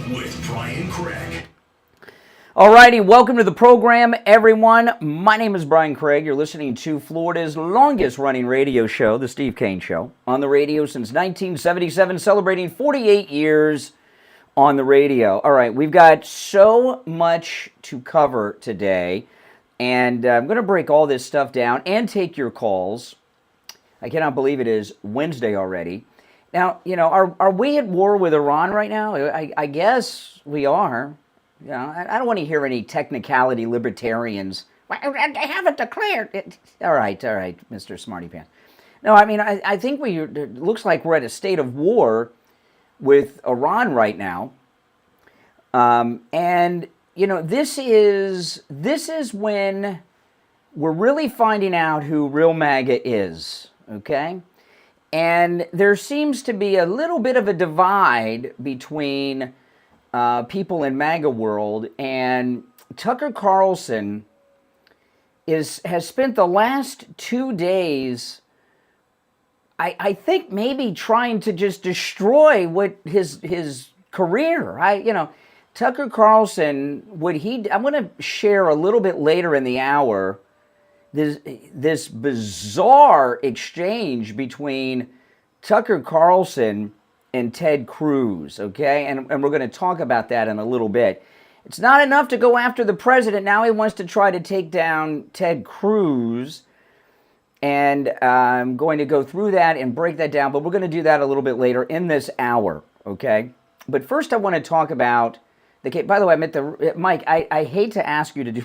with Brian Craig. Alrighty, welcome to the program, everyone. My name is Brian Craig. You're listening to Florida's longest-running radio show, The Steve Kane Show, on the radio since 1977, celebrating 48 years on the radio. All right, we've got so much to cover today, and I'm going to break all this stuff down and take your calls. I cannot believe it is Wednesday already. Now, you know, are we at war with Iran right now? I guess we are. You know, I don't want to hear any technicality libertarians. Well, they haven't declared it. All right, Mr. Smarty Pants. No, I mean, I think it looks like we're at a state of war with Iran right now. And, you know, this is when we're really finding out who real MAGA is, okay? And there seems to be a little bit of a divide between people in MAGA world, and Tucker Carlson has spent the last 2 days, I think, maybe trying to just destroy what his career. Tucker Carlson, I'm going to share a little bit later in the hour this bizarre exchange between Tucker Carlson and Ted Cruz, okay? And we're going to talk about that in a little bit. It's not enough to go after the president. Now he wants to try to take down Ted Cruz. And I'm going to go through that and break that down, but we're going to do that a little bit later in this hour, okay? But first I want to talk about the case. By the way, Mike, I hate to ask you to do,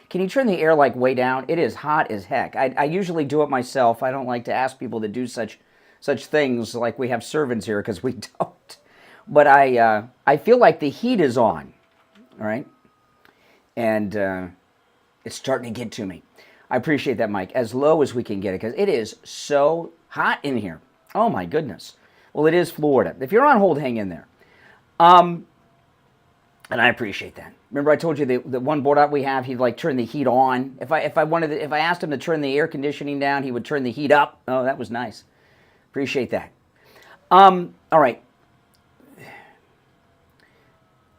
can you turn the air like way down? It is hot as heck. I usually do it myself. I don't like to ask people to do such things like we have servants here, because we don't. But I feel like the heat is on, all right? And it's starting to get to me. I appreciate that, Mike, as low as we can get it, because it is so hot in here. Oh, my goodness. Well, it is Florida. If you're on hold, hang in there. And I appreciate that. Remember I told you the one board out we have, he'd like turn the heat on. If I asked him to turn the air conditioning down, he would turn the heat up. Oh, that was nice. Appreciate that. All right.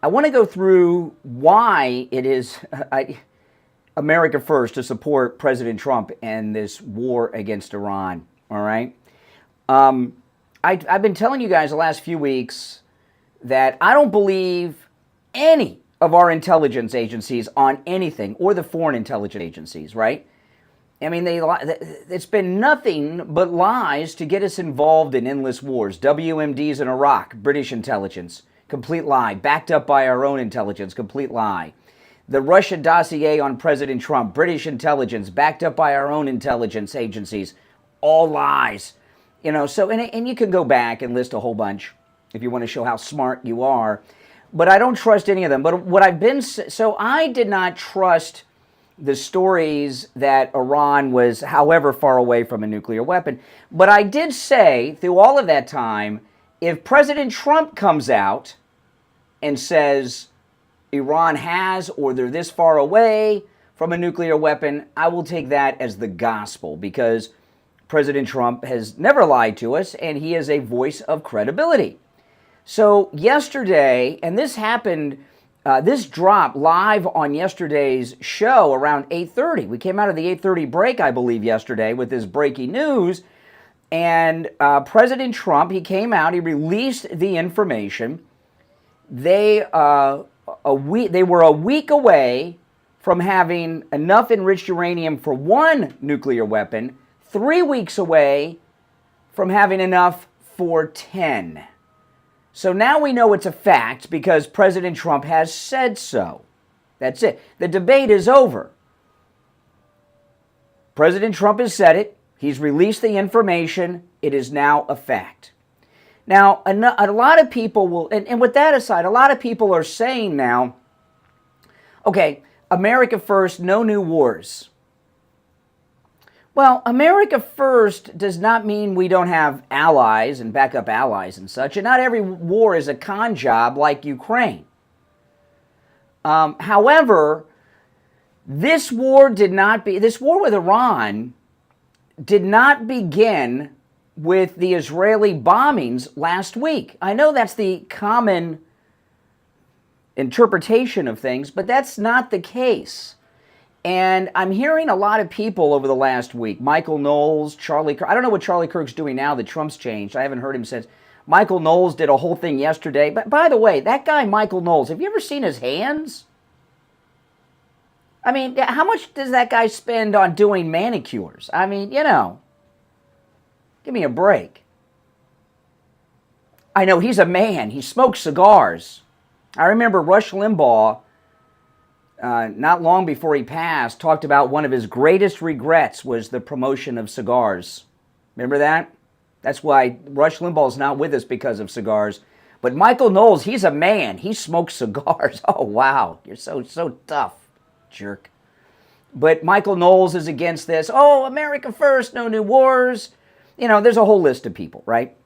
I want to go through why it is America first to support President Trump and this war against Iran. All right. I've been telling you guys the last few weeks that I don't believe any of our intelligence agencies on anything, or the foreign intelligence agencies, right? I mean, it's been nothing but lies to get us involved in endless wars. WMDs in Iraq, British intelligence, complete lie. Backed up by our own intelligence, complete lie. The Russia dossier on President Trump, British intelligence, backed up by our own intelligence agencies, all lies. You know, so, and you can go back and list a whole bunch if you want to show how smart you are. But I don't trust any of them. But what so I did not trust the stories that Iran was however far away from a nuclear weapon. But I did say through all of that time, if President Trump comes out and says Iran has, or they're this far away from a nuclear weapon, I will take that as the gospel, because President Trump has never lied to us, and he is a voice of credibility. So yesterday, and this happened, this dropped live on yesterday's show around 8:30. We came out of the 8:30 break, I believe, yesterday with this breaking news. And President Trump, he came out, he released the information. They were a week away from having enough enriched uranium for one nuclear weapon, 3 weeks away from having enough for 10. So now we know it's a fact because President Trump has said so. That's it. The debate is over. President Trump has said it. He's released the information. It is now a fact. Now, a lot of people will, and with that aside, a lot of people are saying now, okay, America first, no new wars. Well, America first does not mean we don't have allies and backup allies and such, and not every war is a con job like Ukraine. However, this war with Iran did not begin with the Israeli bombings last week. I know that's the common interpretation of things, but that's not the case. And I'm hearing a lot of people over the last week, Michael Knowles, Charlie Kirk. I don't know what Charlie Kirk's doing now that Trump's changed. I haven't heard him since. Michael Knowles did a whole thing yesterday. But by the way, that guy, Michael Knowles, have you ever seen his hands? I mean, how much does that guy spend on doing manicures? I mean, you know, give me a break. I know he's a man. He smokes cigars. I remember Rush Limbaugh, not long before he passed, talked about one of his greatest regrets was the promotion of cigars. Remember that? That's why Rush Limbaugh is not with us because of cigars. But Michael Knowles, he's a man. He smokes cigars. Oh, wow. You're so tough, jerk. But Michael Knowles is against this. Oh, America first, no new wars. You know, there's a whole list of people, right?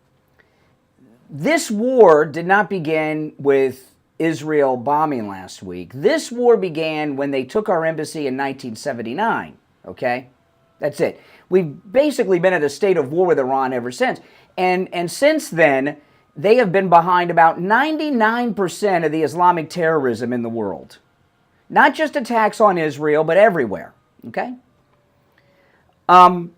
This war did not begin with Israel bombing last week. This war began when they took our embassy in 1979, okay? That's it. We've basically been at a state of war with Iran ever since. And since then, they have been behind about 99% of the Islamic terrorism in the world. Not just attacks on Israel, but everywhere, okay? And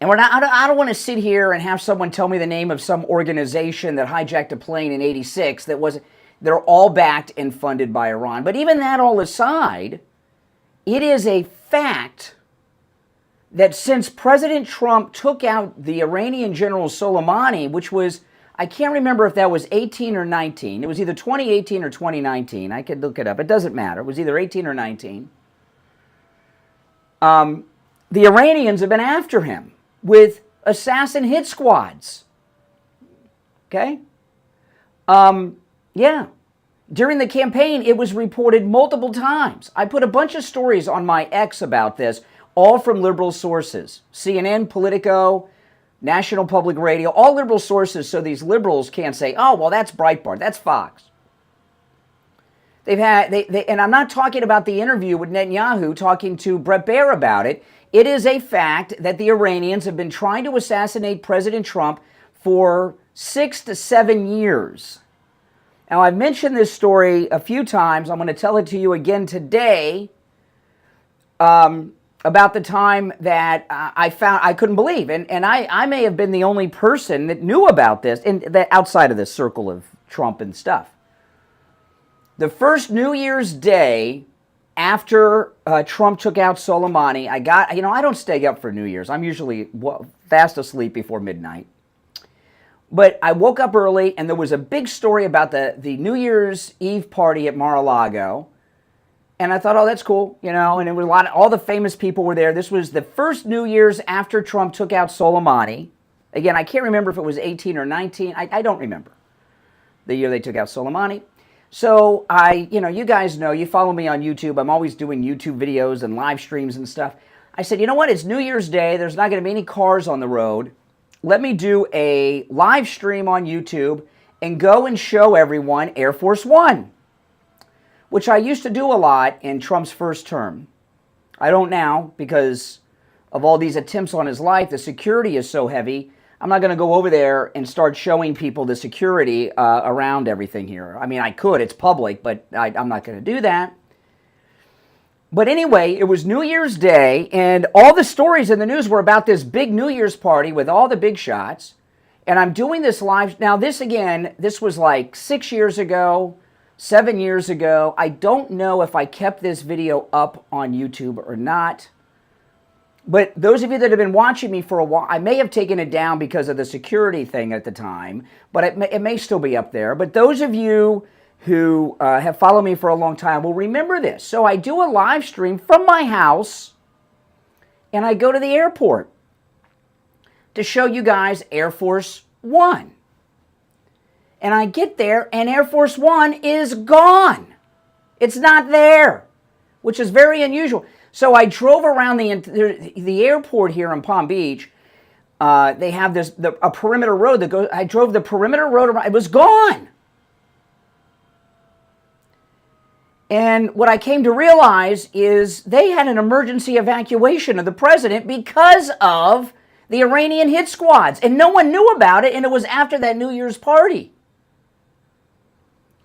we're not, I don't want to sit here and have someone tell me the name of some organization that hijacked a plane in '86 that wasn't, they're all backed and funded by Iran. But even that all aside, it is a fact that since President Trump took out the Iranian General Soleimani, which was, I can't remember if that was 18 or 19. It was either 2018 or 2019. I could look it up. It doesn't matter. It was either 18 or 19. The Iranians have been after him with assassin hit squads. Okay? Yeah. During the campaign, it was reported multiple times. I put a bunch of stories on my X about this, all from liberal sources. CNN, Politico, National Public Radio, all liberal sources, so these liberals can't say, oh, well, that's Breitbart, that's Fox. They've had, and I'm not talking about the interview with Netanyahu talking to Bret Baier about it. It is a fact that the Iranians have been trying to assassinate President Trump for 6 to 7 years. Now, I've mentioned this story a few times. I'm going to tell it to you again today. About the time that I found, I couldn't believe, and I may have been the only person that knew about this, outside of this circle of Trump and stuff. The first New Year's Day after Trump took out Soleimani, I don't stay up for New Year's. I'm usually fast asleep before midnight. But I woke up early, and there was a big story about the New Year's Eve party at Mar-a-Lago. And I thought, oh, that's cool, you know, and it was all the famous people were there. This was the first New Year's after Trump took out Soleimani. Again, I can't remember if it was 18 or 19. I don't remember the year they took out Soleimani. So you guys know, you follow me on YouTube. I'm always doing YouTube videos and live streams and stuff. I said, you know what? It's New Year's Day. There's not going to be any cars on the road. Let me do a live stream on YouTube and go and show everyone Air Force One, which I used to do a lot in Trump's first term. I don't now because of all these attempts on his life. The security is so heavy. I'm not going to go over there and start showing people the security around everything here. I mean, I could. It's public, but I'm not going to do that. But anyway, it was New Year's Day, and all the stories in the news were about this big New Year's party with all the big shots. And I'm doing this live. Now, this was like 6 years ago. 7 years ago. I don't know if I kept this video up on YouTube or not. But those of you that have been watching me for a while, I may have taken it down because of the security thing at the time, but it may still be up there. But those of you who have followed me for a long time will remember this. So I do a live stream from my house, and I go to the airport to show you guys Air Force One. And I get there, and Air Force One is gone. It's not there, which is very unusual. So I drove around the airport here in Palm Beach. They have a perimeter road that goes. I drove the perimeter road around. It was gone. And what I came to realize is they had an emergency evacuation of the president because of the Iranian hit squads. And no one knew about it, and it was after that New Year's party.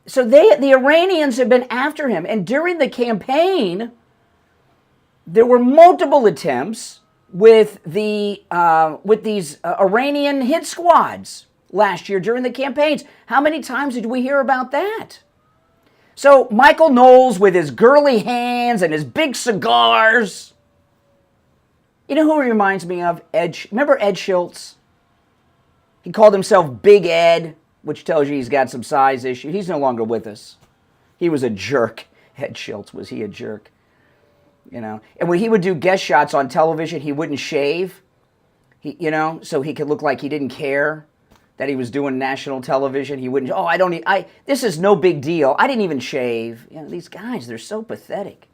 So the Iranians have been after him. And during the campaign, there were multiple attempts with these Iranian hit squads last year during the campaigns. How many times did we hear about that? So Michael Knowles with his girly hands and his big cigars. You know who he reminds me of? Remember Ed Schultz? He called himself Big Ed, which tells you he's got some size issue. He's no longer with us. He was a jerk. Ed Schultz, was he a jerk? You know, and when he would do guest shots on television, he wouldn't shave, so he could look like he didn't care that he was doing national television. He wouldn't, this is no big deal. I didn't even shave. You know, these guys, they're so pathetic,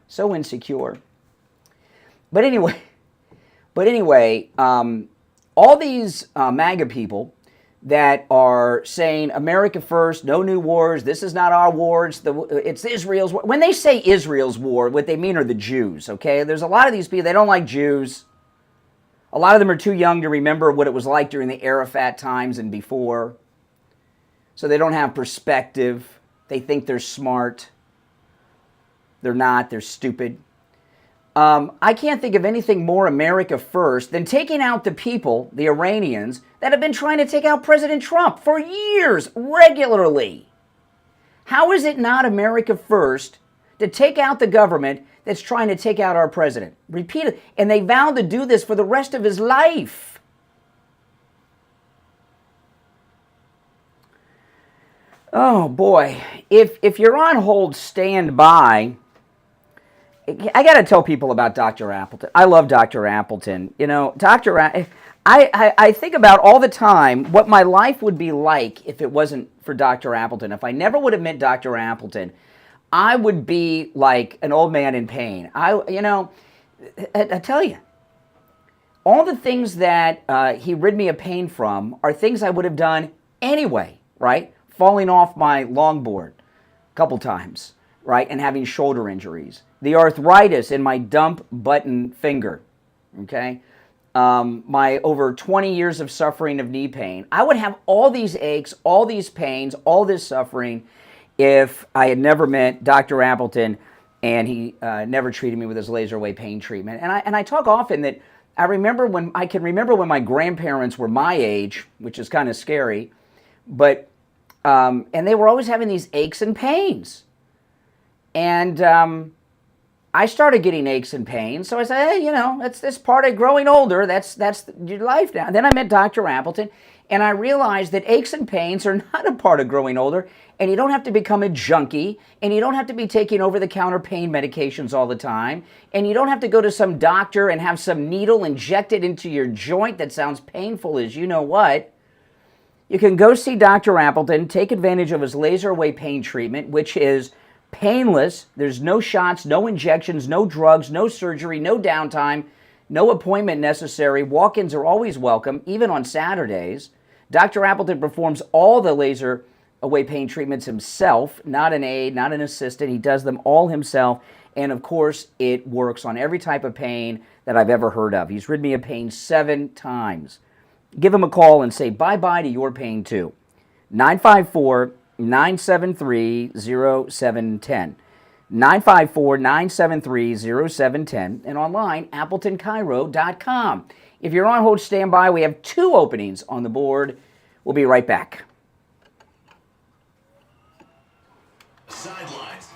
so insecure. But anyway, all these MAGA people that are saying America first, no new wars, this is not our war, it's Israel's war. When they say Israel's war, what they mean are the Jews, okay? There's a lot of these people, they don't like Jews. A lot of them are too young to remember what it was like during the Arafat times and before. So they don't have perspective. They think they're smart. They're not, they're stupid. I can't think of anything more America first than taking out the people, the Iranians, that have been trying to take out President Trump for years, regularly. How is it not America first to take out the government that's trying to take out our president? Repeatedly. And they vowed to do this for the rest of his life. Oh boy. If you're on hold, stand by. I got to tell people about Dr. Appleton. I love Dr. Appleton. You know, I think about all the time what my life would be like if it wasn't for Dr. Appleton. If I never would have met Dr. Appleton, I would be like an old man in pain. I tell you, all the things that he rid me of pain from are things I would have done anyway, right? Falling off my longboard a couple times, right? And having shoulder injuries. The arthritis in my dump button finger, okay? My over 20 years of suffering of knee pain. I would have all these aches, all these pains, all this suffering if I had never met Dr. Appleton and he never treated me with his laser wave pain treatment. And I talk often that I can remember when my grandparents were my age, which is kind of scary, but and they were always having these aches and pains. And I started getting aches and pains, so I said, hey, that's this part of growing older. That's your life now. And then I met Dr. Appleton, and I realized that aches and pains are not a part of growing older, and you don't have to become a junkie, and you don't have to be taking over-the-counter pain medications all the time, and you don't have to go to some doctor and have some needle injected into your joint that sounds painful as you know what. You can go see Dr. Appleton, take advantage of his laser away pain treatment, which is painless. There's no shots, no injections, no drugs, no surgery, no downtime, no appointment necessary. Walk-ins are always welcome, even on Saturdays. Dr. Appleton performs all the laser away pain treatments himself, not an aide, not an assistant. He does them all himself. And of course, it works on every type of pain that I've ever heard of. He's rid me of pain 7 times. Give him a call and say bye-bye to your pain too. 954-973-0710. 954-973-0710. And online, AppletonCairo.com. If you're on hold, stand by. We have 2 openings on the board. We'll be right back. Sidelines.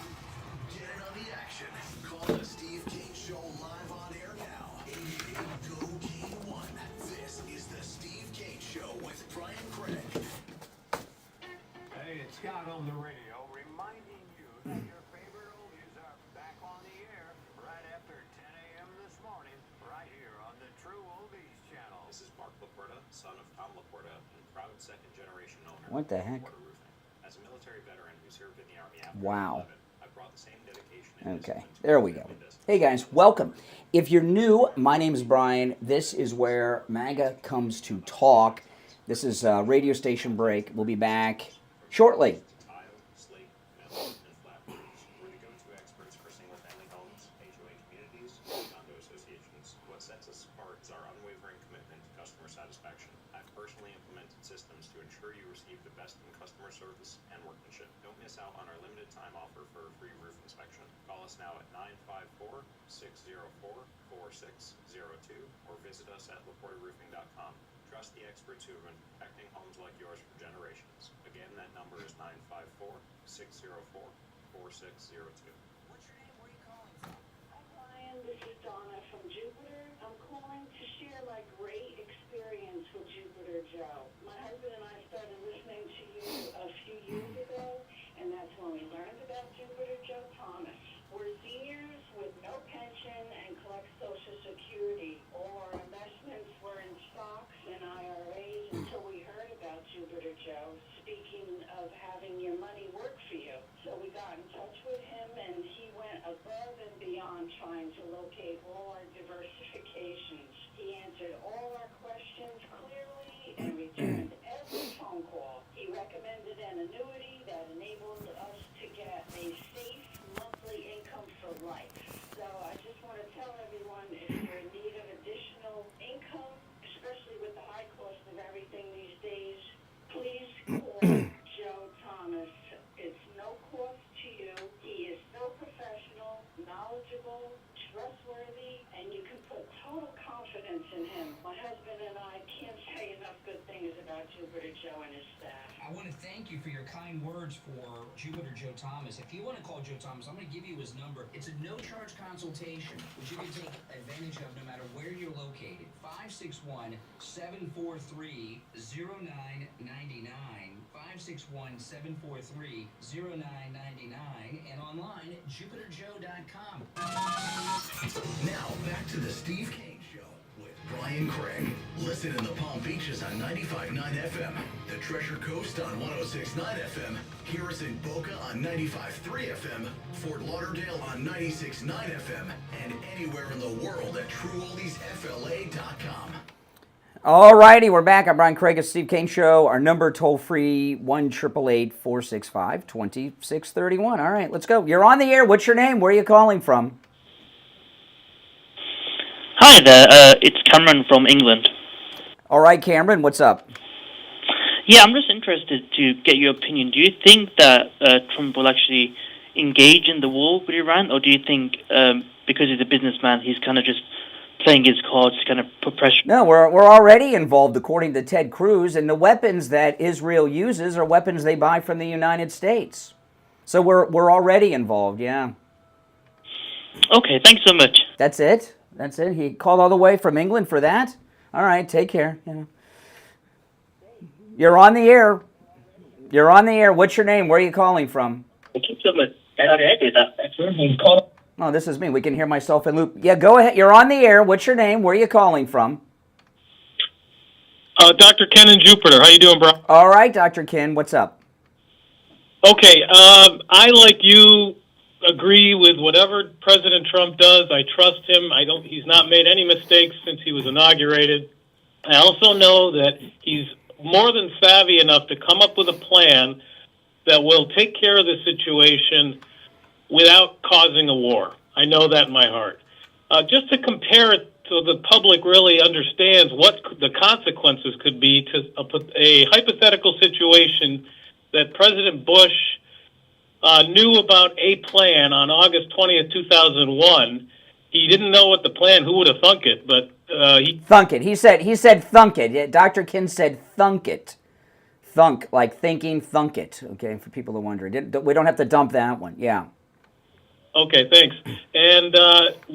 Get in on the action. Call the Steve Kane Show live on air now. 888-GO-KANE-1. This is the Steve Kane Show with Brian Craig. Hey, it's Scott on the radio, reminding you that your favorite oldies are back on the air right after 10 a.m. this morning, right here on the True Oldies channel. This is Mark Laporta, son of Tom Laporta, and proud second-generation owner What the of heck? Laporta Roofing. As a military veteran who served in the Army after Wow. 9/11, I brought the same dedication and Okay, discipline to there my we go. family business. Hey guys, welcome. If you're new, my name is Brian. This is where MAGA comes to talk. This is a radio station break. We'll be back shortly. Tile, slate, metal, and flat roofs. We're the go-to experts for single-family homes, HOA communities, and condo associations. What sets us apart is our unwavering commitment to customer satisfaction. I've personally implemented systems to ensure you receive the best in customer service and workmanship. Don't miss miss out on our limited time offer for a free roof inspection. Call us now at 954-604-4602 or visit us at laporteroofing.com. Trust the experts who have been protecting homes like yours for generations. Again, that number is 954-604-4602. What's your name? Where are you calling from? Hi, Brian. This is Donna from Jupiter. I'm calling to share my great experience with Jupiter Joe. My husband and I started listening to you a few years ago, and that's when we learned about Jupiter Joe Thomas. We're seniors with no pension and collect Social Security. All our investments were in stocks and IRAs until we heard about Jupiter Joe. Speaking of having your money work for you. So we got in touch with him, and he went above and beyond trying to locate all our diversifications. He answered all our questions clearly and returned every phone call. He recommended an annuity that enabled us to get a safe monthly income for life. So I just want to tell everyone, if you're in need of additional income, especially with the high cost of everything these days, please call Joe Thomas. It's no cost to you. He is so professional, knowledgeable, trustworthy, and you can put total confidence in him. My husband and I can't say enough good things about Jupiter Joe and his staff. I want to thank you for your kind words for Jupiter Joe Thomas. If you want to call Joe Thomas, I'm going to give you his number. It's a no-charge consultation, which you can take advantage of no matter where you're located. 561-743-0999. 561-743-0999. And online at jupiterjoe.com. Now back to the Steve Kane Show with Brian Craig. Listen in the Palm Beaches on 95.9 FM, the Treasure Coast on 106.9 FM, hear us in Boca on 95.3 FM, Fort Lauderdale on 96.9 FM, and anywhere in the world at TrueOldiesFLA.com. All righty, we're back. I'm Brian Craig of Steve Kane Show. Our number toll-free, 1-888-465-2631. All right, let's go. You're on the air. What's your name? Where are you calling from? Hi there, it's Cameron from England. All right, Cameron, what's up? Yeah, I'm just interested to get your opinion. Do you think that Trump will actually engage in the war with Iran, or do you think because he's a businessman, he's kind of just playing his cards to kind of put pressure? No, we're already involved, according to Ted Cruz, and the weapons that Israel uses are weapons they buy from the United States. So we're already involved, yeah. Okay, thanks so much. That's it. That's it. He called all the way from England for that. All right, take care. You're on the air. You're on the air. What's your name? Where are you calling from? Oh, this is me. We can hear myself in loop. Yeah, go ahead. You're on the air. What's your name? Where are you calling from? Dr. Ken in Jupiter. How you doing, bro? All right, Dr. Ken. What's up? Okay, I, like you, agree with whatever President Trump does. I trust him. He's not made any mistakes since he was inaugurated. I also know that he's more than savvy enough to come up with a plan that will take care of the situation without causing a war. I know that in my heart. Just to compare it so the public really understands what the consequences could be to a hypothetical situation that President Bush knew about a plan on August 20th, 2001. He didn't know what the plan, who would have thunk it, but Thunk it. He said thunk it. Dr. Ken said thunk it. Thunk, like thinking, thunk it. Okay, for people who are wondering. We don't have to dump that one. Yeah. Okay, thanks. And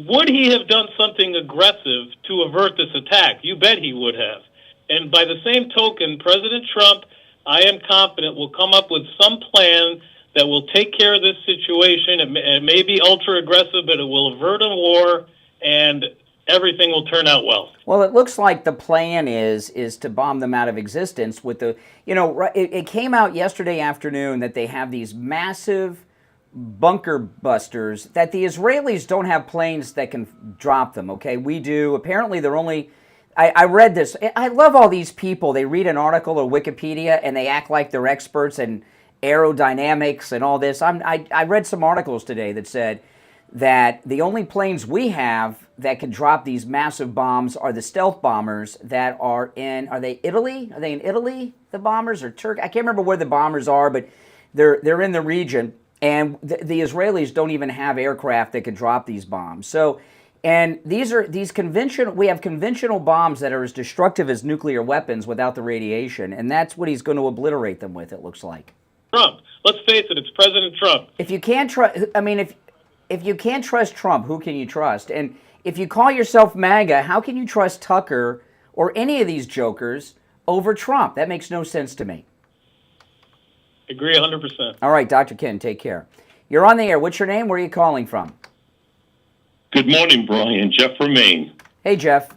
would he have done something aggressive to avert this attack? You bet he would have. And by the same token, President Trump, I am confident, will come up with some plan that will take care of this situation. It may be ultra-aggressive, but it will avert a war, and everything will turn out well. Well, it looks like the plan is to bomb them out of existence with the, it came out yesterday afternoon that they have these massive bunker busters that the Israelis don't have planes that can drop them, okay? We do. Apparently they're only, I read this. I love all these people. They read an article or Wikipedia and they act like they're experts in aerodynamics and all this. I read some articles today that said that the only planes we have that can drop these massive bombs are the stealth bombers that are they Italy? Are they in Italy, the bombers, or Turkey? I can't remember where the bombers are, but They're in the region, and the Israelis don't even have aircraft that can drop these bombs. So, and we have conventional bombs that are as destructive as nuclear weapons without the radiation, and that's what he's going to obliterate them with, it looks like. Trump. Let's face it, it's President Trump. If you can't trust, I mean, if you can't trust Trump, who can you trust? And if you call yourself MAGA, how can you trust Tucker or any of these jokers over Trump? That makes no sense to me. Agree 100%. All right, Dr. Ken, take care. You're on the air. What's your name? Where are you calling from? Good morning, Brian. Jeff from Maine. Hey, Jeff.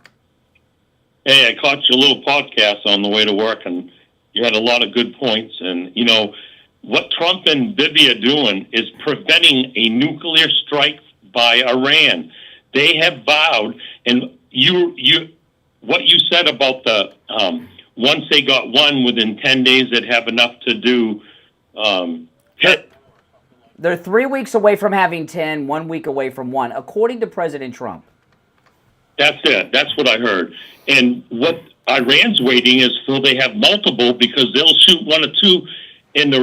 Hey, I caught your little podcast on the way to work, and you had a lot of good points. And, you know, what Trump and Bibi are doing is preventing a nuclear strike by Iran. They have vowed, and what you said about the once they got one within 10 days, they'd have enough to do. They're 3 weeks away from having 10, 1 week away from one, according to President Trump. That's it. That's what I heard. And what Iran's waiting is till they have multiple, because they'll shoot one or two in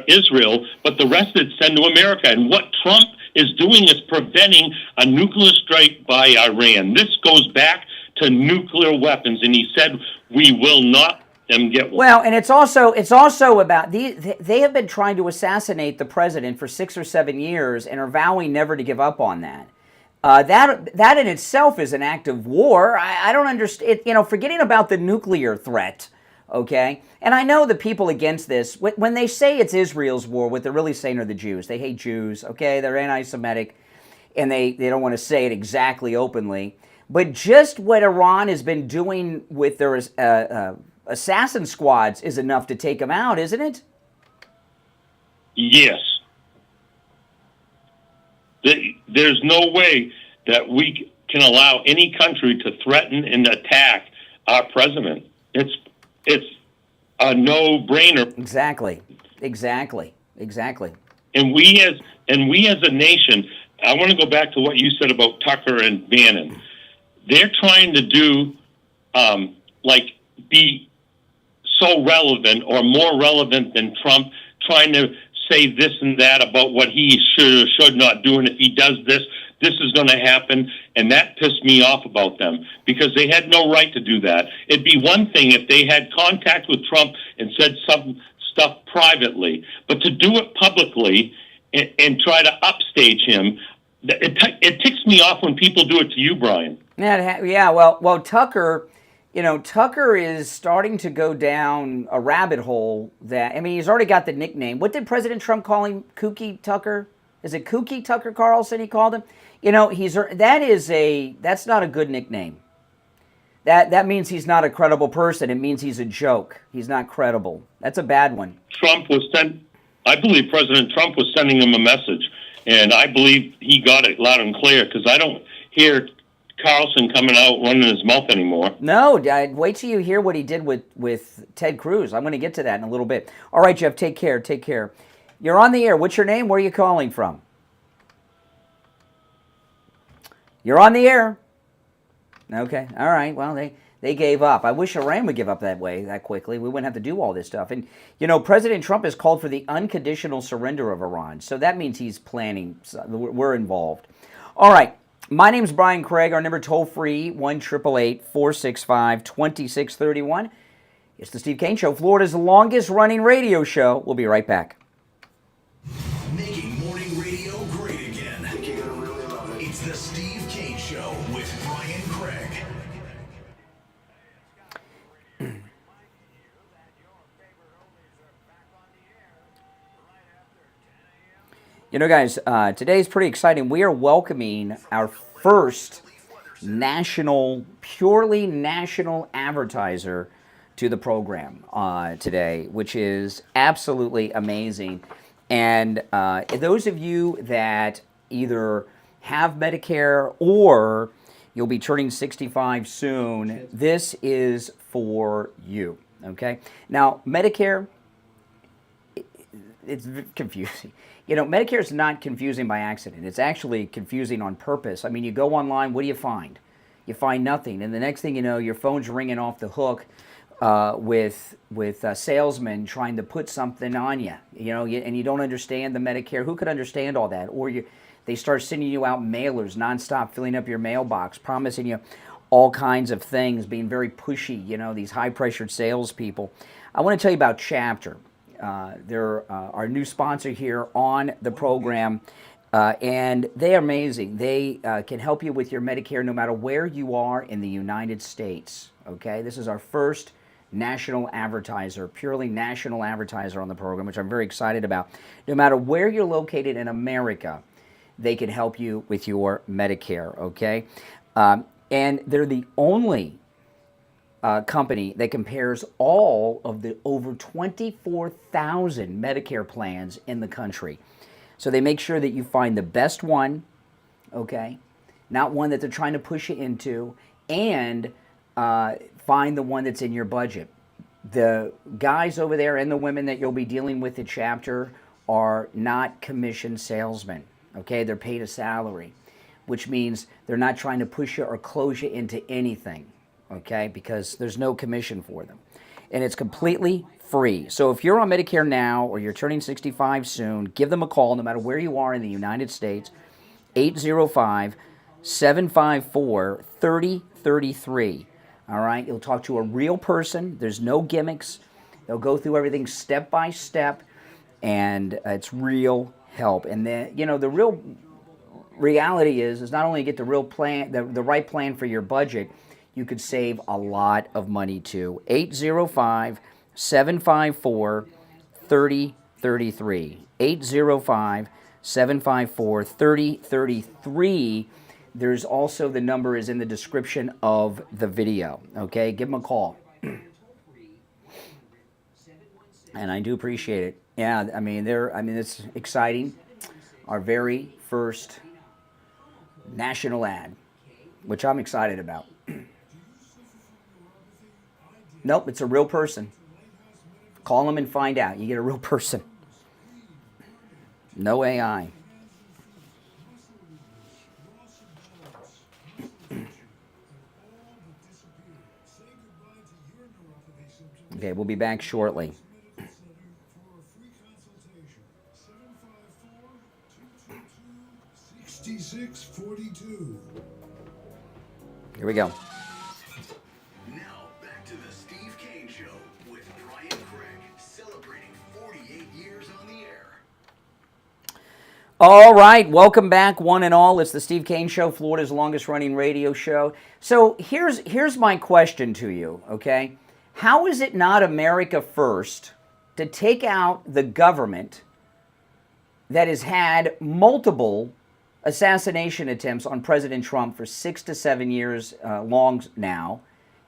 Israel, but the rest they'd send to America. And what Trump is doing is preventing a nuclear strike by Iran. This goes back to nuclear weapons, and he said we will not them get one. Well, and it's also about they have been trying to assassinate the president for 6 or 7 years and are vowing never to give up on that. That in itself is an act of war. I don't understand. Forgetting about the nuclear threat. Okay, and I know the people against this, when they say it's Israel's war, what they're really saying are the Jews. They hate Jews. Okay, they're anti-Semitic, and they don't want to say it exactly openly. But just what Iran has been doing with their assassin squads is enough to take them out, isn't it? Yes. There's no way that we can allow any country to threaten and attack our president. It's a no-brainer. Exactly. And we as a nation, I want to go back to what you said about Tucker and Bannon. They're trying to do be so relevant or more relevant than Trump, trying to say this and that about what he should or should not do, and if he does this, this is going to happen, and that pissed me off about them, because they had no right to do that. It'd be one thing if they had contact with Trump and said some stuff privately, but to do it publicly and try to upstage him, it ticks me off when people do it to you, Brian. Yeah. Well, Tucker, Tucker is starting to go down a rabbit hole he's already got the nickname. What did President Trump call him? Kooky Tucker? Is it Kooky Tucker Carlson he called him? That's not a good nickname. That means he's not a credible person. It means he's a joke. He's not credible. That's a bad one. I believe President Trump was sending him a message, and I believe he got it loud and clear, because I don't hear Carlson coming out running his mouth anymore. No, wait till you hear what he did with Ted Cruz. I'm going to get to that in a little bit. All right, Jeff, take care. You're on the air. What's your name? Where are you calling from? You're on the air. Okay, all right. Well, they gave up. I wish Iran would give up that quickly. We wouldn't have to do all this stuff. And, President Trump has called for the unconditional surrender of Iran. So that means he's planning. We're involved. All right. My name's Brian Craig. Our number toll-free, 1-888-465-2631. It's the Steve Kane Show, Florida's longest-running radio show. We'll be right back. Making morning radio great again. I think you're gonna really love it. It's the Steve Kane Show with Brian Craig. Guys, today's pretty exciting. We are welcoming our first purely national advertiser to the program today, which is absolutely amazing. And those of you that either have Medicare or you'll be turning 65 soon, this is for you, okay? Now, Medicare, it's confusing. Medicare is not confusing by accident. It's actually confusing on purpose. I mean, you go online, what do you find? You find nothing. And the next thing you know, your phone's ringing off the hook with salesmen trying to put something on you, and you don't understand the Medicare. Who could understand all that? Or they start sending you out mailers nonstop, filling up your mailbox, promising you all kinds of things, being very pushy, these high-pressured salespeople. I want to tell you about Chapter. They're our new sponsor here on the program, and they are amazing. They can help you with your Medicare no matter where you are in the United States, okay? This is our first national advertiser, purely national advertiser on the program, which I'm very excited about. No matter where you're located in America, they can help you with your Medicare, okay? And they're the only company that compares all of the over 24,000 Medicare plans in the country. So they make sure that you find the best one, okay? Not one that they're trying to push you into, and find the one that's in your budget. The guys over there and the women that you'll be dealing with at Chapter are not commission salesmen, okay? They're paid a salary, which means they're not trying to push you or close you into anything, okay? Because there's no commission for them. And it's completely free. So if you're on Medicare now or you're turning 65 soon, give them a call no matter where you are in the United States, 805-754-3033. All right, you'll talk to a real person. There's no gimmicks. They'll go through everything step by step, and it's real help. And then, the real reality is not only get the real plan, the right plan for your budget, you could save a lot of money too. 805-754-3033. 805-754-3033. There's also, the number is in the description of the video, okay? Give them a call. And I do appreciate it. Yeah, it's exciting. Our very first national ad, which I'm excited about. Nope, it's a real person. Call them and find out. You get a real person. No AI. Okay, we'll be back shortly. Here we go. Now, back to the Steve Kane Show with Brian Craig, celebrating 48 years on the air. All right, welcome back, one and all. It's the Steve Kane Show, Florida's longest-running radio show. So here's my question to you, okay? How is it not America first to take out the government that has had multiple assassination attempts on President Trump for 6 to 7 years long now,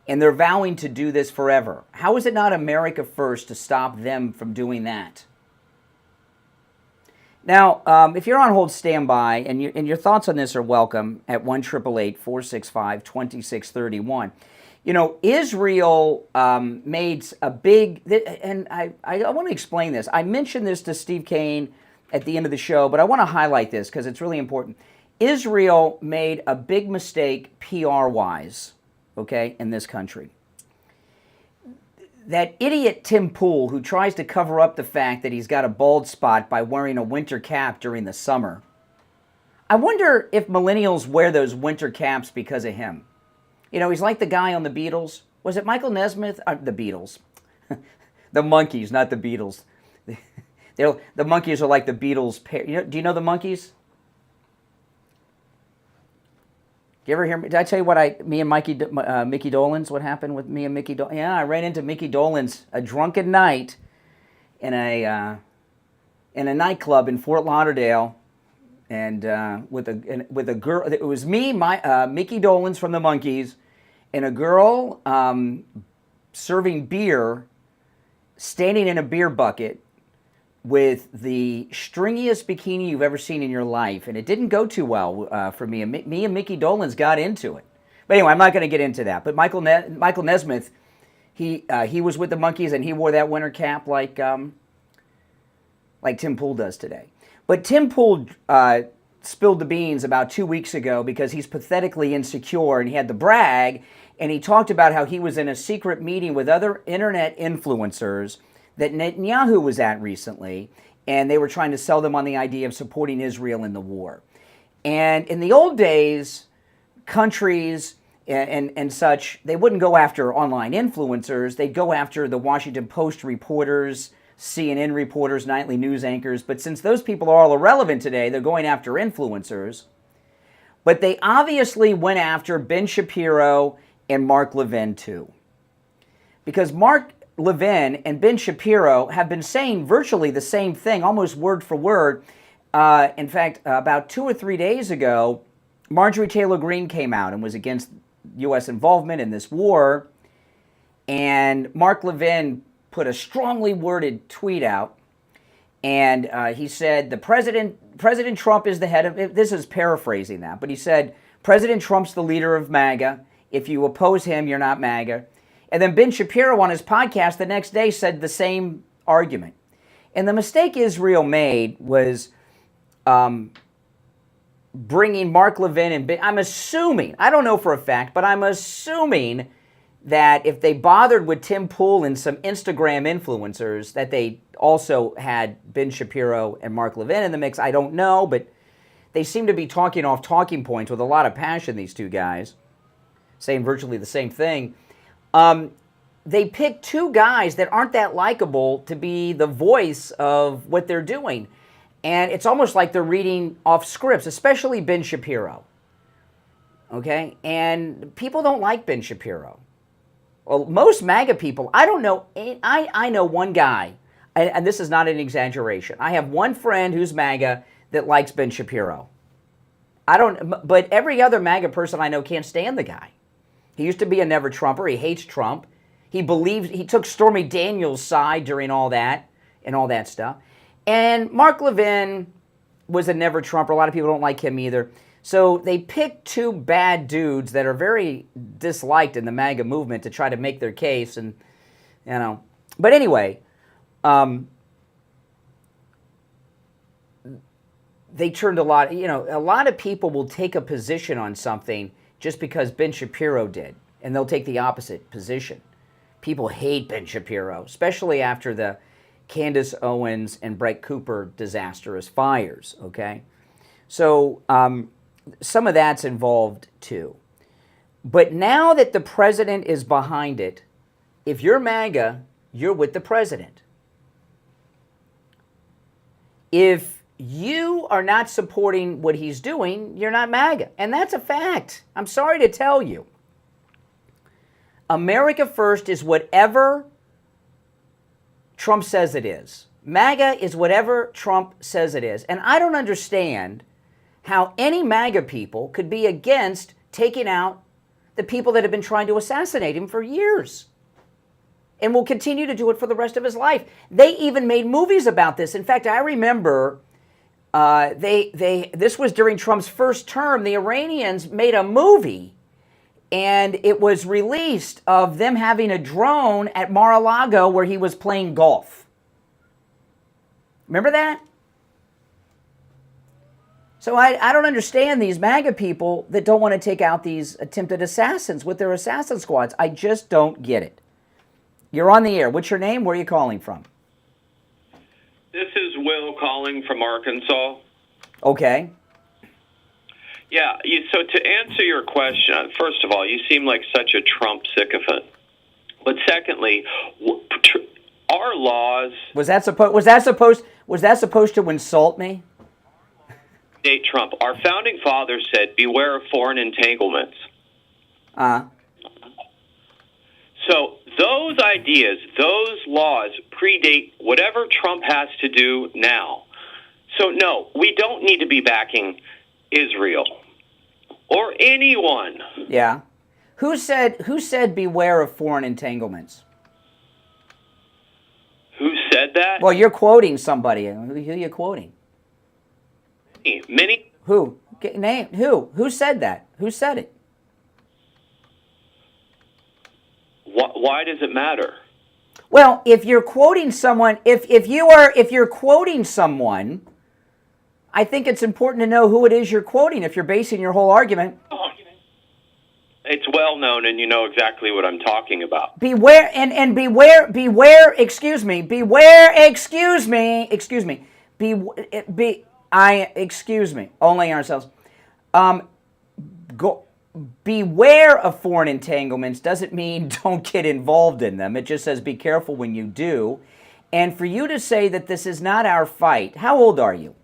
and they're vowing to do this forever? How is it not America first to stop them from doing that? Now, if you're on hold, stand by, and your thoughts on this are welcome at 1-888-465-2631. Israel made a big, and I want to explain this. I mentioned this to Steve Kane at the end of the show, but I want to highlight this because it's really important. Israel made a big mistake PR-wise, okay, in this country. That idiot Tim Pool, who tries to cover up the fact that he's got a bald spot by wearing a winter cap during the summer. I wonder if millennials wear those winter caps because of him. He's like the guy on the Beatles. Was it Michael Nesmith? The Beatles. The Monkees, not the Beatles. The Monkees are like the Beatles pair. Do you know the Monkees? Did you ever hear me? Did I tell you what me and Mickey Dolenz, what happened with me and Mickey Dolenz? Yeah, I ran into Mickey Dolenz a drunken night in a nightclub in Fort Lauderdale, and with a girl. It was me, Mickey Dolenz from the Monkees, and a girl serving beer, standing in a beer bucket with the stringiest bikini you've ever seen in your life. And it didn't go too well for me. And me and Mickey Dolenz got into it. But anyway, I'm not going to get into that. But Michael Nesmith, he was with the Monkees, and he wore that winter cap like Tim Pool does today. But Tim Pool spilled the beans about 2 weeks ago because he's pathetically insecure and he had to brag, and he talked about how he was in a secret meeting with other internet influencers that Netanyahu was at recently, and they were trying to sell them on the idea of supporting Israel in the war. And in the old days, countries and such, they wouldn't go after online influencers. They'd go after the Washington Post reporters, CNN reporters, nightly news anchors. But since those people are all irrelevant today, they're going after influencers. But they obviously went after Ben Shapiro and Mark Levin too. Because Mark Levin and Ben Shapiro have been saying virtually the same thing, almost word for word. In fact, about 2 or 3 days ago, Marjorie Taylor Greene came out and was against U.S. involvement in this war. And Mark Levin put a strongly worded tweet out. And he said, President Trump is the head of, this is paraphrasing that, but he said, President Trump's the leader of MAGA. If you oppose him, you're not MAGA. And then Ben Shapiro on his podcast the next day said the same argument. And the mistake Israel made was bringing Mark Levin and Ben. I'm assuming, I don't know for a fact, but I'm assuming that if they bothered with Tim Pool and some Instagram influencers, that they also had Ben Shapiro and Mark Levin in the mix. I don't know, but they seem to be talking off talking points with a lot of passion, these two guys, saying virtually the same thing. They picked two guys that aren't that likable to be the voice of what they're doing. And it's almost like they're reading off scripts, especially Ben Shapiro. Okay? And people don't like Ben Shapiro. Well, most MAGA people, I don't know, I know one guy, and this is not an exaggeration. I have one friend who's MAGA that likes Ben Shapiro. But every other MAGA person I know can't stand the guy. He used to be a never Trumper. He hates Trump. He took Stormy Daniels' side during all that and all that stuff. And Mark Levin was a never Trumper. A lot of people don't like him either. So they picked two bad dudes that are very disliked in the MAGA movement to try to make their case. And, you know, but anyway, they turned a lot of people will take a position on something just because Ben Shapiro did, and they'll take the opposite position. People hate Ben Shapiro, especially after the Candace Owens and Brett Cooper disastrous fires, okay? So some of that's involved too. But now that the president is behind it, if you're MAGA, you're with the president. If you are not supporting what he's doing, you're not MAGA. And that's a fact. I'm sorry to tell you. America first is whatever Trump says it is. MAGA is whatever Trump says it is. And I don't understand how any MAGA people could be against taking out the people that have been trying to assassinate him for years and will continue to do it for the rest of his life. They even made movies about this. In fact, I remember this was during Trump's first term. The Iranians made a movie, and it was released of them having a drone at Mar-a-Lago where he was playing golf. Remember that? So I don't understand these MAGA people that don't want to take out these attempted assassins with their assassin squads. I just don't get it. You're on the air. What's your name? Where are you calling from? This is Will calling from Arkansas. Okay. Yeah, so to answer your question, first of all, you seem like such a Trump sycophant. But secondly, our laws... Was that supposed to insult me? Date Trump. Our founding fathers said, beware of foreign entanglements. So those ideas, those laws predate whatever Trump has to do now. So no, we don't need to be backing Israel or anyone. Yeah. Who said beware of foreign entanglements? Who said that? Well, you're quoting somebody. Who are you quoting? Many. Who? Name who? Who said that? Who said it? Why does it matter? Well, if you're quoting someone, if you're quoting someone, I think it's important to know who it is you're quoting if you're basing your whole argument. It's well known, and you know exactly what I'm talking about. Beware, and beware, excuse me, only ourselves. Beware of foreign entanglements doesn't mean don't get involved in them. It just says be careful when you do. And for you to say that this is not our fight, how old are you?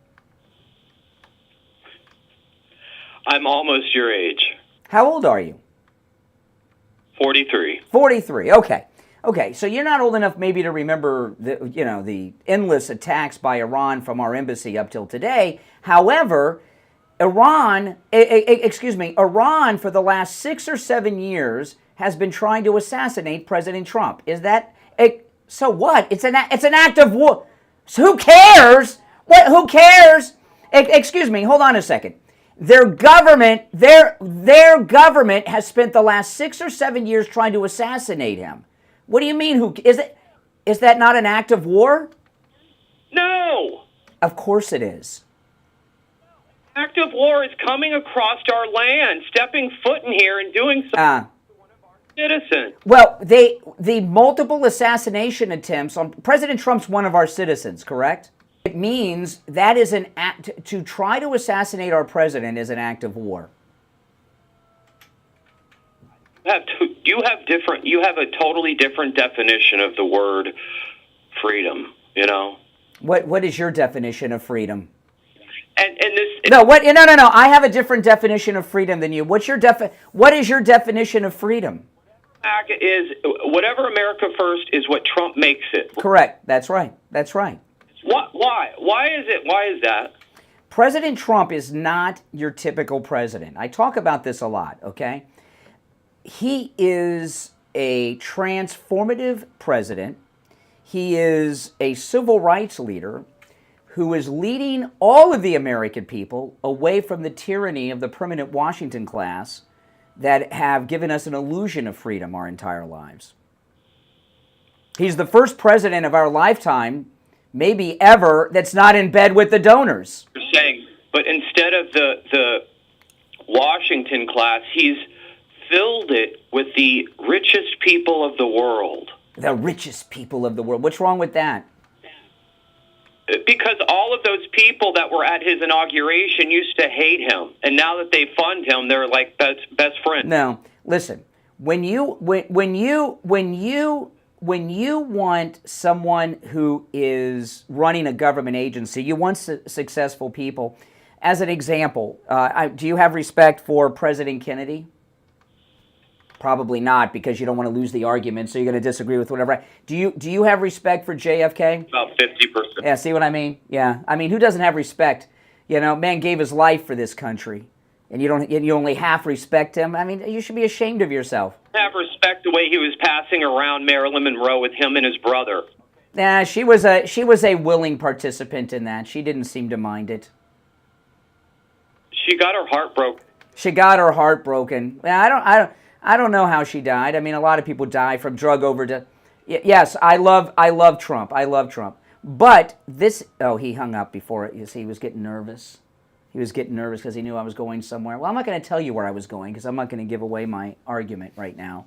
I'm almost your age. How old are you? 43. 43. Okay. Okay. So you're not old enough maybe to remember the endless attacks by Iran from our embassy up till today. However, Iran for the last 6 or 7 years has been trying to assassinate President Trump. Is that so? What? It's an act of war. So who cares? What? Who cares? Excuse me. Hold on a second. Their government has spent the last 6 or 7 years trying to assassinate him. What do you mean? Who is it? Is that not an act of war? No. Of course it is. Act of war is coming across our land, stepping foot in here and doing something to one of our citizens. Well, the multiple assassination attempts on President Trump's one of our citizens, correct? It means that is an act to try to assassinate our president is an act of war. You have a totally different definition of the word freedom, you know? What is your definition of freedom? No. I have a different definition of freedom than you. What is your definition of freedom? Is whatever America first is what Trump makes it. Correct. That's right. That's right. Why? Why is that? President Trump is not your typical president. I talk about this a lot, okay? He is a transformative president. He is a civil rights leader who is leading all of the American people away from the tyranny of the permanent Washington class that have given us an illusion of freedom our entire lives. He's the first president of our lifetime, maybe ever, that's not in bed with the donors. You're saying, but instead of the Washington class, he's filled it with the richest people of the world. The richest people of the world. What's wrong with that? Because all of those people that were at his inauguration used to hate him, and now that they fund him, they're like best friends. No, listen. When you want someone who is running a government agency, you want successful people. As an example, do you have respect for President Kennedy? Probably not, because you don't want to lose the argument, so you're going to disagree with whatever. Do you have respect for JFK? About 50%. Yeah, see what I mean? Yeah, I mean, who doesn't have respect? You know, man gave his life for this country, and you only half respect him. I mean, you should be ashamed of yourself. Have respect the way he was passing around Marilyn Monroe with him and his brother. Nah, she was a willing participant in that. She didn't seem to mind it. She got her heart broken. She got her heart broken. I don't know how she died. I mean, a lot of people die from drug overdose. Yes, I love Trump. I love Trump. But this, he hung up before it. You see, he was getting nervous. He was getting nervous because he knew I was going somewhere. Well, I'm not going to tell you where I was going because I'm not going to give away my argument right now.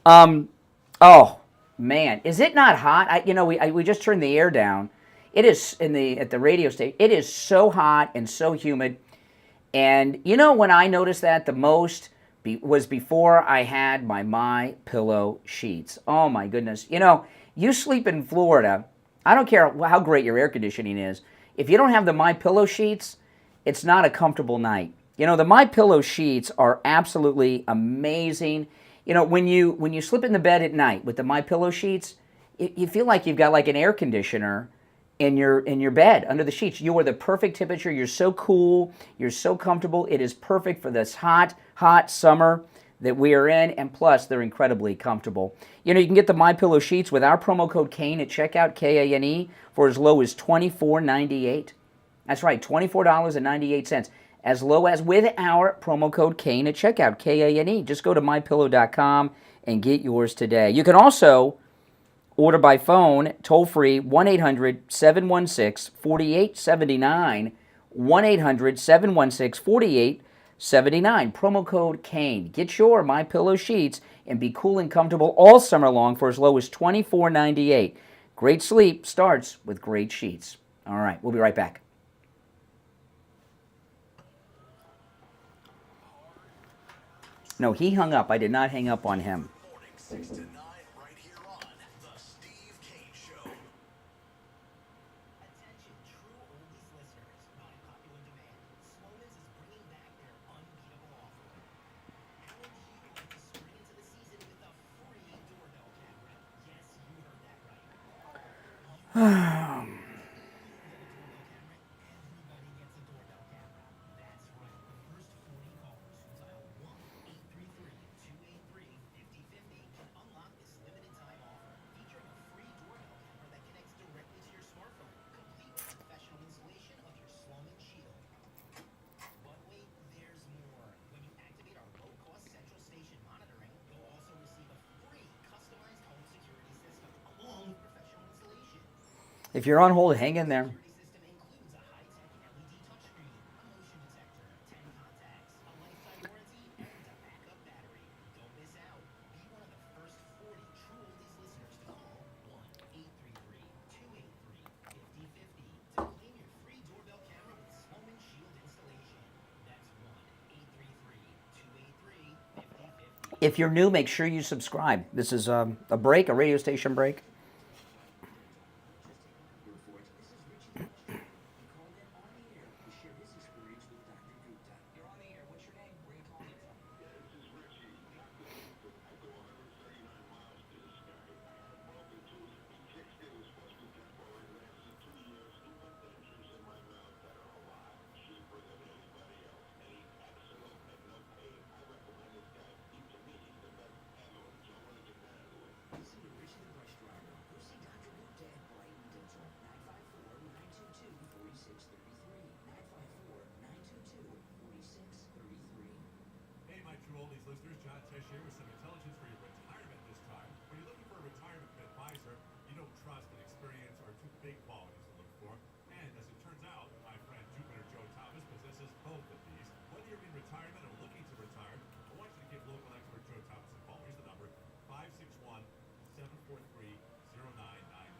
Oh man, is it not hot? We just turned the air down. It is at the radio station. It is so hot and so humid. And when I noticed that the most was before I had my pillow sheets. Oh my goodness. You sleep in Florida. I don't care how great your air conditioning is. If you don't have the MyPillow sheets, it's not a comfortable night. The MyPillow sheets are absolutely amazing. When you slip in the bed at night with the MyPillow sheets, you feel like you've got like an air conditioner in your bed under the sheets. You are the perfect temperature. You're so cool. You're so comfortable. It is perfect for this hot summer that we are in, and plus they're incredibly comfortable. You can get the MyPillow sheets with our promo code Kane at checkout, Kane, for as low as $24.98. That's right, $24.98. As low as with our promo code Kane at checkout, Kane. Just go to mypillow.com and get yours today. You can also order by phone, toll-free, 1-800-716-4879, 1-800-716-4879. Promo code Kane. Get your MyPillow sheets and be cool and comfortable all summer long for as low as $24.98. Great sleep starts with great sheets. All right, we'll be right back. No, he hung up. I did not hang up on him. Morning 6 to 9, right here on The Steve Kane Show. Attention, true oldies listeners. By popular demand, Sloman's is bringing back their unbeatable offer. How would you like to spring into the season with a free doorbell camera? Yes, you heard that right. Everybody gets a doorbell camera. That's right. The first 40 callers who dial 1-833-283-5050 can unlock this limited time offer, featuring a free doorbell camera that connects directly to your smartphone, complete with professional installation of your Sloman Shield. But wait, there's more. When you activate our low-cost central station monitoring, you'll also receive a free customized home security system along with professional installation. If you're on hold, hang in there. Security system includes a high-tech LED touchscreen, a motion detector, 10 contacts, a lifetime warranty, and a backup battery. Don't miss out. Be one of the first 40 true oldies listeners to call 1-833-283-5050 to claim your free doorbell camera with Sloman Shield installation. That's 1-833-283-5050. If you're new, make sure you subscribe. This is a break, a radio station break. You're on the air. What's your name? Where are you calling from? Hey, my true oldies listeners, John Tesh here with some intelligence for your retirement this time. When you're looking for a retirement advisor, you know trust and experience are two big qualities to look for. And as it turns out, my friend Jupiter Joe Thomas possesses both of these. Whether you're in retirement or looking to retire, I want you to give local expert Joe Thomas a call. Here's the number, 561-743-0999.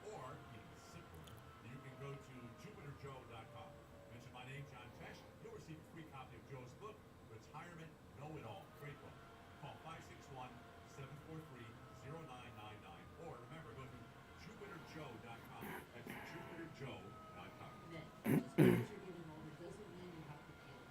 Or, even simpler, you can go to jupiterjoe.com. Mention my name, John Tesh. You'll receive a free copy of Joe's book, Retirement Know-It-All. Great book. Call 561-743-0999. Or remember, go to jupiterjoe.com. That's jupiterjoe.com. Just because you're getting older doesn't mean you have to feel it.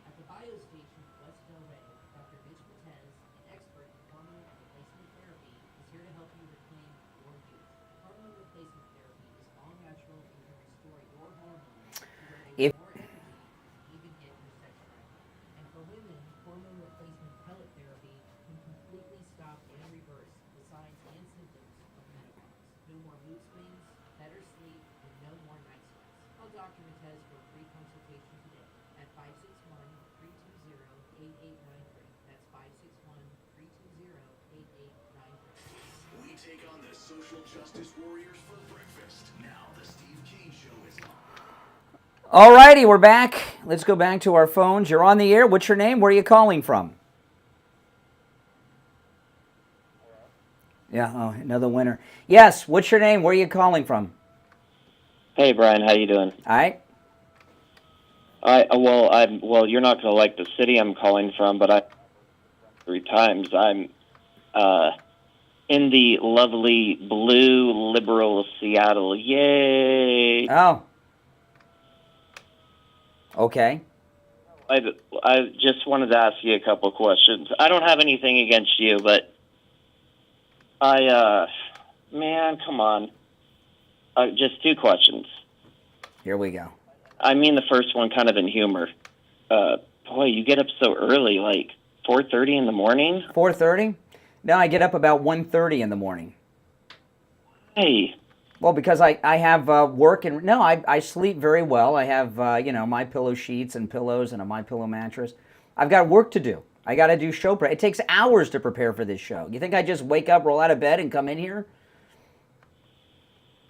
At the Bio Station in West Del Rey, Dr. Mitch Matez, an expert in hormone replacement therapy, is here to help you reclaim your youth. Hormone replacement therapy is all natural and can restore your hormones to where they If- have more energy to even get your sex drive. And for women, hormone replacement pellet therapy can completely stop and reverse the signs and symptoms of menopause. No more mood swings, better sleep, and no more night sweats. Call Dr. Matez for a free consultation today at 561-320-8893. That's 561-320-8893. We take on the social justice warriors for breakfast. Now the Steve Kane Show is on. All righty, we're back. Let's go back to our phones. You're on the air. What's your name? Where are you calling from? Yeah, oh, another winner. Yes, what's your name? Where are you calling from? Hey Brian, how you doing? All right. Well, you're not gonna like the city I'm calling from, but 3 times. I'm in the lovely blue liberal Seattle. Yay! Oh. Okay. I just wanted to ask you a couple of questions. I don't have anything against you, but man, come on. Just 2 questions. Here we go. I mean the first one kind of in humor. Boy, you get up so early, like 4:30 in the morning? 4:30? No, I get up about 1:30 in the morning. Hey. Well, because I have work and no, I sleep very well. I have my pillow sheets and pillows and a my pillow mattress. I've got work to do. I got to do show prep. It takes hours to prepare for this show. You think I just wake up, roll out of bed, and come in here?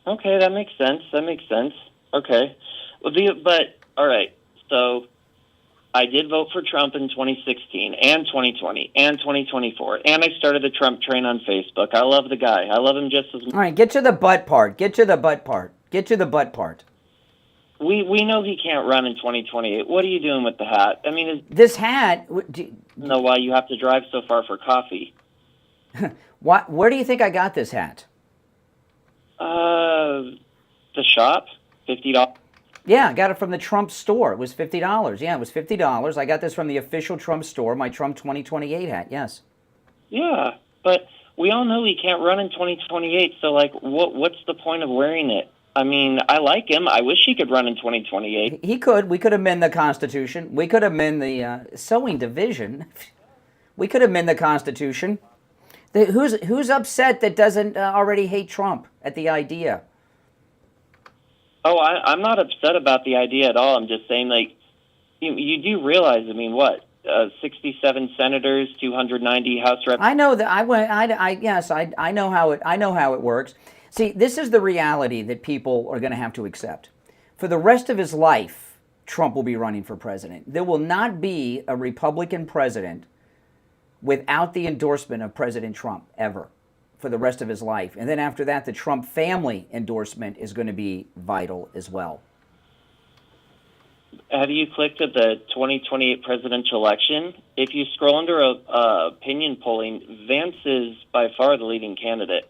Okay, that makes sense. Okay. Well, but all right, so I did vote for Trump in 2016 and 2020 and 2024, and I started the Trump train on Facebook. I love the guy. I love him just as much. All right, get to the butt part. Get to the butt part. Get to the butt part. We know he can't run in 2028. What are you doing with the hat? I mean, this hat. Know why you have to drive so far for coffee? Where do you think I got this hat? The shop, $50. Yeah, I got it from the Trump store. It was $50. Yeah, it was $50. I got this from the official Trump store. My Trump 2028 hat. Yes. Yeah, but we all know he can't run in 2028. So, like, what's the point of wearing it? I mean, I like him. I wish he could run in 2028. He could. We could amend the Constitution. We could amend the sewing division. We could amend the Constitution. Who's upset that doesn't already hate Trump at the idea? Oh, I'm not upset about the idea at all. I'm just saying, like, you do realize, I mean, what? 67 senators, 290 House reps. I know that. I know how it. I know how it works. See, this is the reality that people are going to have to accept. For the rest of his life, Trump will be running for president. There will not be a Republican president without the endorsement of President Trump, ever, for the rest of his life. And then after that, the Trump family endorsement is going to be vital as well. Have you clicked at the 2028 presidential election? If you scroll under opinion polling, Vance is by far the leading candidate.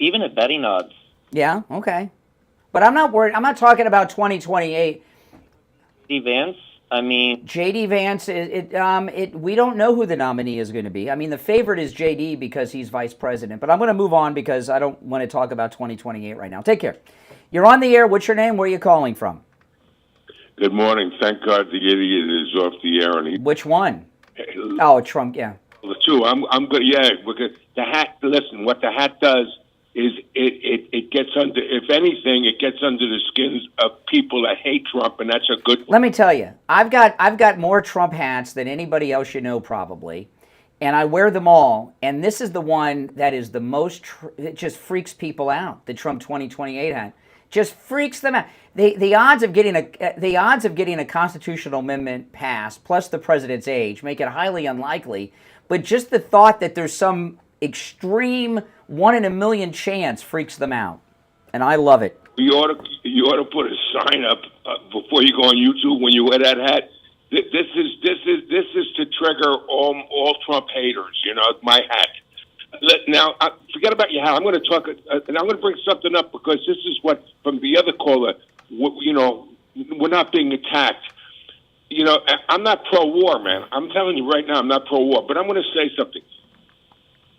Even at betting odds. Yeah, okay. But I'm not worried. I'm not talking about 2028. J.D. Vance? I mean... J.D. Vance, we don't know who the nominee is going to be. I mean, the favorite is J.D. because he's vice president. But I'm going to move on because I don't want to talk about 2028 right now. Take care. You're on the air. What's your name? Where are you calling from? Good morning. Thank God the idiot is off the air. And Which one? Oh, Trump, yeah. The two. I'm good. Yeah, because the hat, listen, what the hat does is it gets under, if anything, it gets under the skins of people that hate Trump, and that's a good... Let me tell you, I've got more Trump hats than anybody else you know, probably, and I wear them all, and this is the one that is the most, it just freaks people out, the Trump 2028 hat. Just freaks them out. The odds of getting a constitutional amendment passed, plus the president's age, make it highly unlikely, but just the thought that there's some extreme 1 in a million chance freaks them out, and I love it. You ought to put a sign up before you go on YouTube when you wear that hat. This is to trigger all Trump haters. You know, my hat. Now, forget about your hat. I'm going to talk, and I'm going to bring something up because this is what from the other caller. You know, we're not being attacked. You know, I'm not pro-war, man. I'm telling you right now, I'm not pro-war. But I'm going to say something.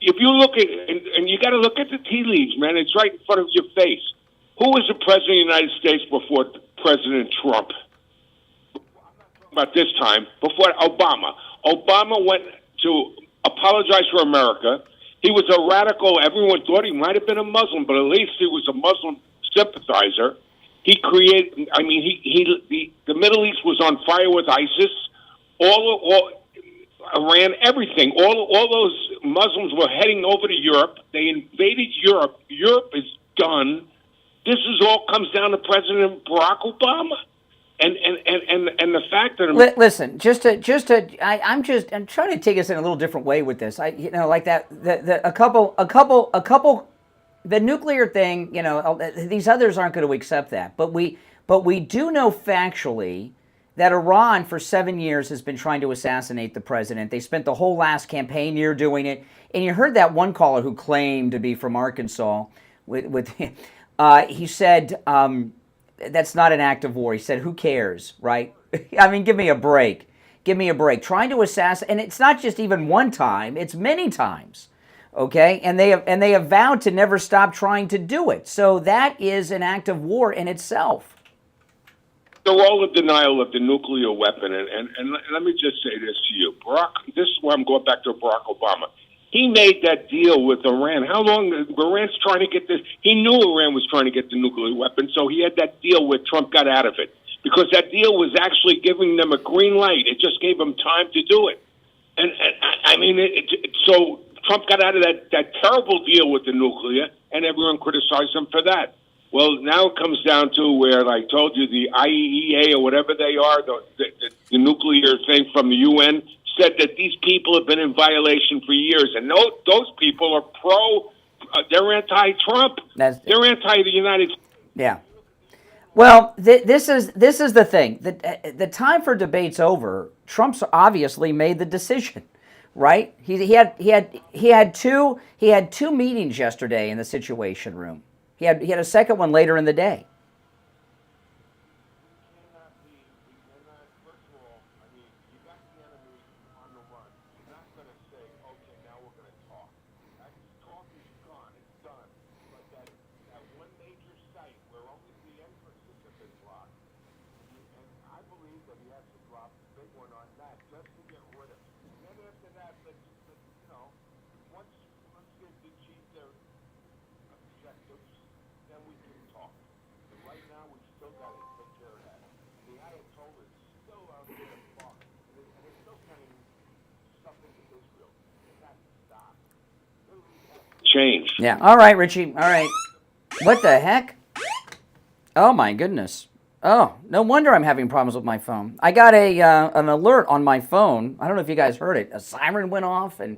If you look at, and you got to look at the tea leaves, man, it's right in front of your face. Who was the president of the United States before President Trump? I'm not talking about this time. Before Obama. Obama went to apologize for America. He was a radical. Everyone thought he might have been a Muslim, but at least he was a Muslim sympathizer. He created, I mean, the Middle East was on fire with ISIS. All Iran, everything. All those Muslims were heading over to Europe. They invaded Europe. Europe is done. This is all comes down to President Barack Obama, and the fact that listen, I'm trying to take us in a little different way with this. Like that a couple. The nuclear thing, these others aren't going to accept that, but we do know factually that Iran for 7 years has been trying to assassinate the president. They spent the whole last campaign year doing it. And you heard that one caller who claimed to be from Arkansas. He said, that's not an act of war. He said, who cares, right? I mean, give me a break. Give me a break. Trying to assassinate, and it's not just even one time, it's many times. Okay? And they have vowed to never stop trying to do it. So that is an act of war in itself. They're all in denial of the nuclear weapon, and let me just say this to you. This is why I'm going back to Barack Obama. He made that deal with Iran. How long? Iran's trying to get this. He knew Iran was trying to get the nuclear weapon, so he had that deal where Trump got out of it. Because that deal was actually giving them a green light. It just gave them time to do it. And I mean, so Trump got out of that terrible deal with the nuclear, and everyone criticized him for that. Well, now it comes down to where, like I told you, the IEEA or whatever they are, the nuclear thing from the UN, said that these people have been in violation for years. And those people are they're anti-Trump. They're anti the United States. Yeah. Well, this is the thing. The time for debate's over. Trump's obviously made the decision, right? He had two meetings yesterday in the Situation Room. He had a second one later in the day. Change. Yeah. All right, Richie. All right. What the heck? Oh my goodness. Oh, no wonder I'm having problems with my phone. I got an alert on my phone. I don't know if you guys heard it. A siren went off, and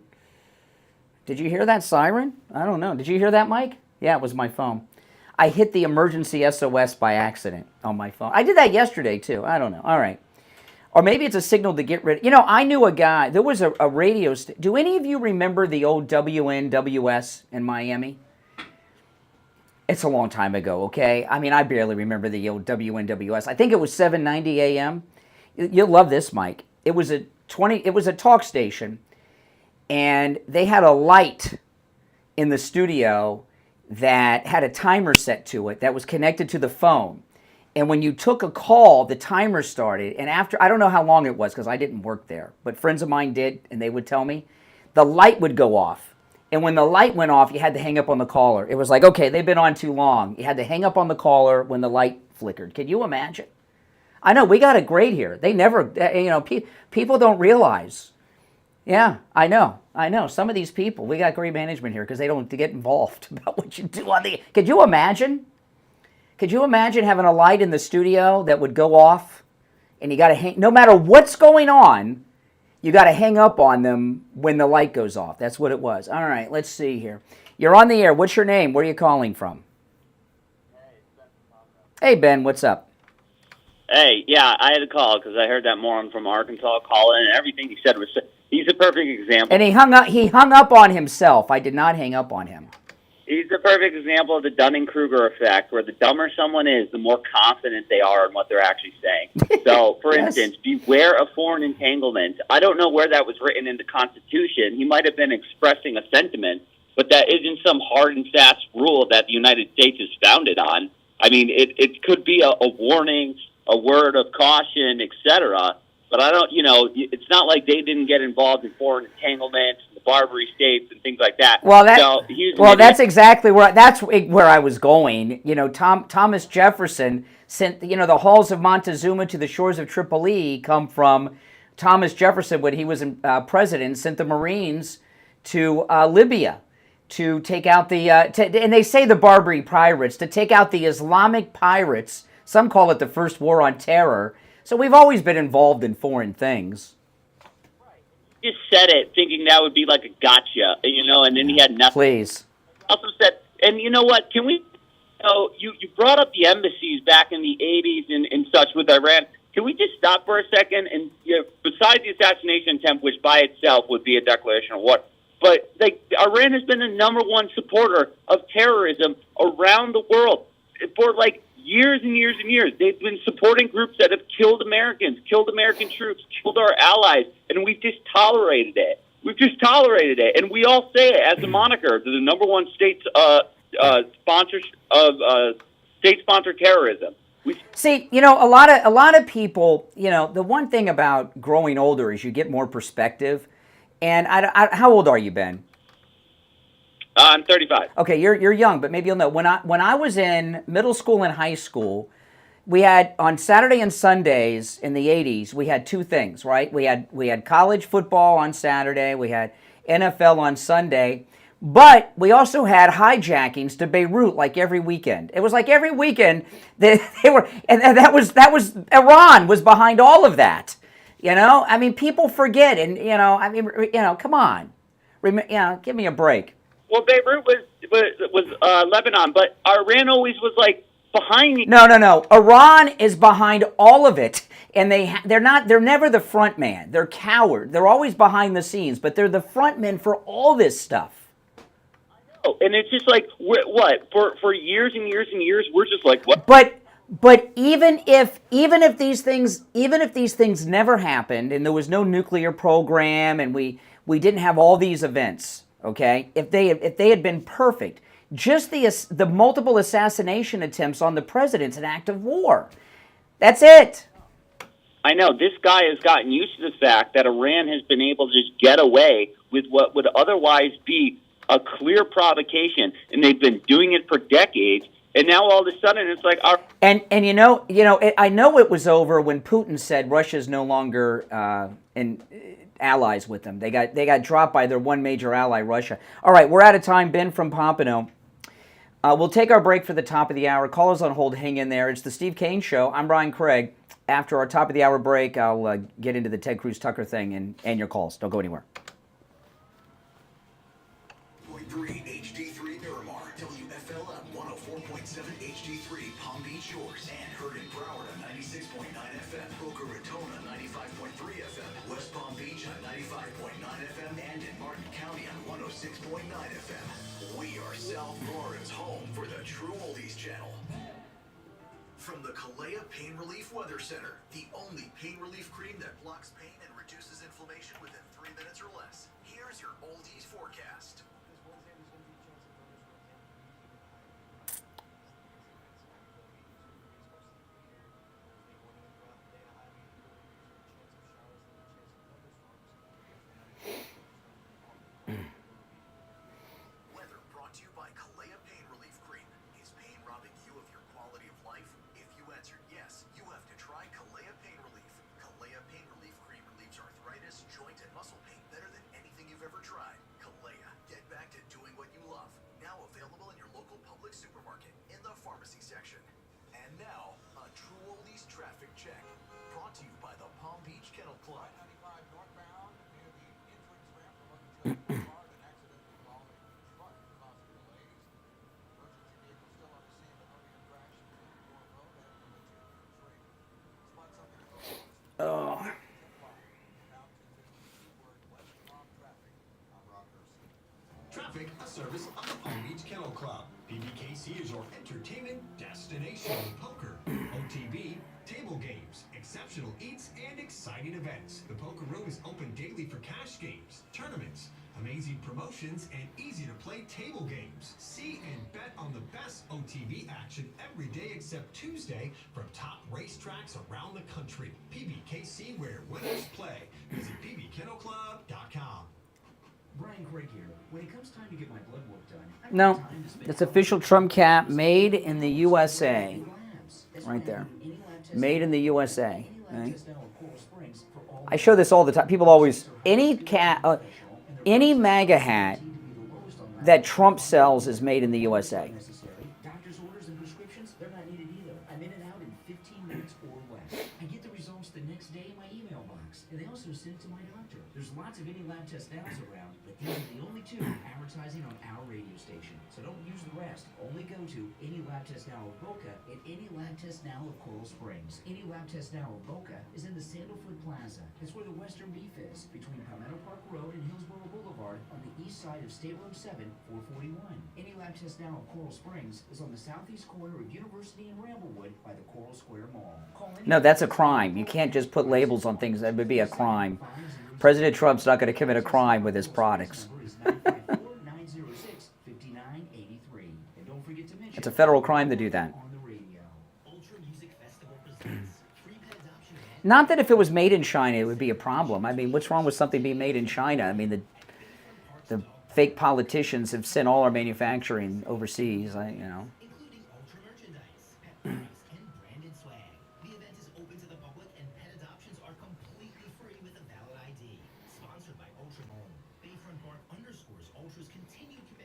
did you hear that siren? I don't know. Did you hear that, Mike? Yeah, it was my phone. I hit the emergency SOS by accident on my phone. I did that yesterday too. I don't know. All right. Or maybe it's a signal to get rid of. You know, I knew a guy. There was a radio. Do any of you remember the old WNWS in Miami? It's a long time ago, okay? I mean, I barely remember the old WNWS. I think it was 790 AM. You'll love this, Mike. It was a talk station, and they had a light in the studio that had a timer set to it that was connected to the phone. And when you took a call, the timer started. And after, I don't know how long it was because I didn't work there, but friends of mine did, and they would tell me, the light would go off. And when the light went off, you had to hang up on the caller. It was like, okay, they've been on too long. You had to hang up on the caller when the light flickered. Can you imagine? I know, we got it great here. They never, people don't realize. Yeah, I know. Some of these people, we got great management here because they don't get involved about what you do on the, could you imagine? Could you imagine having a light in the studio that would go off and you got to hang, no matter what's going on, you got to hang up on them when the light goes off. That's what it was. All right, let's see here. You're on the air. What's your name? Where are you calling from? Hey, Ben, what's up? Hey, yeah, I had to call because I heard that moron from Arkansas call in, and everything he said was, he's a perfect example. And he hung up on himself. I did not hang up on him. He's the perfect example of the Dunning-Kruger effect, where the dumber someone is, the more confident they are in what they're actually saying. So, for instance, beware of foreign entanglement. I don't know where that was written in the Constitution. He might have been expressing a sentiment, but that isn't some hard and fast rule that the United States is founded on. I mean, it could be a warning, a word of caution, etc., but I don't, it's not like they didn't get involved in foreign entanglements, the Barbary states, and things like that. Well, that's exactly where I was going. Thomas Jefferson sent, the halls of Montezuma to the shores of Tripoli come from Thomas Jefferson when he was president, sent the Marines to Libya to take out and they say the Barbary pirates, to take out the Islamic pirates. Some call it the First War on Terror. So we've always been involved in foreign things. Just said it thinking that would be like a gotcha, and then he had nothing. Please. Also said, and you know what, can we, you brought up the embassies back in the 80s and such with Iran. Can we just stop for a second? And besides the assassination attempt, which by itself would be a declaration of war, but Iran has been the number one supporter of terrorism around the world for years and years and years. They've been supporting groups that have killed Americans, killed American troops, killed our allies, and we've just tolerated it. And we all say it as a moniker. They're the number one state sponsors of state-sponsored terrorism. See, a lot of people, the one thing about growing older is you get more perspective. And how old are you, Ben? I'm 35. Okay, you're young, but maybe you'll know. When I was in middle school and high school, we had on Saturday and Sundays in the 80s, we had two things, right? We had college football on Saturday, we had NFL on Sunday. But we also had hijackings to Beirut like every weekend. It was like every weekend they were, and that was Iran was behind all of that. You know, I mean, people forget, and come on, give me a break. Well, Beirut was Lebanon, but Iran always was like behind me. No. Iran is behind all of it, and they're never the front man. They're coward. They're always behind the scenes, but they're the front men for all this stuff. Oh, and it's just like what for years and years and years we're just like what. But even if these things never happened, and there was no nuclear program, and we didn't have all these events, okay? If they had been perfect, just the multiple assassination attempts on the president's an act of war. That's it. I know this guy has gotten used to the fact that Iran has been able to just get away with what would otherwise be a clear provocation, and they've been doing it for decades. And now all of a sudden it's like our and I know it was over when Putin said Russia's no longer in allies with them. They got dropped by their one major ally, Russia. All right, we're out of time. Ben from Pompano. We'll take our break for the top of the hour. Callers on hold, hang in there. It's the Steve Kane Show. I'm Brian Craig. After our top of the hour break, I'll get into the Ted Cruz Tucker thing and your calls. Don't go anywhere. 3 HD3 Miramar, WFLM 104.7 HD3 Palm Beach Shores, and heard in Broward on 96.9 FM, Boca Raton on 95.3 FM, West Palm Beach on 95.9 FM, and in Martin County on 106.9 FM. We are South Florida's home for the True Oldies channel. From the Kalea Pain Relief Weather Center, the only pain relief cream that blocks pain and reduces inflammation within 3 minutes or less. Here's your Oldies forecast. Traffic, a service of the Palm Beach Kennel Club. PBKC is your entertainment destination. Poker, OTB, table games, exceptional eats, and exciting events. The poker room is open daily for cash games, tournaments, amazing promotions, and easy-to-play table games. See and bet on the best OTB action every day except Tuesday from top racetracks around the country. PBKC, where winners play. Visit pbkennelclub.com. Brian Craig here. When it comes time to get my blood work done, No, it's official Trump cap, made in the USA. Right there. Made in the USA. Right? I show this all the time. People always, any MAGA hat that Trump sells is made in the USA. Doctor's orders and prescriptions, they're not needed either. I'm in and out in 15 minutes or less. I get the results the next day in my email box, and they also send it to my doctor. There's lots of any lab test nows around, but these are the only two advertising on our radio station. So don't use the rest. Only go to Any Lab Test Now of Boca and Any Lab Test Now of Coral Springs. Any Lab Test Now of Boca is in the Sandalwood Plaza. It's where the Western Beef is, between Palmetto Park Road and Hillsborough Boulevard on the east side of State Road 7, 441. Any Lab Test Now of Coral Springs is on the southeast corner of University and Ramblewood by the Coral Square Mall. No, that's a crime. You can't just put labels on things. That would be a crime. President Trump's not going to commit a crime with his products. It's a federal crime to do that. Not that if it was made in China, it would be a problem. I mean, what's wrong with something being made in China? I mean, the fake politicians have sent all our manufacturing overseas. Ultra's continued commitment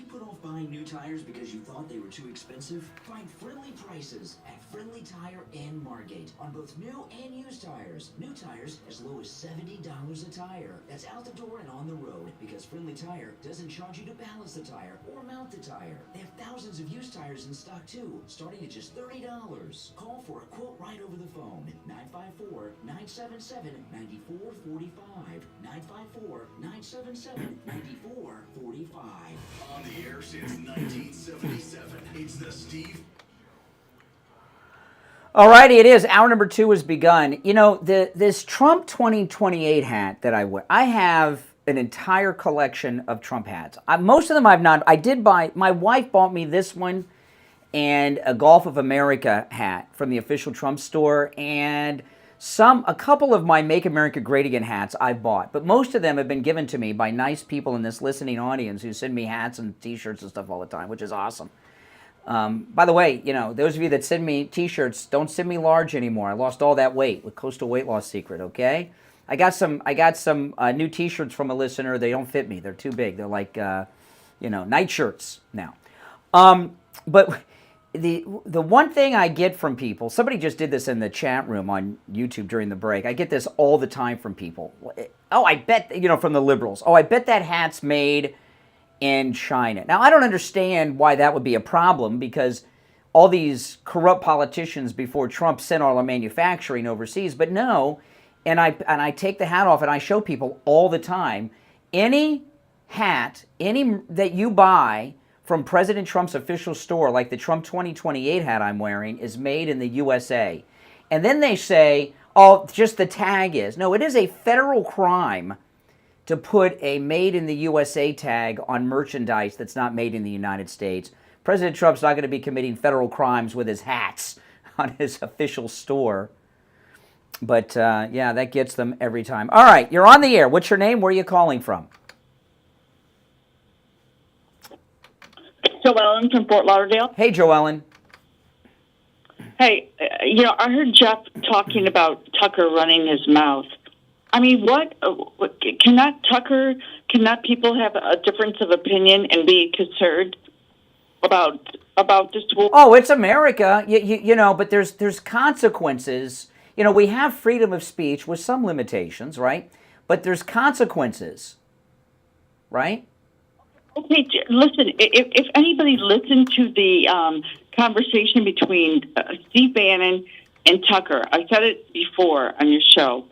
put off buying new tires because you thought they were too expensive? Find friendly prices at Friendly Tire and Margate on both new and used tires. New tires as low as $70 a tire. That's out the door and on the road because Friendly Tire doesn't charge you to balance the tire or mount the tire. They have thousands of used tires in stock too, starting at just $30. Call for a quote right over the phone. 954-977-9445. 954-977-9445. On the air since 1977, it's the Steve. Alrighty, it is. Hour number 2 has begun. You know, this Trump 2028 hat that I wear, I have an entire collection of Trump hats. Most of them I've not. I did buy, my wife bought me this one and a Gulf of America hat from the official Trump store, and a couple of my Make America Great Again hats I've bought, but most of them have been given to me by nice people in this listening audience who send me hats and t-shirts and stuff all the time, which is awesome. By the way, you know, those of you that send me t-shirts, don't send me large anymore. I lost all that weight with Coastal Weight Loss Secret, okay? I got some new t-shirts from a listener. They don't fit me. They're too big. They're like, night shirts now. But the one thing I get from people, somebody just did this in the chat room on YouTube during the break. I get this all the time from people. Oh, I bet, from the liberals. Oh, I bet that hat's made in China. Now, I don't understand why that would be a problem, because all these corrupt politicians before Trump sent all our manufacturing overseas. But no, and I take the hat off and I show people all the time, any hat, any that you buy from President Trump's official store, like the Trump 2028 hat I'm wearing, is made in the USA. And then they say, oh, just the tag is. No, it is a federal crime to put a made in the USA tag on merchandise that's not made in the United States. President Trump's not going to be committing federal crimes with his hats on his official store. But yeah, that gets them every time. All right, you're on the air. What's your name? Where are you calling from? Joellen from Fort Lauderdale. Hey, Joellen. Hey, I heard Jeff talking about Tucker running his mouth. I mean, what cannot people have a difference of opinion and be concerned about this war? Oh, it's America, but there's consequences. We have freedom of speech with some limitations, right? But there's consequences, right? Okay, listen, if anybody listened to the conversation between Steve Bannon and Tucker, I said it before on your show,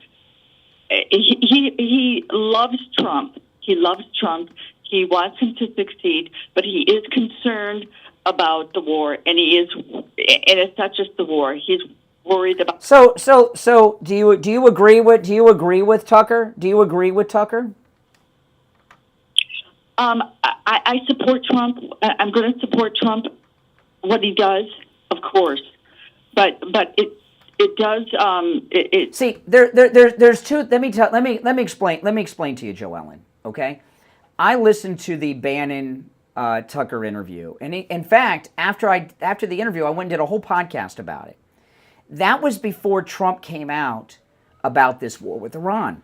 he loves Trump. He loves Trump. He wants him to succeed, but he is concerned about the war, and it's not just the war. He's worried about. So do you agree with Tucker? Do you agree with Tucker? I support Trump. I'm going to support Trump, what he does, of course, but it does. See, there's two. Let me explain to you, Joellen. Okay, I listened to the Bannon Tucker interview, and in fact, after the interview, I went and did a whole podcast about it. That was before Trump came out about this war with Iran.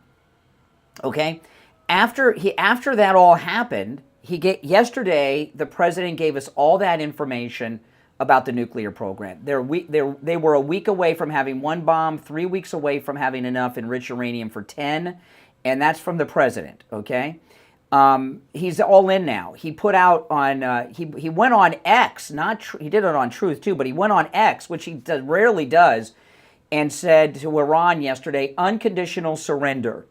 Okay. After that all happened, yesterday the president gave us all that information about the nuclear program. They were a week away from having one bomb, 3 weeks away from having enough enriched uranium for 10, and that's from the president. Okay, he's all in now. He put out on he went on X, he did it on Truth too, but he went on X, which he rarely does, and said to Iran yesterday, unconditional surrender.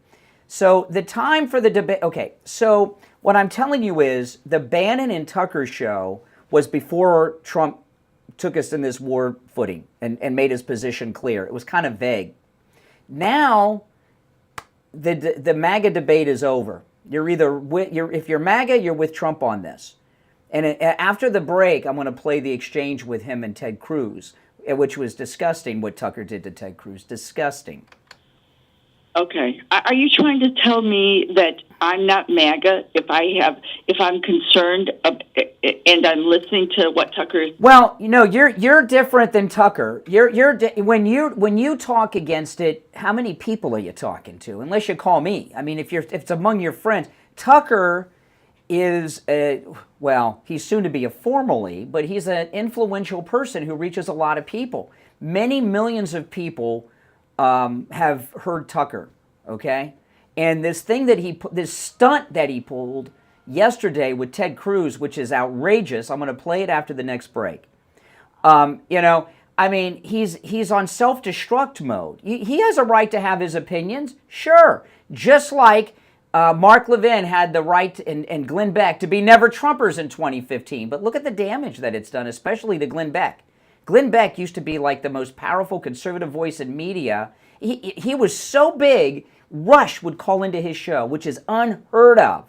So the time for the debate, okay, so what I'm telling you is the Bannon and Tucker show was before Trump took us in this war footing and made his position clear. It was kind of vague. Now, the MAGA debate is over. If you're MAGA, you're with Trump on this. And after the break, I'm going to play the exchange with him and Ted Cruz, which was disgusting what Tucker did to Ted Cruz. Disgusting. Okay. Are you trying to tell me that I'm not MAGA if I'm concerned and I'm listening to what Tucker is? Well, you're different than Tucker. When you talk against it, how many people are you talking to? Unless you call me. I mean, if it's among your friends, Tucker is, he's soon to be a formally, but he's an influential person who reaches a lot of people. Many millions of people have heard Tucker, okay? And this stunt that he pulled yesterday with Ted Cruz, which is outrageous. I'm going to play it after the next break. He's on self-destruct mode. He has a right to have his opinions, sure. Just like Mark Levin had the right and Glenn Beck to be never Trumpers in 2015. But look at the damage that it's done, especially to Glenn Beck. Glenn Beck used to be like the most powerful conservative voice in media. He was so big, Rush would call into his show, which is unheard of.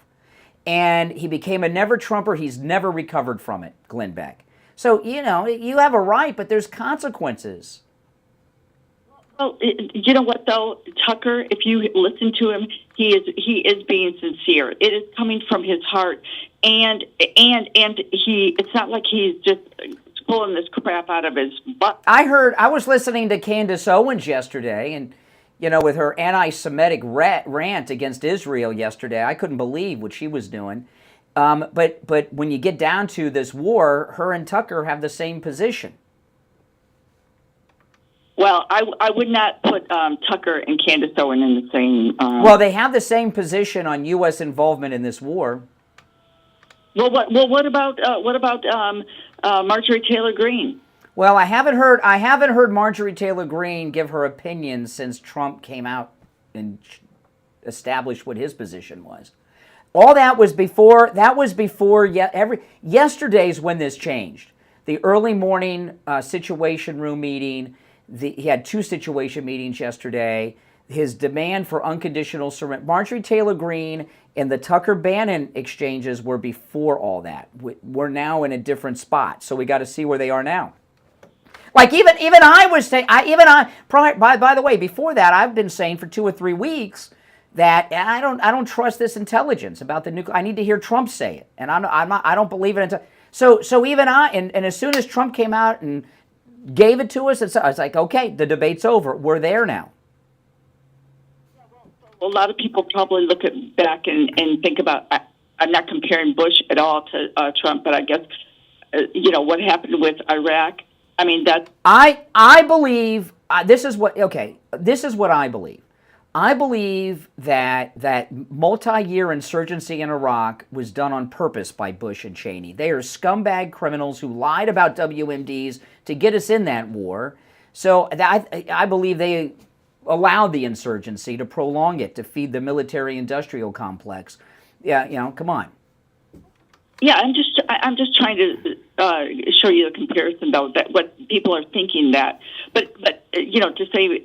And he became a never Trumper. He's never recovered from it, Glenn Beck. So, you have a right, but there's consequences. Well, you know what though, Tucker? If you listen to him, he is being sincere. It is coming from his heart, and it's not like he's just pulling this crap out of his butt. I was listening to Candace Owens yesterday, and with her anti-Semitic rant against Israel yesterday, I couldn't believe what she was doing. But when you get down to this war, her and Tucker have the same position. Well, I would not put Tucker and Candace Owens in the same. Well, they have the same position on U.S. involvement in this war. Well, what about Marjorie Taylor Greene? Well, I haven't heard Marjorie Taylor Greene give her opinion since Trump came out and established what his position was. All that was before. Yesterday's when this changed. The early morning Situation Room meeting. He had 2 situation meetings yesterday. His demand for unconditional surrender. Marjorie Taylor Greene and the Tucker Bannon exchanges were before all that. We're now in a different spot, so we got to see where they are now. Like even I was saying, by the way, before that, I've been saying for 2 or 3 weeks that I don't trust this intelligence about the nuclear. I need to hear Trump say it, and I don't believe it. So even and as soon as Trump came out and gave it to us, I was like, okay, the debate's over. We're there now. A lot of people probably look back and think about. I'm not comparing Bush at all to Trump, but I guess what happened with Iraq. I mean that. I believe this is what I believe. I believe that multi-year insurgency in Iraq was done on purpose by Bush and Cheney. They are scumbag criminals who lied about WMDs to get us in that war. So I believe they allowed the insurgency to prolong it, to feed the military-industrial complex. Yeah, come on. Yeah, I'm just trying to show you the comparison, though, that what people are thinking that. But to say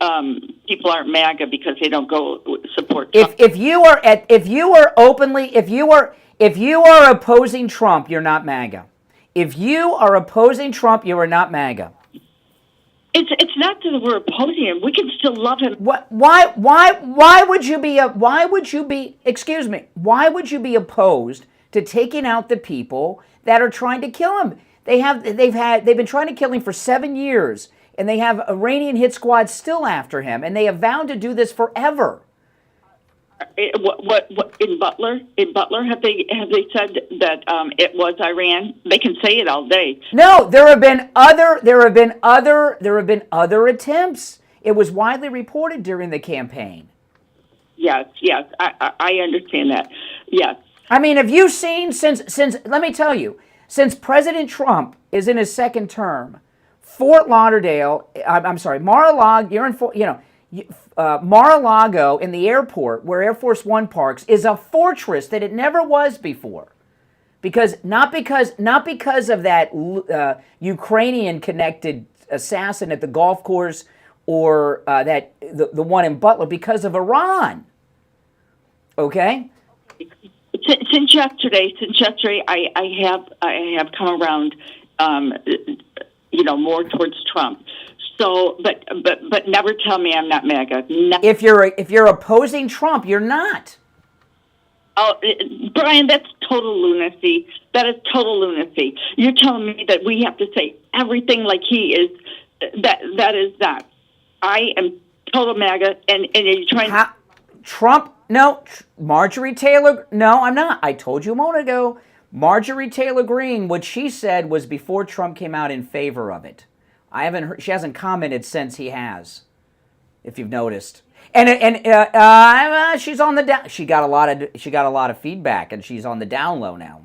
people aren't MAGA because they don't go support Trump. If you are opposing Trump, you're not MAGA. If you are opposing Trump, you are not MAGA. It's not that we're opposing him. We can still love him. Why would you be opposed to taking out the people that are trying to kill him? They've been trying to kill him for 7 years, and they have Iranian hit squads still after him, and they have vowed to do this forever. What in Butler? In Butler, have they said that it was Iran? They can say it all day. No, there have been other attempts. It was widely reported during the campaign. Yes, I understand that. Yes. I mean, have you seen since let me tell you, since President Trump is in his second term, Mar-a-Lago, Mar-a-Lago in the airport where Air Force One parks is a fortress that it never was before, not because of that Ukrainian connected assassin at the golf course or the one in Butler, because of Iran. Okay. Since yesterday, I have come around, more towards Trump. So, but never tell me I'm not MAGA. If you're opposing Trump, you're not. Oh, Brian, that's total lunacy. That is total lunacy. You're telling me that we have to say everything like he is. That is that. I am total MAGA, and you're trying. Trump No, Marjorie Taylor. No, I'm not. I told you a moment ago. Marjorie Taylor Greene, what she said was before Trump came out in favor of it. I haven't heard, she hasn't commented since he has, if you've noticed. And she's on the down. She got a lot of feedback, and she's on the down low now.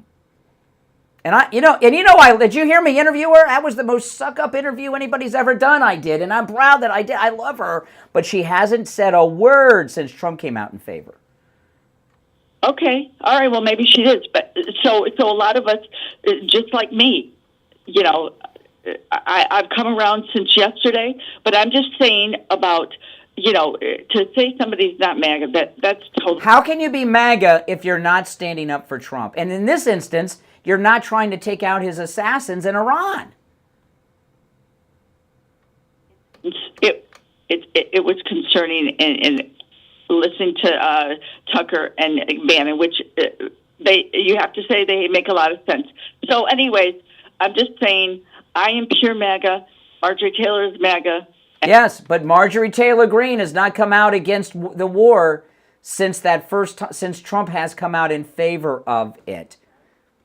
And did you hear me interview her? That was the most suck-up interview anybody's ever done. I did, and I'm proud that I did. I love her, but she hasn't said a word since Trump came out in favor. Okay, all right. Well, maybe she is, but so a lot of us, just like me, I've come around since yesterday. But I'm just saying about, to say somebody's not MAGA, that's totally. How can you be MAGA if you're not standing up for Trump? And in this instance, you're not trying to take out his assassins in Iran. It was concerning and listening to Tucker and Bannon, which you have to say they make a lot of sense. So, anyways, I'm just saying I am pure MAGA. Marjorie Taylor is MAGA. Yes, but Marjorie Taylor Greene has not come out against the war since since Trump has come out in favor of it.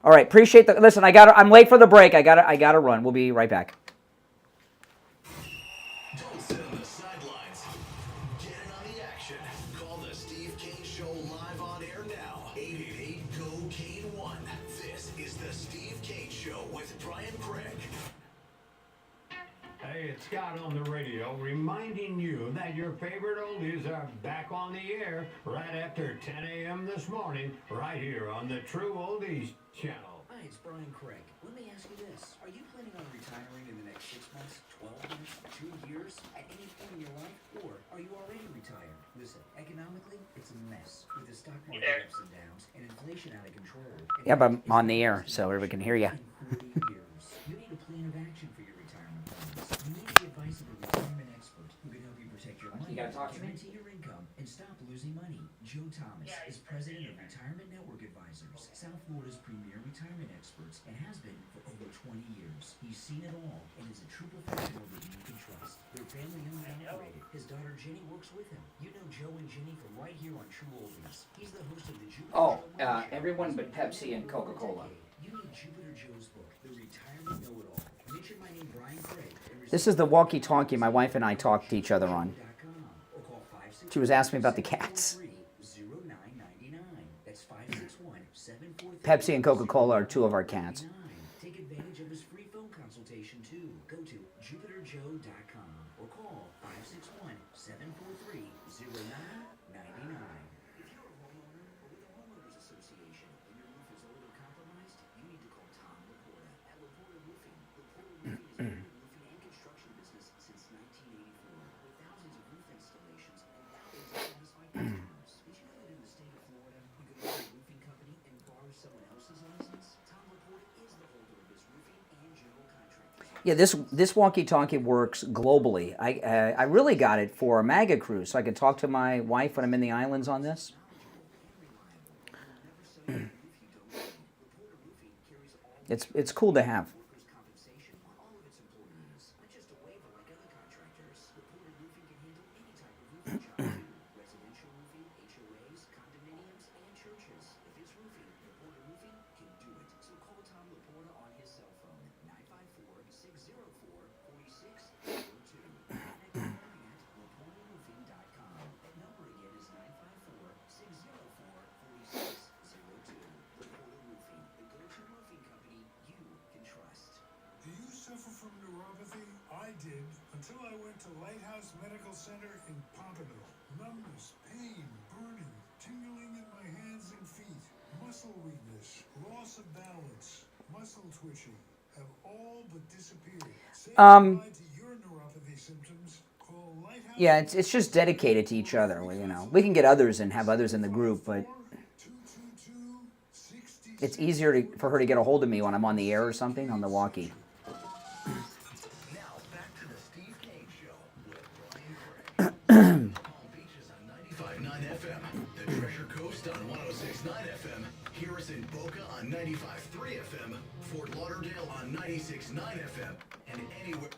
All right, appreciate the listen. I'm late for the break. I gotta run. We'll be right back. Don't sit on the sidelines. Get in on the action. Call the Steve Kane Show live on air now. 888-GO-KANE-1. This is the Steve Kane Show with Brian Craig. Hey, it's Scott on the radio reminding you that your favorite oldies are back on the air right after 10 a.m. this morning, right here on the True Oldies channel. Hi, it's Brian Craig. Let me ask you this. Are you planning on retiring in the next 6 months, 12 months, 2 years, at any point in your life? Or are you already retired? Listen, economically, it's a mess. With the stock market ups and downs and inflation out of control. Yeah, but I'm on the air, so everybody can hear you. You need a plan of action for your retirement plans. You need the advice of a retirement expert who can help you protect your money, guarantee your income, and stop losing money. Joe Thomas is president of Retirement Network Advisors, South Florida's premier retirement experts, and has been for over 20 years. He's seen it all and is a true professional that you can trust. They're family-owned and operated. His daughter Jenny works with him. You know Joe and Jenny from right here on True Oldies. He's the host of the Jupiter Show. Everyone but Pepsi and Coca-Cola. You need Jupiter Joe's book, The Retirement Know-It-All. Mention my name, Brian Craig. This is the walkie-talkie my wife and I talk to each other on. She was asking me about the cats. Pepsi and Coca-Cola are two of our cats. Take advantage of his free phone consultation too. Go to jupiterjoe.com or call 561-743-0999. If you're a homeowner or with a homeowners association and your roof is old or compromised, you need to call Tom Laporta at Laporta Roofing. Laporta Roofing is a roofing and construction business since 1984 with thousands of roof installations and thousands of satisfied customers. Did you know that in the state of Florida, you can own a roofing company and borrow someone else's license? Tom Laporta is the holder of this roofing and general contractor. Yeah, this walkie-talkie works globally. I really got it for a MAGA cruise, so I can talk to my wife when I'm in the islands on this. It's cool to have. From neuropathy? I did, until I went to Lighthouse Medical Center in Pompano. Numbness, pain, burning, tingling in my hands and feet, muscle weakness, loss of balance, muscle twitching have all but disappeared. Say goodbye to your neuropathy symptoms. Call Lighthouse. Yeah, it's just dedicated to each other. We can get others and have others in the group, but it's easier for her to get a hold of me when I'm on the air or something on the walkie. Now back to the Steve Kane Show with Brian Craig. Palm Beaches on 95.9 FM, the Treasure Coast on 106.9 FM, Harrison Boca on 95.3 FM, Fort Lauderdale on 96.9 FM, and anywhere.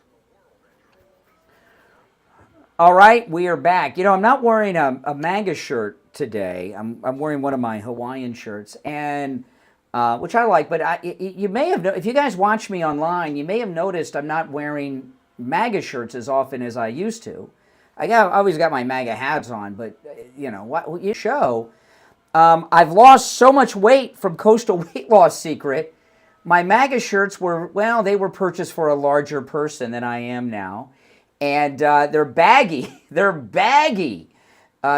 All right, we are back. I'm not wearing a MAGA shirt today. I'm wearing one of my Hawaiian shirts, and which I like. But you may have, if you guys watch me online, you may have noticed I'm not wearing MAGA shirts as often as I used to. I always got my MAGA hats on, but what you show. I've lost so much weight from Coastal Weight Loss Secret. My MAGA shirts they were purchased for a larger person than I am now. And they're baggy. They're baggy.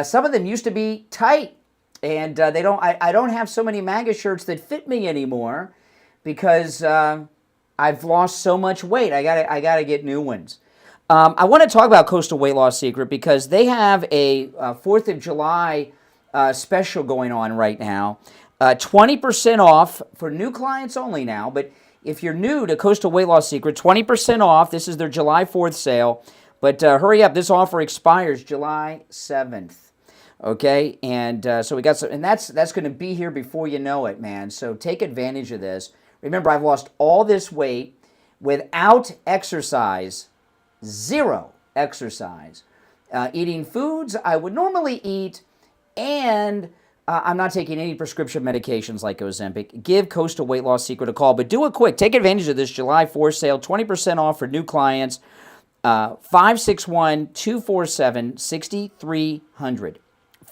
Some of them used to be tight. And I don't have so many MAGA shirts that fit me anymore because I've lost so much weight. I gotta get new ones. I want to talk about Coastal Weight Loss Secret because they have a 4th of July special going on right now. 20% off for new clients only now, but if you're new to Coastal Weight Loss Secret, 20% off. This is their July 4th sale, but hurry up. This offer expires July 7th, okay? And so we got some, and that's going to be here before you know it, man. So take advantage of this. Remember, I've lost all this weight without exercise, 0 exercise, eating foods I would normally eat, and I'm not taking any prescription medications like Ozempic. Give Coastal Weight Loss Secret a call, but do it quick. Take advantage of this July 4th sale, 20% off for new clients, 561-247-6300.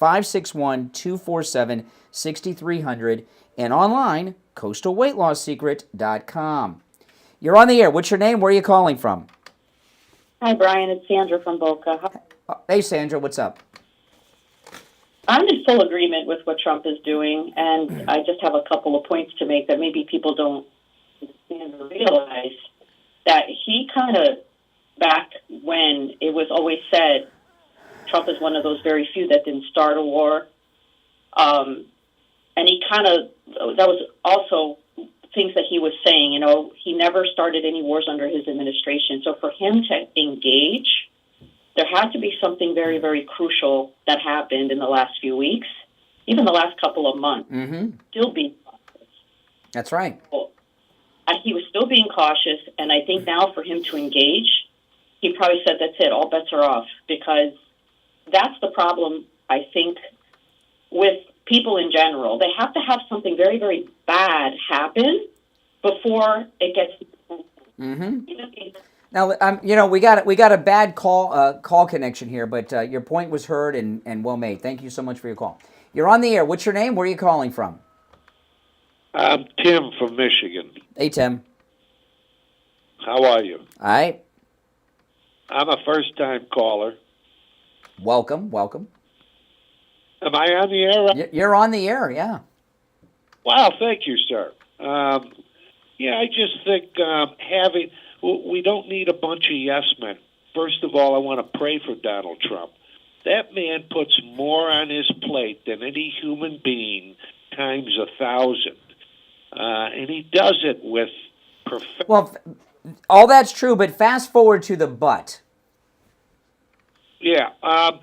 561-247-6300, and online, coastalweightlasssecret.com. You're on the air. What's your name? Where are you calling from? Hi, Brian. It's Sandra from Boca. Hey, Sandra. What's up? I'm in full agreement with what Trump is doing, and I just have a couple of points to make that maybe people don't realize that he kind of, back when it was always said, Trump is one of those very few that didn't start a war, and he kind of, that was also things that he was saying, he never started any wars under his administration. So for him to engage, there had to be something very, very crucial that happened in the last few weeks, even the last couple of months. Mm-hmm. Still being cautious. That's right. He was still being cautious, and I think now for him to engage, he probably said, that's it, all bets are off, because that's the problem, I think, with people in general. They have to have something very, very bad happen before it gets... Mm-hmm. Now, we got a bad call connection here, but your point was heard and well made. Thank you so much for your call. You're on the air. What's your name? Where are you calling from? I'm Tim from Michigan. Hey, Tim. How are you? All right. I'm a first-time caller. Welcome. Am I on the air? You're on the air, yeah. Wow, thank you, sir. I just think we don't need a bunch of yes men. First of all, I want to pray for Donald Trump. That man puts more on his plate than any human being times 1,000. And he does it with perfection. Well, all that's true, but fast forward to the but. Yeah, I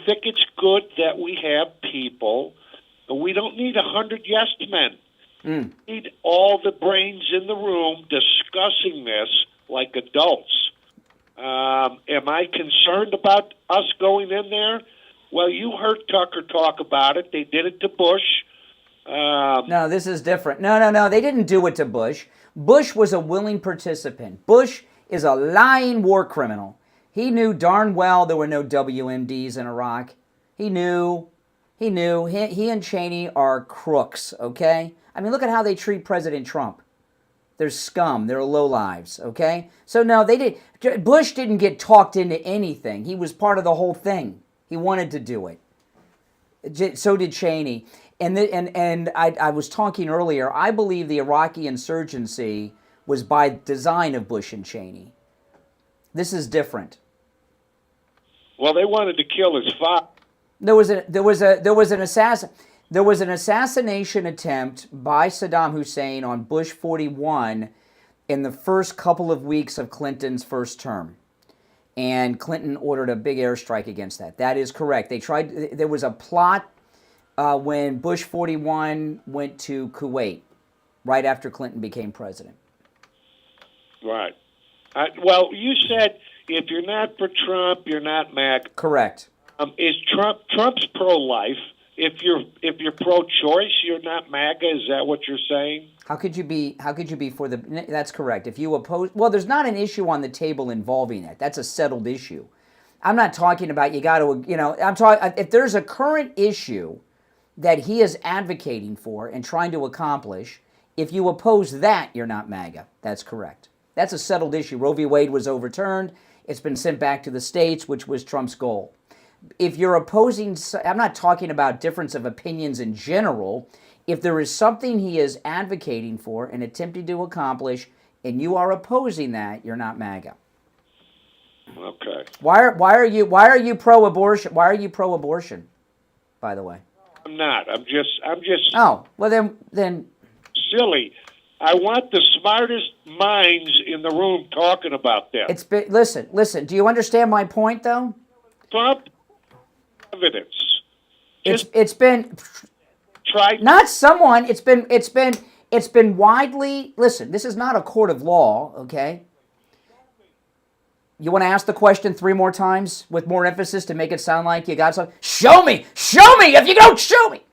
think it's good that we have people. We don't need 100 yes men. We need all the brains in the room discussing this like adults. Am I concerned about us going in there? Well, you heard Tucker talk about it. They did it to Bush. No, this is different. No. They didn't do it to Bush. Bush was a willing participant. Bush is a lying war criminal. He knew darn well there were no WMDs in Iraq. He knew. He and Cheney are crooks, okay? I mean, look at how they treat President Trump. They're scum. They're lowlives, okay? So, no, Bush didn't get talked into anything. He was part of the whole thing. He wanted to do it. So did Cheney. And I was talking earlier, I believe the Iraqi insurgency was by design of Bush and Cheney. This is different. Well, they wanted to kill his father. There was an assassination attempt by Saddam Hussein on Bush 41 in the first couple of weeks of Clinton's first term. And Clinton ordered a big airstrike against that. That is correct. There was a plot when Bush 41 went to Kuwait, right after Clinton became president. Right. Well, you said if you're not for Trump, you're not Mac. Correct. Is Trump's pro-life? if you're pro-choice, you're not MAGA. Is that what you're saying? How could you be for the? That's correct. If you oppose, well, there's not an issue on the table involving it. That's a settled issue. I'm not talking about you got to, I'm talking if there's a current issue that he is advocating for and trying to accomplish. If you oppose that, you're not MAGA. That's correct. That's a settled issue. Roe v. Wade was overturned. It's been sent back to the states, which was Trump's goal. If you're opposing, I'm not talking about difference of opinions in general. If there is something he is advocating for and attempting to accomplish, and you are opposing that, you're not MAGA. Okay. Why are you pro-abortion? Why are you pro-abortion? By the way. I'm not. I'm just. Oh, well then. Silly. I want the smartest minds in the room talking about that. It's been, listen. Do you understand my point, though? Trump evidence. It's been tried. Not someone. It's been widely. Listen, this is not a court of law. Okay. You want to ask the question 3 more times with more emphasis to make it sound like you got something? Show me! If you don't show me!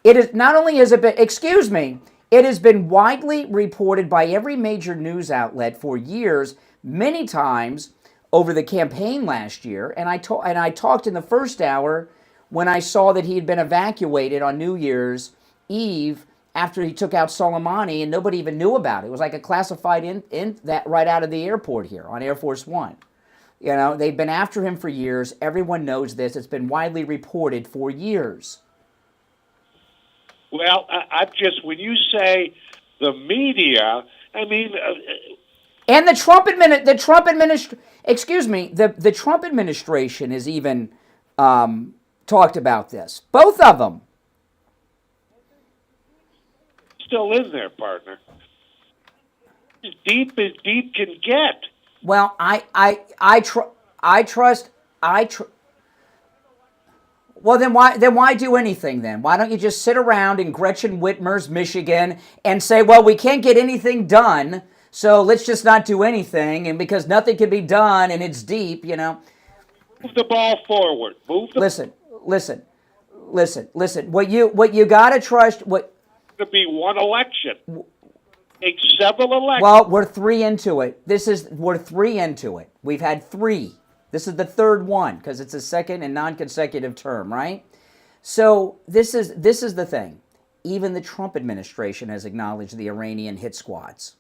It is not only has it been, excuse me, it has been widely reported by every major news outlet for years, many times over the campaign last year. And I talked in the first hour when I saw that he had been evacuated on New Year's Eve after he took out Soleimani, and nobody even knew about it. It was like a classified in that right out of the airport here on Air Force One. They've been after him for years. Everyone knows this. It's been widely reported for years. Well, I just, when you say the media, I mean... and the Trump administration has even talked about this. Both of them. Still in there, partner. As deep can get. Well, I trust. Well, then why do anything then? Why don't you just sit around in Gretchen Whitmer's Michigan and say, well, we can't get anything done, so let's just not do anything, and because nothing can be done and it's deep, Move the ball forward. Listen. What you gotta trust. To be one election. Take several elections. Well, we're 3 into it. We're 3 into it. We've had 3. This is the 3rd one because it's a second and non-consecutive term, right? So this is the thing. Even the Trump administration has acknowledged the Iranian hit squads.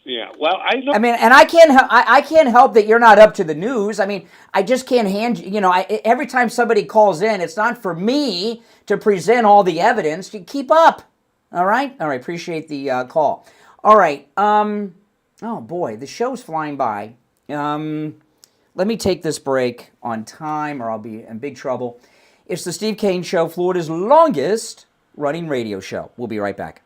Yeah, well, I know. I mean, and I can't help that you're not up to the news. I mean, I just can't hand you. Every time somebody calls in, it's not for me to present all the evidence. You keep up, all right? All right. Appreciate the call. All right. Oh boy, the show's flying by. Let me take this break on time, or I'll be in big trouble. It's the Steve Kane Show, Florida's longest running radio show. We'll be right back.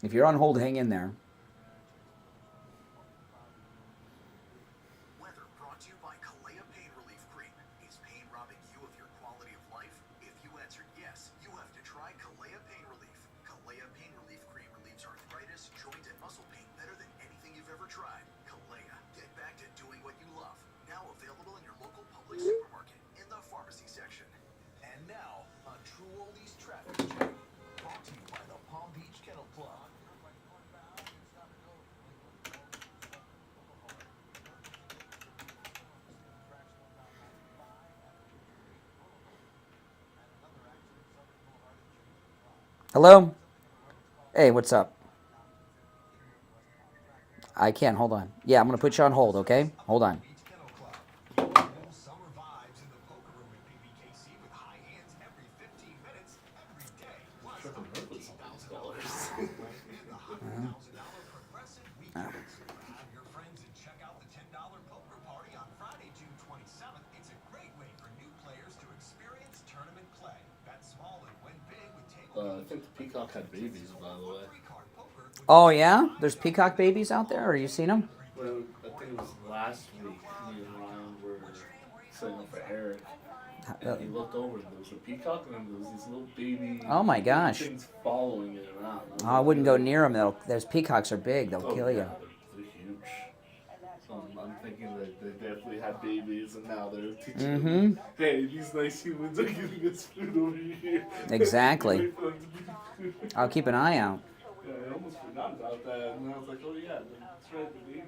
If you're on hold, hang in there. Weather brought to you by Kalea Pain Relief Cream. Is pain robbing you of your quality of life? If you answered yes, you have to try Kalea Pain Relief. Kalea Pain Relief Cream relieves arthritis, joint, and muscle pain better than anything you've ever tried. Kalea, get back to doing what you love. Now available in your local public supermarket in the pharmacy section. And now, a True Oldies traffic check. Brought to you by the Palm Beach Kennel Club. Hello? Hey, what's up? I can't. Hold on. Yeah, I'm going to put you on hold, okay? Hold on. I think the peacock had babies, by the way. Oh yeah, there's peacock babies out there. Are you seen them? Well, I think it was last week. Me and Ryan were setting up for Eric, and he looked over and there was a peacock, and then there was these little baby. Oh my gosh. Things following it around. Oh, I wouldn't go near them. Those peacocks are big. They'll kill you. They're huge. So I'm thinking that they definitely had babies, and now they're teaching them, hey, these nice humans are giving us food over here. Exactly. I'll keep an eye out. Yeah, I almost forgot about that, and I was like, oh yeah, that's right, the babies.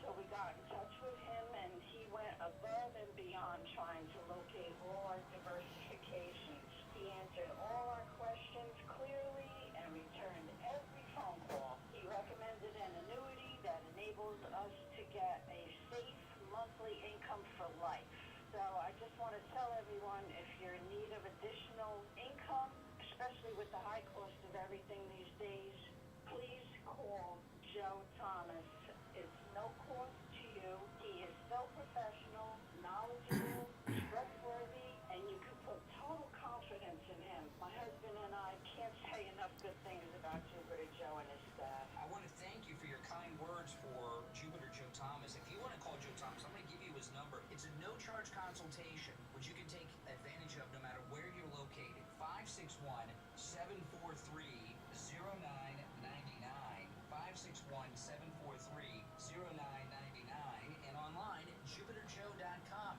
So we got in touch with him, and he went above and beyond trying to locate all our diversifications. He answered all our questions clearly and returned every phone call. He recommended an annuity that enables us to get a safe monthly income for life. So I just want to tell everyone, if you're in need of additional income, especially with the high cost of everything these days, please call Joe Thomas. It's no cost to you. He is so professional, knowledgeable, trustworthy, and you can put total confidence in him. My husband and I can't say enough good things about Jupiter Joe and his staff. I want to thank you for your kind words for Jupiter Joe Thomas. If you want to call Joe Thomas, I'm going to give you his number. It's a no-charge consultation, which you can take advantage of no matter where you're located. 561-743-0999. 561-743-0999. And online at jupiterjoe.com.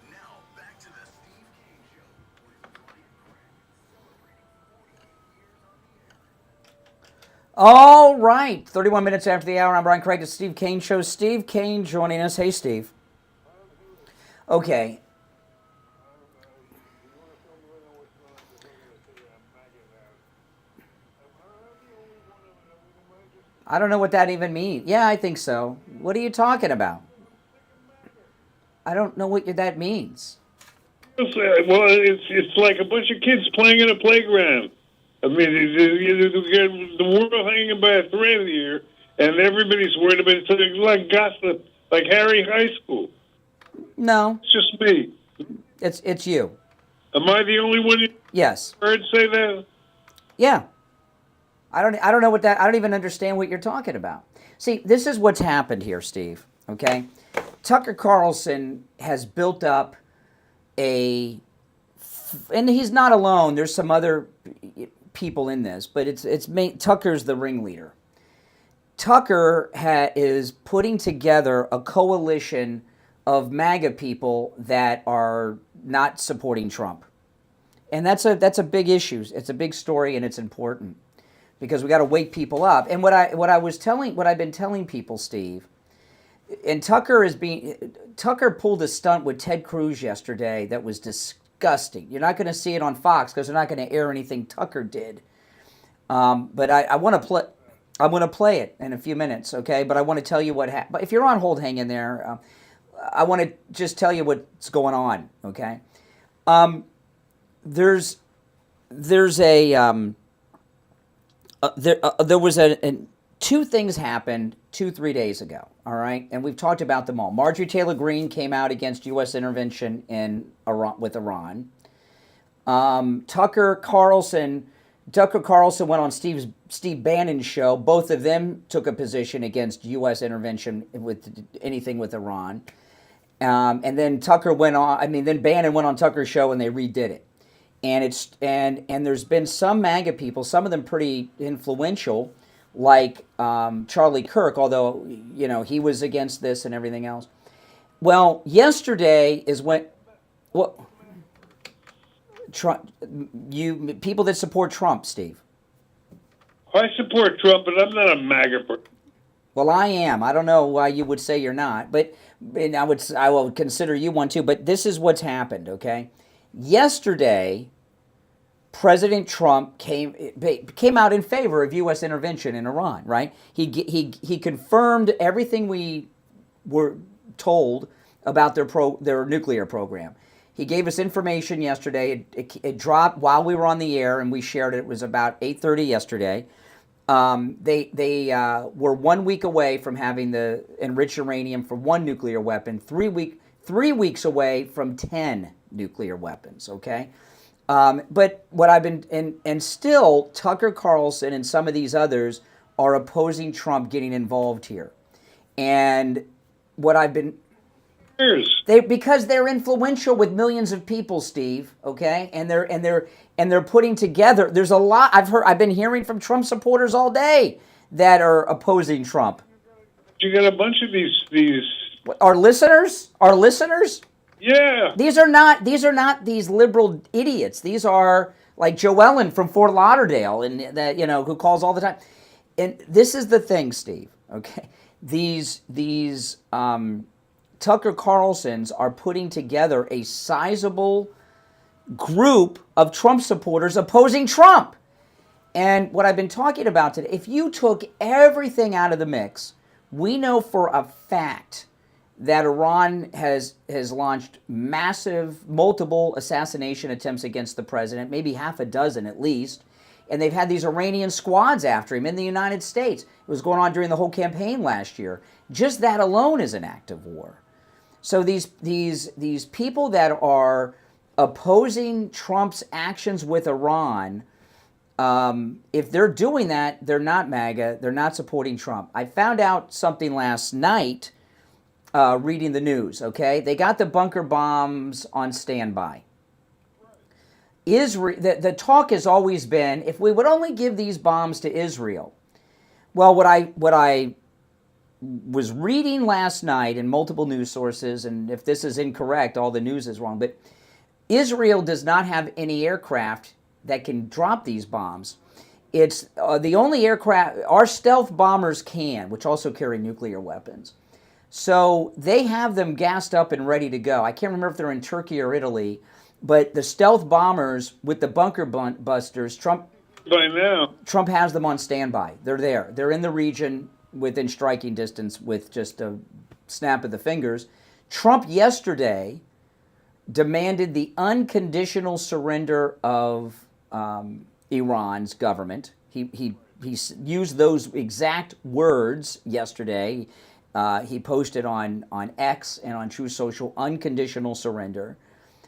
Now, back to the Steve Kane Show with Brian Craig, celebrating 48 years on the air. All right, 31 minutes after the hour. I'm Brian Craig, the Steve Kane Show. Steve Kane joining us. Hey, Steve. Okay. I don't know what that even means. Yeah, I think so. What are you talking about? I don't know what that means. Well, it's like a bunch of kids playing in a playground. I mean, the world hanging by a thread here, and everybody's worried about it. It's like gossip, like Harry High School. No. It's just me. It's you. Am I the only one you Yes. heard say that? Yeah. I don't know what that, I don't even understand what you're talking about. See, this is what's happened here, Steve, okay? Tucker Carlson has built up and he's not alone. There's some other people in this, but Tucker's the ringleader. Tucker is putting together a coalition of MAGA people that are not supporting Trump. And that's a big issue. It's a big story, and it's important because we got to wake people up. And what I've been telling people, Steve, and Tucker pulled a stunt with Ted Cruz yesterday that was disgusting. You're not going to see it on Fox because they're not going to air anything Tucker did. But I want to play. I'm going to play it in a few minutes, okay? But I want to tell you what happened. But if you're on hold, hang in there. I want to just tell you what's going on, okay? There was two things happened 2-3 days ago, all right? And we've talked about them all. Marjorie Taylor Greene came out against U.S. intervention in Iran, with Iran. Tucker Carlson went on Steve Bannon's show. Both of them took a position against U.S. intervention with anything with Iran. And then then Bannon went on Tucker's show and they redid it. And there's been some MAGA people, some of them pretty influential, like Charlie Kirk, although he was against this and everything else. Well, yesterday is when people that support Trump, Steve. I support Trump, but I'm not a MAGA person. Well, I am. I don't know why you would say you're not, but I will consider you one too. But this is what's happened, okay? Yesterday, President Trump came out in favor of U.S. intervention in Iran, right? He confirmed everything we were told about their nuclear program. He gave us information yesterday. It dropped while we were on the air, and we shared it. It was about 8:30 yesterday. They were 1 week away from having the enriched uranium for one nuclear weapon, 3 weeks away from 10 nuclear weapons, okay? But what I've been, and still Tucker Carlson and some of these others are opposing Trump getting involved here. And what I've been, because they're influential with millions of people, Steve, okay? And they're putting together, there's a lot, I've been hearing from Trump supporters all day that are opposing Trump. You got a bunch of these Our listeners? Yeah. These are not these liberal idiots. These are like Joellen from Fort Lauderdale, and that, you know, who calls all the time. And this is the thing, Steve. Okay, these Tucker Carlsons are putting together a sizable group of Trump supporters opposing Trump. And what I've been talking about today, if you took everything out of the mix, we know for a fact that Iran has launched multiple assassination attempts against the president, maybe half a dozen at least, and they've had these Iranian squads after him in the United States. It was going on during the whole campaign last year. Just that alone is an act of war. So these people that are opposing Trump's actions with Iran, if they're doing that, they're not MAGA, they're not supporting Trump. I found out something last night reading the news, okay? They got the bunker bombs on standby. The talk has always been, if we would only give these bombs to Israel. Well, what I was reading last night in multiple news sources, and if this is incorrect, all the news is wrong, but Israel does not have any aircraft that can drop these bombs. It's the only aircraft, our stealth bombers can, which also carry nuclear weapons. So they have them gassed up and ready to go. I can't remember if they're in Turkey or Italy, but the stealth bombers with the bunker busters, Trump has them on standby. They're there. They're in the region within striking distance with just a snap of the fingers. Trump yesterday demanded the unconditional surrender of Iran's government. He used those exact words yesterday. He posted on X and on True Social, unconditional surrender.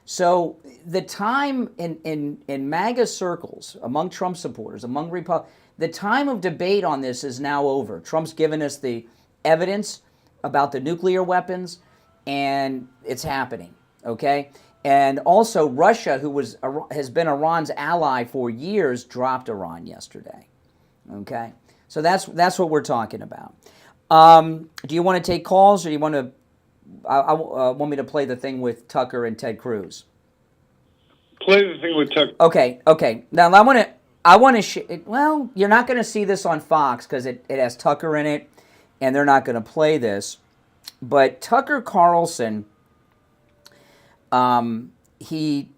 So the time in MAGA circles, among Trump supporters, among Republicans, the time of debate on this is now over. Trump's given us the evidence about the nuclear weapons, and it's happening, okay? And also Russia, who has been Iran's ally for years, dropped Iran yesterday, okay? So that's what we're talking about. Do you want to take calls, or do you want to? Want me to play the thing with Tucker and Ted Cruz? Play the thing with Tucker. Okay. Now I want to. Well, you're not going to see this on Fox because it has Tucker in it, and they're not going to play this. But Tucker Carlson, he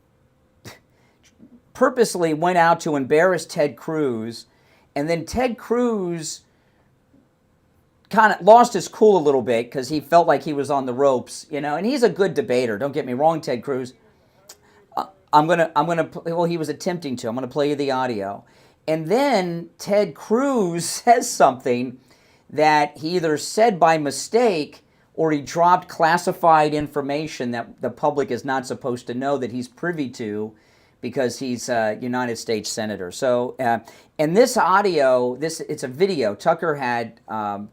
purposely went out to embarrass Ted Cruz, and then Ted Cruz kind of lost his cool a little bit because he felt like he was on the ropes, you know. And he's a good debater. Don't get me wrong, Ted Cruz. Well, he was attempting to. I'm gonna play you the audio, and then Ted Cruz says something that he either said by mistake or he dropped classified information that the public is not supposed to know that he's privy to, because he's a United States Senator. So, and this audio, it's a video. Tucker had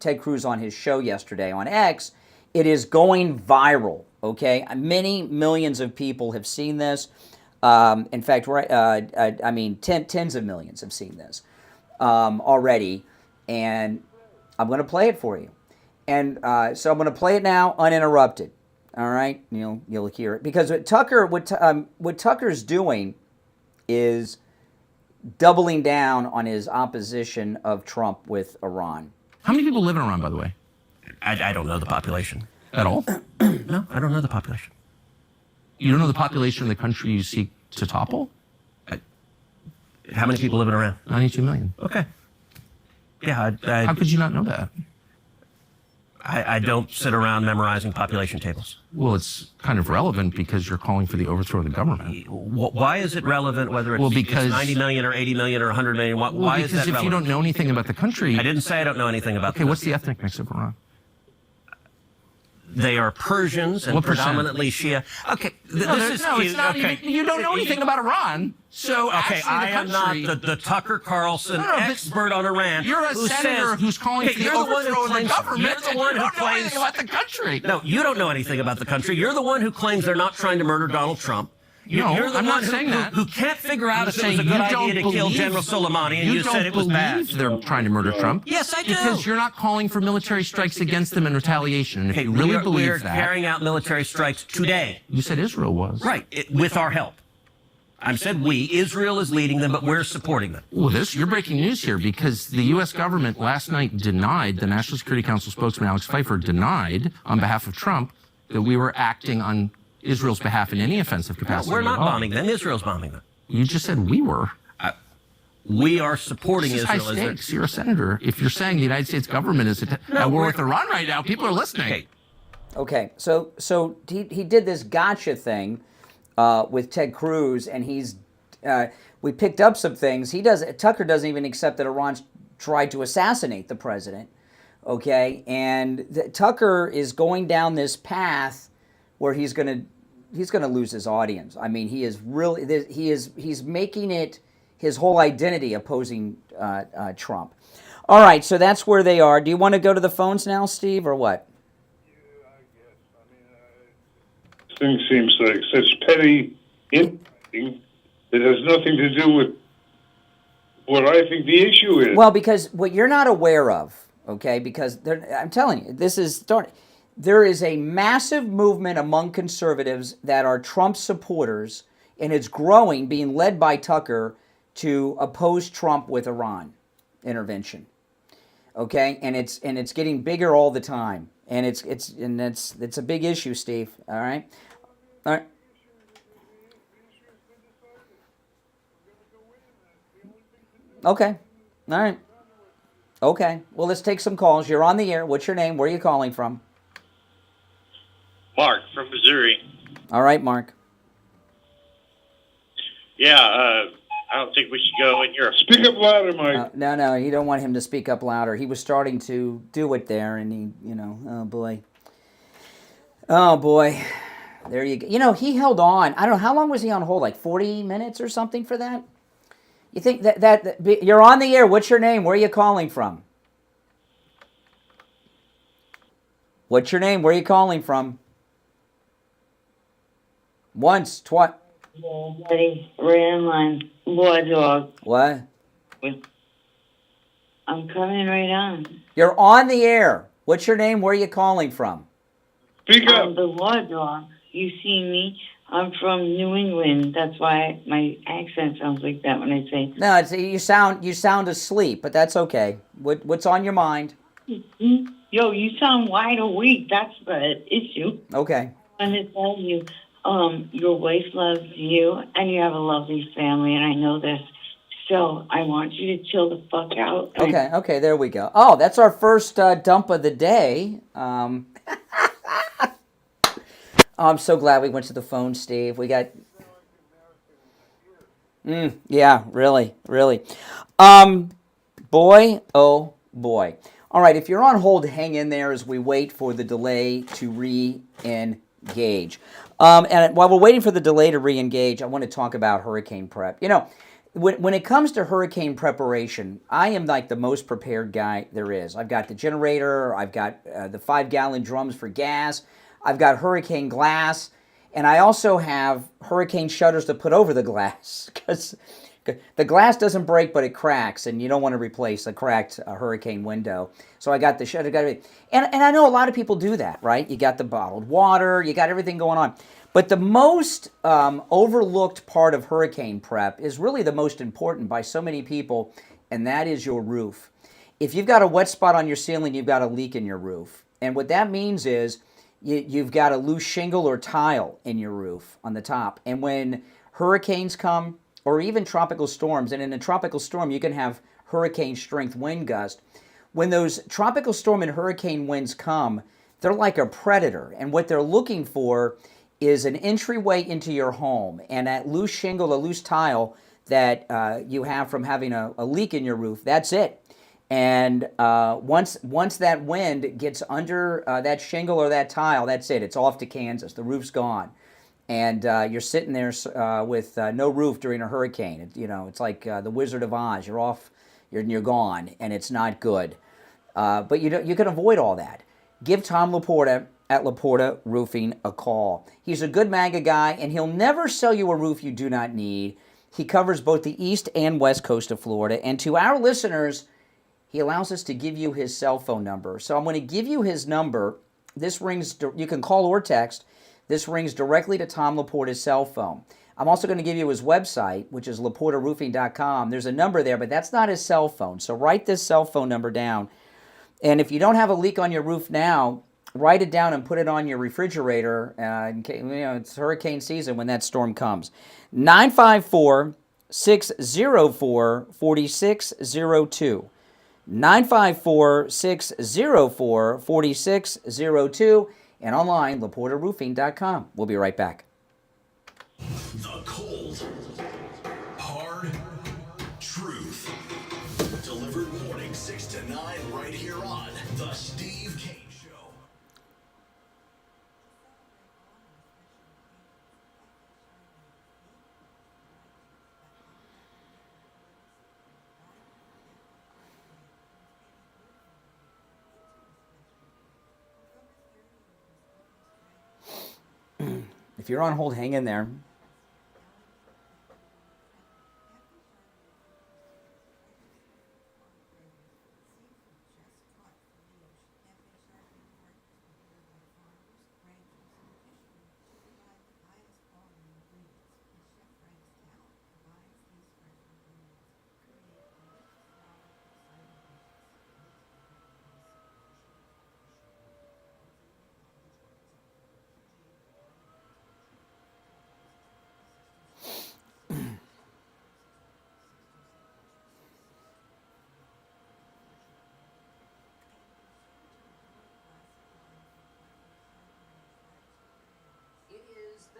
Ted Cruz on his show yesterday on X. It is going viral, okay? Many millions of people have seen this. In fact, tens of millions have seen this already. And I'm going to play it for you. And so I'm going to play it now uninterrupted. All right? You'll hear it. Because what Tucker's doing is doubling down on his opposition of Trump with Iran. How many people live in Iran, by the way? I don't know the population. At all? No, I don't know the population. You don't know the population of the country you seek to topple? How many people live in Iran? 92 million. Okay. Yeah, How could you not know that? I don't sit around memorizing population tables. Well, it's kind of relevant because you're calling for the overthrow of the government. Why is it relevant whether it's, because, it's 90 million or 80 million or 100 million? Why is that relevant? Because if you don't know anything about the country... I didn't say I don't know anything about Okay, what's the ethnic mix of Iran? They are Persians and What percent? predominantly Shia. Okay, this is cute. It's not Okay. even, you don't know anything about Iran. So Okay, actually I the am country, not the Tucker Carlson but expert on Iran. You're a who senator says, who's calling okay, for the you're one who overthrow of the claims- government. You're the and one you who don't know claims anything about the country. No, you don't know anything about the country. You're the one who claims they're not trying to murder Donald Trump. No, You're the I'm one not saying that. who can't figure out I'm if it was a saying good you idea don't to kill believe- General Soleimani, and you said it was don't bad. believe they're trying to murder Trump. Yes, I do. Because you're not calling for military strikes against them in retaliation. And if Okay, you really we are believe that... carrying out military strikes today. You said Israel was. Right, with our help. I said we. Israel is leading them, but we're supporting them. Well, you're breaking news here because the U.S. government last night denied, the National Security Council spokesman Alex Pfeiffer denied on behalf of Trump that we were acting on Israel's behalf in any offensive capacity. No, we're not at all. bombing them. Israel's bombing them. You just said we were. We are supporting This is Israel. high stakes. You're a senator. If you're saying the United States government is at war with Iran right now, people are listening. Okay, so he did this gotcha thing with Ted Cruz, and we picked up some things. Tucker doesn't even accept that Iran tried to assassinate the president. Okay, and Tucker is going down this path where he's going to lose his audience. I mean, he's making it his whole identity opposing Trump. All right, so that's where they are. Do you want to go to the phones now, Steve, or what? This thing seems like such petty infighting that has nothing to do with what I think the issue is. Well, because what you're not aware of, okay, because I'm telling you, there is a massive movement among conservatives that are Trump supporters, and it's growing, being led by Tucker, to oppose Trump with Iran intervention. Okay, and it's getting bigger all the time, and it's a big issue, Steve. All right. Okay. All right. Okay. Well, let's take some calls. You're on the air. What's your name? Where are you calling from? Mark from Missouri. All right, Mark. Yeah, I don't think we should go in Europe. Speak up louder, Mike. No, you don't want him to speak up louder. He was starting to do it there, and oh boy. Oh boy. There you go. He held on. I don't know, how long was he on hold? Like 40 minutes or something for that? You think that you're on the air. What's your name? Where are you calling from? What's your name? Where are you calling from? Once, twice. Yeah, buddy. Ran line. Boy, dog. What? I'm coming right on. You're on the air. What's your name? Where are you calling from? Speak up. I'm the war dog. You see me? I'm from New England. That's why my accent sounds like that when I say. No, you sound asleep, but that's okay. What's on your mind? Yo, you sound wide awake. That's the issue. Okay. I want to tell you, your wife loves you, and you have a lovely family, and I know this. So I want you to chill the fuck out. Okay, there we go. Oh, that's our first dump of the day. I'm so glad we went to the phone, Steve. We got... yeah, really. Boy, oh boy. All right, if you're on hold, hang in there as we wait for the delay to re-engage. And while we're waiting for the delay to re-engage, I want to talk about hurricane prep. When it comes to hurricane preparation, I am like the most prepared guy there is. I've got the generator, I've got the 5-gallon drums for gas, I've got hurricane glass, and I also have hurricane shutters to put over the glass because the glass doesn't break, but it cracks, and you don't want to replace a cracked hurricane window. So I got the shutter, and I know a lot of people do that, right? You got the bottled water, you got everything going on. But the most overlooked part of hurricane prep is really the most important by so many people, and that is your roof. If you've got a wet spot on your ceiling, you've got a leak in your roof. And what that means is you've got a loose shingle or tile in your roof on the top. And when hurricanes come, or even tropical storms, and in a tropical storm you can have hurricane strength wind gust. When those tropical storm and hurricane winds come, they're like a predator, and what they're looking for is an entryway into your home, and that loose shingle, a loose tile that you have from having a leak in your roof, that's it. And once that wind gets under that shingle or that tile, that's it. It's off to Kansas. The roof's gone. And you're sitting there with no roof during a hurricane. It's like the Wizard of Oz. You're off, you're gone, and it's not good. But you can avoid all that. Give Tom Laporta at Laporta Roofing a call. He's a good MAGA guy, and he'll never sell you a roof you do not need. He covers both the east and west coast of Florida. And to our listeners, he allows us to give you his cell phone number. So I'm going to give you his number. This rings, you can call or text. This rings directly to Tom Laporta's cell phone. I'm also going to give you his website, which is laportaroofing.com. There's a number there, but that's not his cell phone. So write this cell phone number down. And if you don't have a leak on your roof now, write it down and put it on your refrigerator. It's hurricane season when that storm comes. 954-604-4602. 954-604-4602. And online, laportaroofing.com. We'll be right back. The cold, hard truth. Delivered morning 6 to 9 right here on The Steve Kane Show. If you're on hold, hang in there.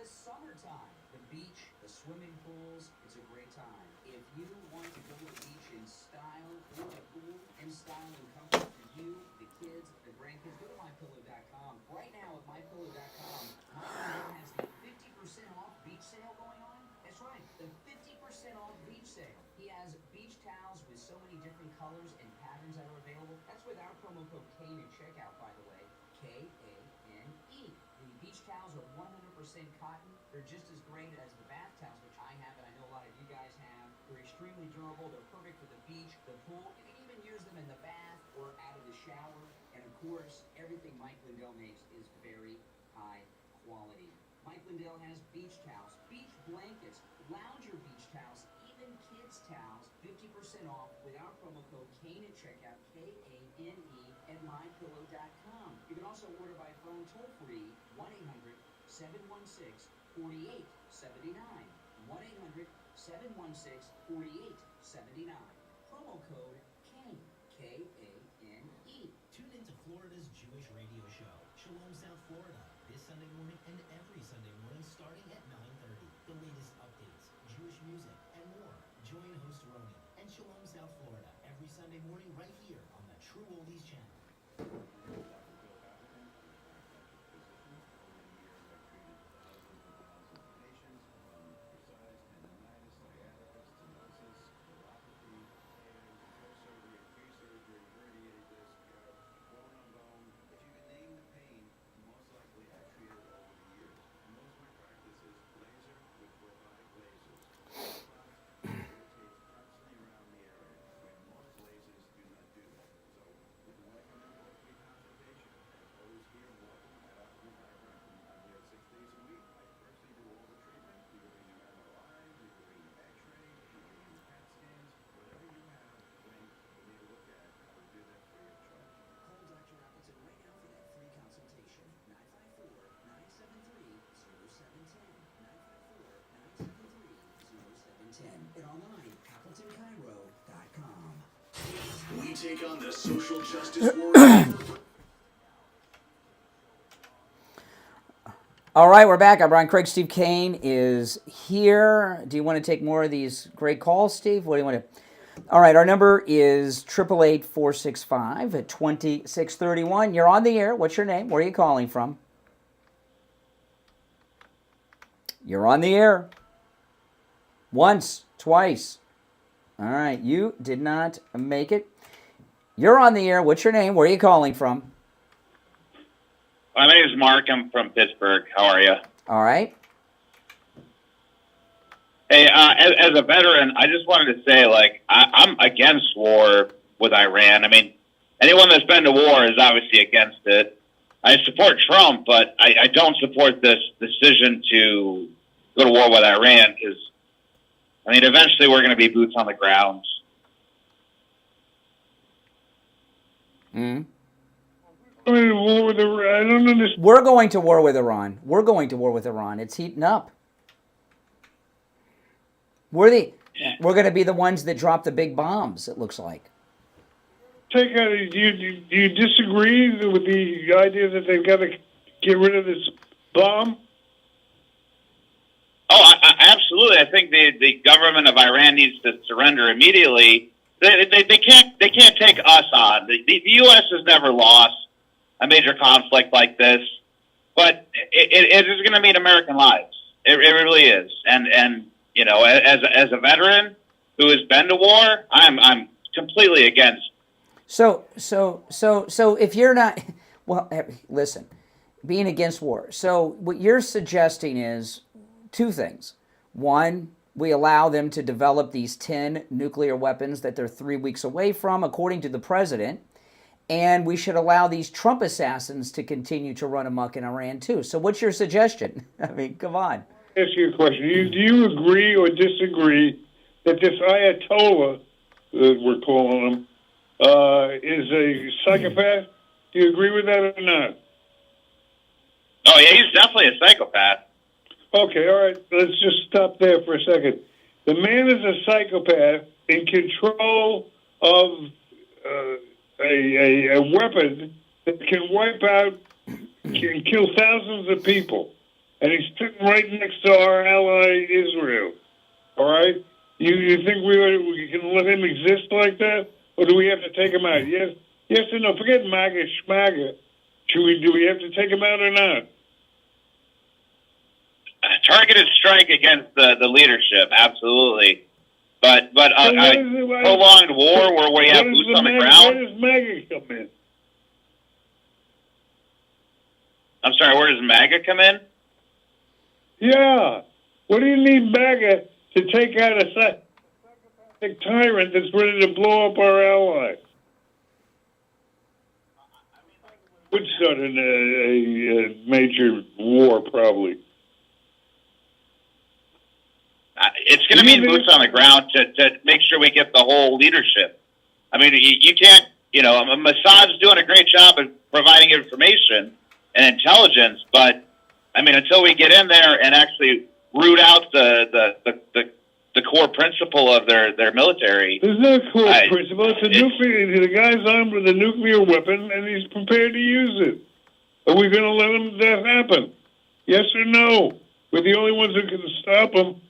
Summertime. The beach, the swimming pools, it's a great time. If you want to go to the beach in style, or the pool in style and comfort for you, the kids, the grandkids, go to MyPillow.com. Right now at MyPillow.com, MyPillow has the 50% off beach sale going on. That's right, the 50% off beach sale. He has beach towels with so many different colors and patterns that are available. That's with our promo code Kane at checkout, by the way. Kane. The beach towels are 100% cotton. They're just as great as the bath towels, which I have and I know a lot of you guys have. They're extremely durable. They're perfect for the beach, the pool. You can even use them in the bath or out of the shower. And of course, everything Mike Lindell makes is very high quality. Mike Lindell has beach towels, beach blankets, lounger beach towels, even kids towels. 50% off with our promo code Kane at checkout, Kane at MyPillow.com. You can also order by phone toll-free, 1-800-716-4879. 1-800-716-4879. Promo code Kane, K-A-N-E. Tune into Florida's Jewish radio show, Shalom South Florida, this Sunday morning and every Sunday morning starting at 9:30. The latest updates, Jewish music, and more. Join host Roni and Shalom South Florida every Sunday morning right here on the True Oldies channel. take on the social justice warrior? All right, we're back. I'm Brian Craig. Steve Kane is here. Do you want to take more of these great calls, Steve? What do you want to? All right, our number is 888-465-2631. You're on the air. What's your name? Where are you calling from? You're on the air. Once, twice. All right, you did not make it. You're on the air. What's your name? Where are you calling from? My name is Mark. I'm from Pittsburgh. How are you? All right. Hey, as a veteran, I just wanted to say, like, I'm against war with Iran. I mean, anyone that's been to war is obviously against it. I support Trump, but I don't support this decision to go to war with Iran because, I mean, eventually we're going to be boots on the ground. Mm. War with Iran. I don't understand. We're going to war with Iran. We're going to war with Iran. It's heating up. We're going to be the ones that drop the big bombs, it looks like. Do you disagree with the idea that they've got to get rid of this bomb? Oh, absolutely. I think the government of Iran needs to surrender immediately. They can't take us on. The U.S. has never lost a major conflict like this, but it is going to mean American lives. It really is. And you know, as a veteran who has been to war, I'm completely against. So if you're not, well, listen, being against war. So what you're suggesting is two things. One, we allow them to develop these 10 nuclear weapons that they're 3 weeks away from, according to the president. And we should allow these Trump assassins to continue to run amok in Iran, too. So what's your suggestion? I mean, come on. Ask you a question. Do you agree or disagree that this Ayatollah, that we're calling him, is a psychopath? Do you agree with that or not? Oh, yeah, he's definitely a psychopath. Okay, all right. Let's just stop there for a second. The man is a psychopath in control of a weapon that can wipe out, can kill thousands of people. And he's sitting right next to our ally Israel. All right? You think we can let him exist like that? Or do we have to take him out? Yes or no? Forget MAGA, schmaga. Do we have to take him out or not? Targeted strike against the leadership, absolutely. But prolonged war where we have boots on the ground. Where does MAGA come in? I'm sorry, where does MAGA come in? Yeah. What do you need MAGA to take out a psychopath tyrant that's ready to blow up our ally? Would start in a major war, probably. It's going to mean boots on the ground to make sure we get the whole leadership. I mean, you can't, you know, Mossad's doing a great job of providing information and intelligence, but, I mean, until we get in there and actually root out the core principle of their military. There's no core principle. It's the guy's armed with a nuclear weapon, and he's prepared to use it. Are we going to let that happen? Yes or no? We're the only ones who can stop him.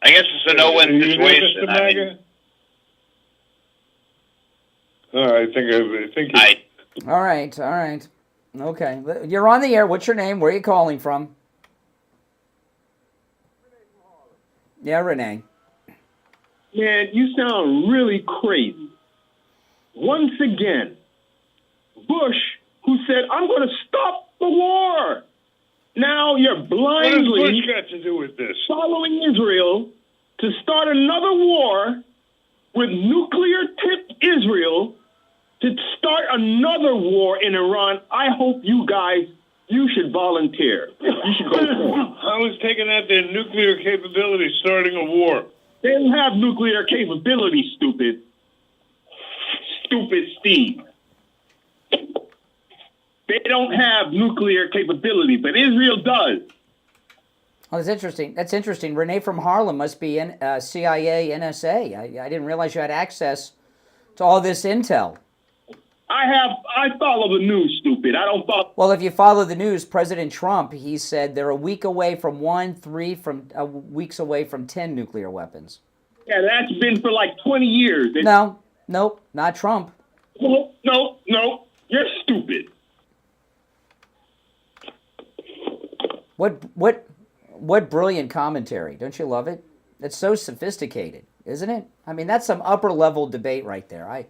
I guess it's a no-win situation. I mean, all right, I think. All right. Okay, you're on the air. What's your name? Where are you calling from? Yeah, Renee. Man, you sound really crazy. Once again, Bush, who said, I'm going to stop the war. Now you're blindly what does Bush got to do with this? Following Israel to start another war with nuclear-tipped Israel to start another war in Iran. I hope you should volunteer. You should go for it. I was taking out their nuclear capability starting a war. They don't have nuclear capability, stupid. Stupid Steve. They don't have nuclear capability, but Israel does. Oh, that's interesting. That's interesting. Renee from Harlem must be in CIA, NSA. I didn't realize you had access to all this intel. I follow the news, stupid. I don't follow. Well, if you follow the news, President Trump, he said they're a week away from weeks away from 10 nuclear weapons. Yeah, that's been for like 20 years. Nope, not Trump. No, you're stupid. What brilliant commentary. Don't you love it? It's so sophisticated, isn't it? I mean, that's some upper level debate right there.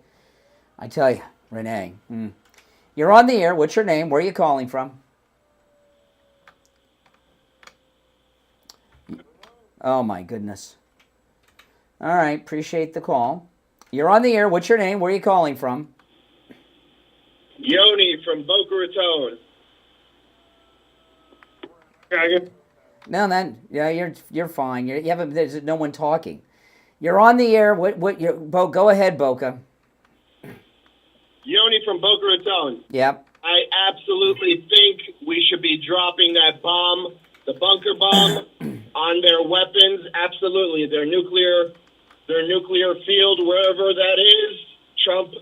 I tell you, Renee. You're on the air. What's your name? Where are you calling from? Oh, my goodness. All right. Appreciate the call. You're on the air. What's your name? Where are you calling from? Yoni from Boca Raton. No, you're fine. You haven't. There's no one talking. You're on the air. Go ahead, Boca. Yoni from Boca Raton. Yep. I absolutely think we should be dropping that bomb, the bunker bomb, on their weapons. Absolutely, their nuclear field, wherever that is. Trump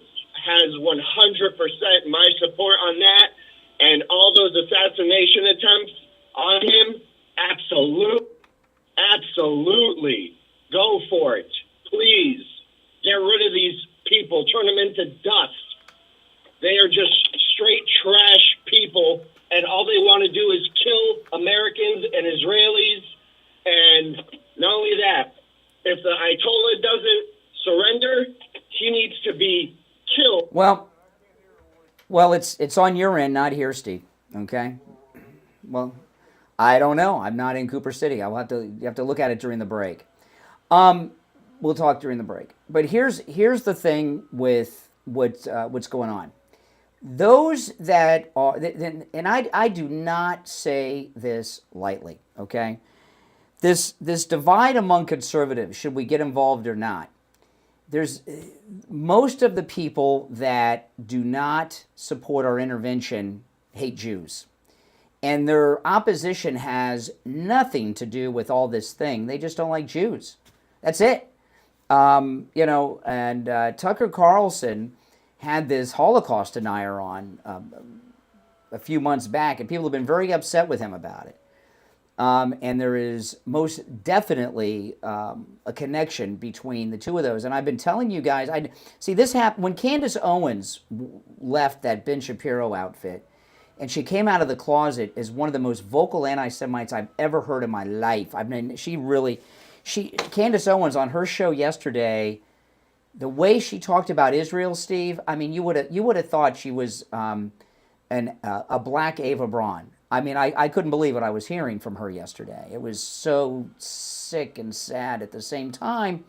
has 100% my support on that, and all those assassination attempts on him. Absolutely, go for it. Please get rid of these people. Turn them into dust. They are just straight trash people, and all they want to do is kill Americans and Israelis. And not only that, if the Ayatollah doesn't surrender, he needs to be killed. Well, it's on your end, not here, Steve. Okay. Well, I don't know. I'm not in Cooper City. You have to look at it during the break. We'll talk during the break. But here's the thing with what's going on. Those that are, and I do not say this lightly, okay? This divide among conservatives, should we get involved or not? There's most of the people that do not support our intervention hate Jews. And their opposition has nothing to do with all this thing. They just don't like Jews. That's it. And Tucker Carlson had this Holocaust denier on a few months back, and people have been very upset with him about it. And there is most definitely a connection between the two of those. And I've been telling you guys, this happened when Candace Owens left that Ben Shapiro outfit, and she came out of the closet as one of the most vocal anti-Semites I've ever heard in my life. I mean, Candace Owens on her show yesterday, the way she talked about Israel, Steve, I mean, you would have thought she was a black Ava Braun. I mean, I couldn't believe what I was hearing from her yesterday. It was so sick and sad at the same time.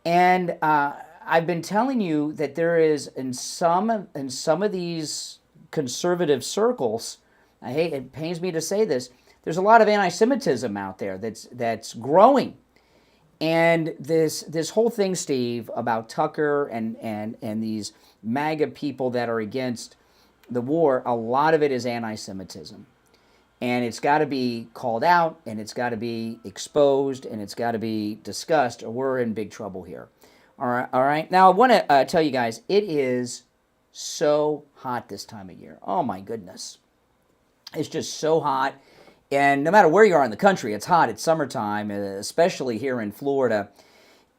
And I've been telling you that there is in some of these conservative circles, it pains me to say this, there's a lot of anti-Semitism out there that's growing. And this whole thing, Steve, about Tucker and these MAGA people that are against the war, a lot of it is anti-Semitism. And it's got to be called out, and it's got to be exposed, and it's got to be discussed, or we're in big trouble here. All right. Now, I want to tell you guys, it is so hot this time of year. Oh, my goodness. It's just so hot. And no matter where you are in the country, it's hot. It's summertime, especially here in Florida.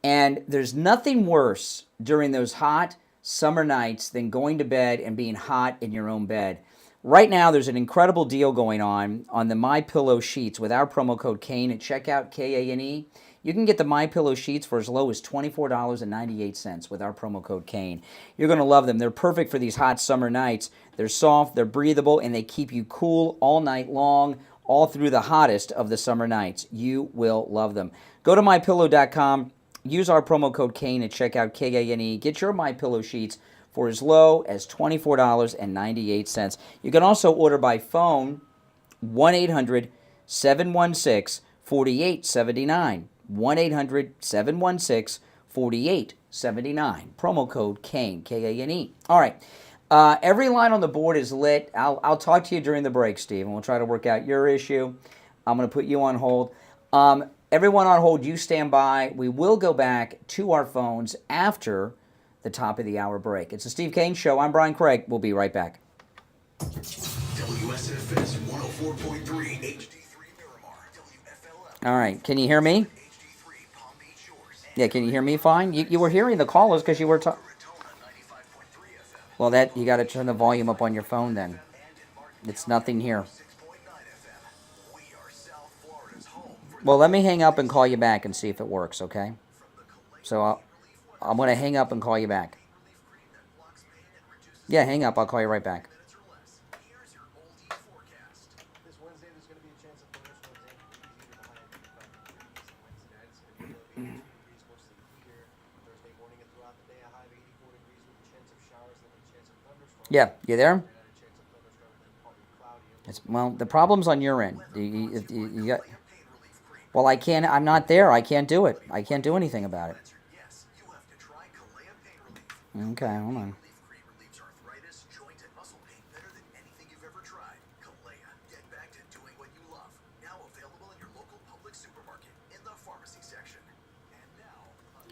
And there's nothing worse during those hot summer nights than going to bed and being hot in your own bed. Right now, there's an incredible deal going on the MyPillow sheets with our promo code Kane at checkout, Kane. You can get the MyPillow sheets for as low as $24.98 with our promo code Kane. You're going to love them. They're perfect for these hot summer nights. They're soft, they're breathable, and they keep you cool all night long, all through the hottest of the summer nights. You will love them. Go to MyPillow.com. Use our promo code Kane at checkout, Kane. Get your MyPillow sheets for as low as $24.98. You can also order by phone, 1-800-716-4879. 1-800-716-4879. Promo code Kane, Kane. All right. Every line on the board is lit. I'll talk to you during the break, Steve, and we'll try to work out your issue. I'm going to put you on hold. Everyone on hold, you stand by. We will go back to our phones after the top of the hour break. It's the Steve Kane Show. I'm Brian Craig. We'll be right back. WSFS 104.3 HD3 Miramar. All right. Can you hear me? Yeah, can you hear me fine? You were hearing the callers because you were talking. Well, that you got to turn the volume up on your phone then. It's nothing here. Well, let me hang up and call you back and see if it works, okay? So I'm going to hang up and call you back. Yeah, hang up. I'll call you right back. Yeah, you there? Well, the problem's on your end. You got. Well, I can't. I'm not there. I can't do it. I can't do anything about it. Okay, hold on.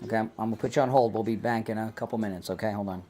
Okay, I'm gonna put you on hold. We'll be back in a couple minutes. Okay, hold on.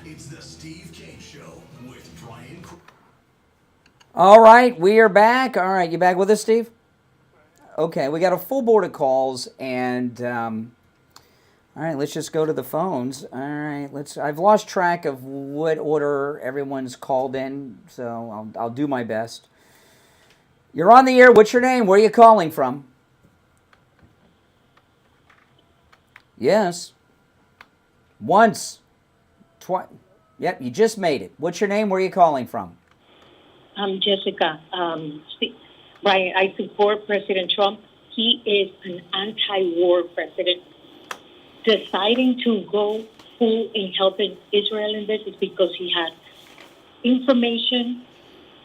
It's the Steve Kane Show with Brian. All right, we are back. All right, you back with us, Steve? Okay, we got a full board of calls, and all right, let's just go to the phones. All right, I've lost track of what order everyone's called in, so I'll do my best. You're on the air. What's your name? Where are you calling from? Yes. Once. Twice. Yep, you just made it. What's your name? Where are you calling from? I'm Jessica. Brian, I support President Trump. He is an anti-war president. Deciding to go full in helping Israel in this is because he has information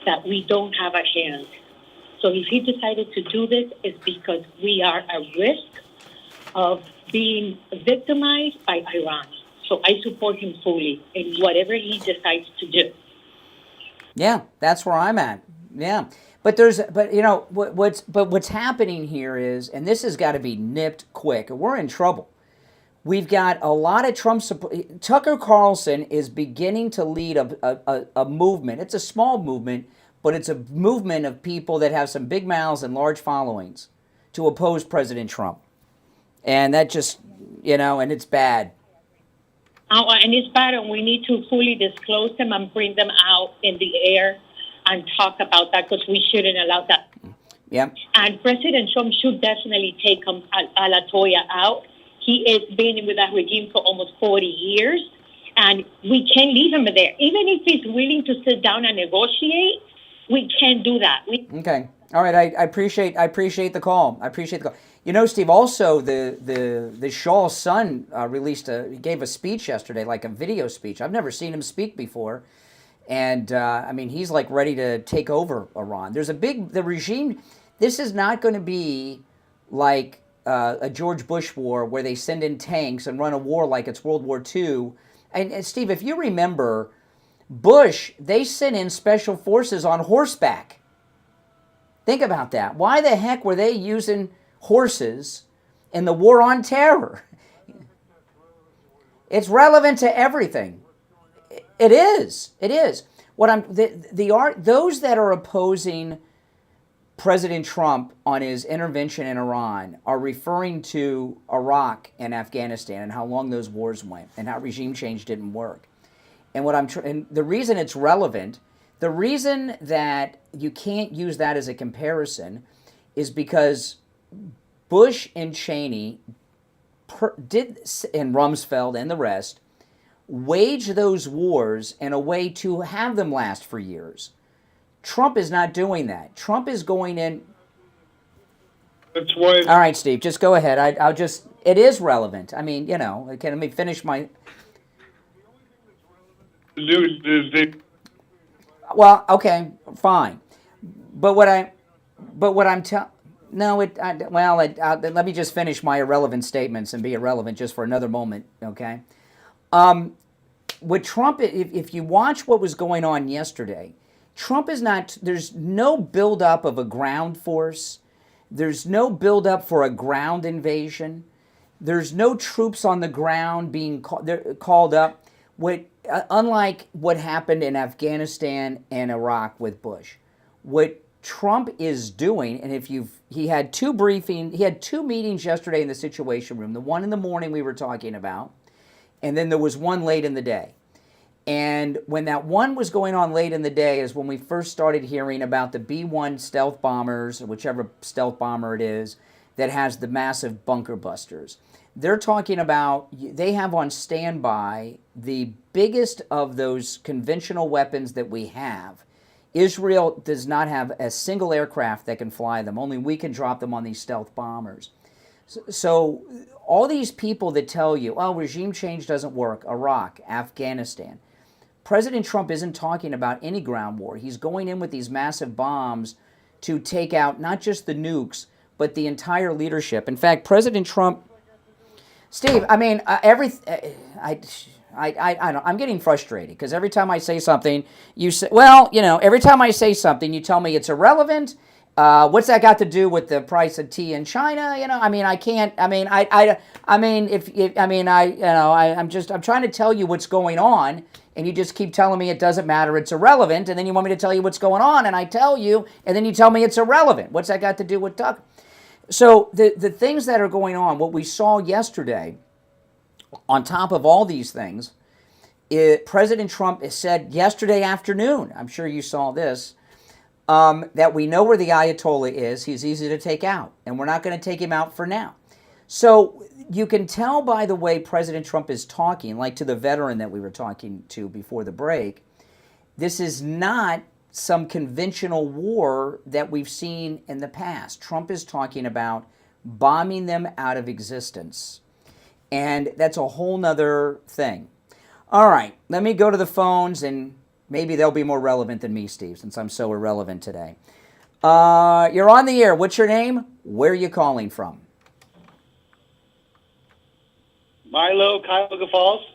that we don't have at hand. So if he decided to do this, it's because we are at risk of being victimized by Iran. So I support him fully in whatever he decides to do. Yeah, that's where I'm at. Yeah, but you know what's happening here is, and this has got to be nipped quick. We're in trouble. We've got a lot of Trump support. Tucker Carlson is beginning to lead a movement. It's a small movement, but it's a movement of people that have some big mouths and large followings to oppose President Trump. And that just, and it's bad. And it's bad, and we need to fully disclose them and bring them out in the air and talk about that, because we shouldn't allow that. Yeah. And President Trump should definitely take Alatoya out. He has been with that regime for almost 40 years, and we can't leave him there. Even if he's willing to sit down and negotiate, we can't do that. Okay. All right. I appreciate the call. Steve, also the Shaw's son he gave a speech yesterday, like a video speech. I've never seen him speak before. And, he's like ready to take over Iran. The regime, this is not going to be like a George Bush war where they send in tanks and run a war like it's World War II. And Steve, if you remember, Bush, they sent in special forces on horseback. Think about that. Why the heck were they using horses in the war on terror? It's relevant to everything. It is. Those that are opposing President Trump on his intervention in Iran are referring to Iraq and Afghanistan and how long those wars went and how regime change didn't work. And the reason it's relevant, the reason that you can't use that as a comparison is because Bush and Cheney and Rumsfeld and the rest wage those wars in a way to have them last for years. Trump is not doing that. Trump is going in. That's why. All right, Steve, just go ahead. It is relevant. Let me finish my. Well, okay, fine. But let me just finish my irrelevant statements and be irrelevant just for another moment, okay? With Trump, if you watch what was going on yesterday, Trump is not, there's no buildup of a ground force. There's no buildup for a ground invasion. There's no troops on the ground being called up. Unlike what happened in Afghanistan and Iraq with Bush, what Trump is doing, and he had two meetings yesterday in the Situation Room. The one in the morning we were talking about, and then there was one late in the day. And when that one was going on late in the day is when we first started hearing about the B-1 stealth bombers, or whichever stealth bomber it is, that has the massive bunker busters. They're talking about, they have on standby the biggest of those conventional weapons that we have. Israel does not have a single aircraft that can fly them. Only we can drop them on these stealth bombers. So all these people that tell you, regime change doesn't work, Iraq, Afghanistan. President Trump isn't talking about any ground war. He's going in with these massive bombs to take out not just the nukes, but the entire leadership. In fact, President Trump, Steve, I'm getting frustrated because every time I say something, you say, every time I say something, you tell me it's irrelevant. What's that got to do with the price of tea in China? I'm trying to tell you what's going on, and you just keep telling me it doesn't matter, it's irrelevant, and then you want me to tell you what's going on, and I tell you, and then you tell me it's irrelevant. What's that got to do with Tucker? So the things that are going on, what we saw yesterday, on top of all these things, President Trump has said yesterday afternoon, I'm sure you saw this, that we know where the Ayatollah is. He's easy to take out, and we're not going to take him out for now. So you can tell by the way President Trump is talking, like to the veteran that we were talking to before the break, this is not some conventional war that we've seen in the past. Trump is talking about bombing them out of existence. And that's a whole nother thing. All right, let me go to the phones, and maybe they'll be more relevant than me, Steve, since I'm so irrelevant today. You're on the air. What's your name? Where are you calling from? Milo, Cuyahoga Falls.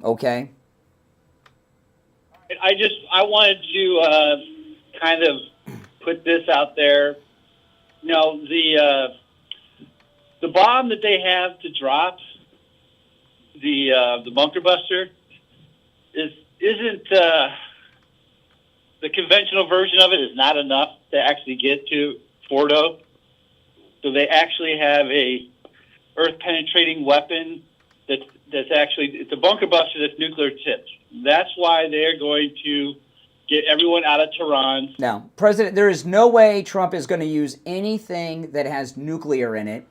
Okay. I wanted to kind of put this out there. The bomb that they have to drop, the bunker buster, isn't the conventional version of it is not enough to actually get to Fordo. So they actually have a earth-penetrating weapon that's actually, it's a bunker buster that's nuclear tipped. That's why they're going to get everyone out of Tehran. Now, President, there is no way Trump is going to use anything that has nuclear in it.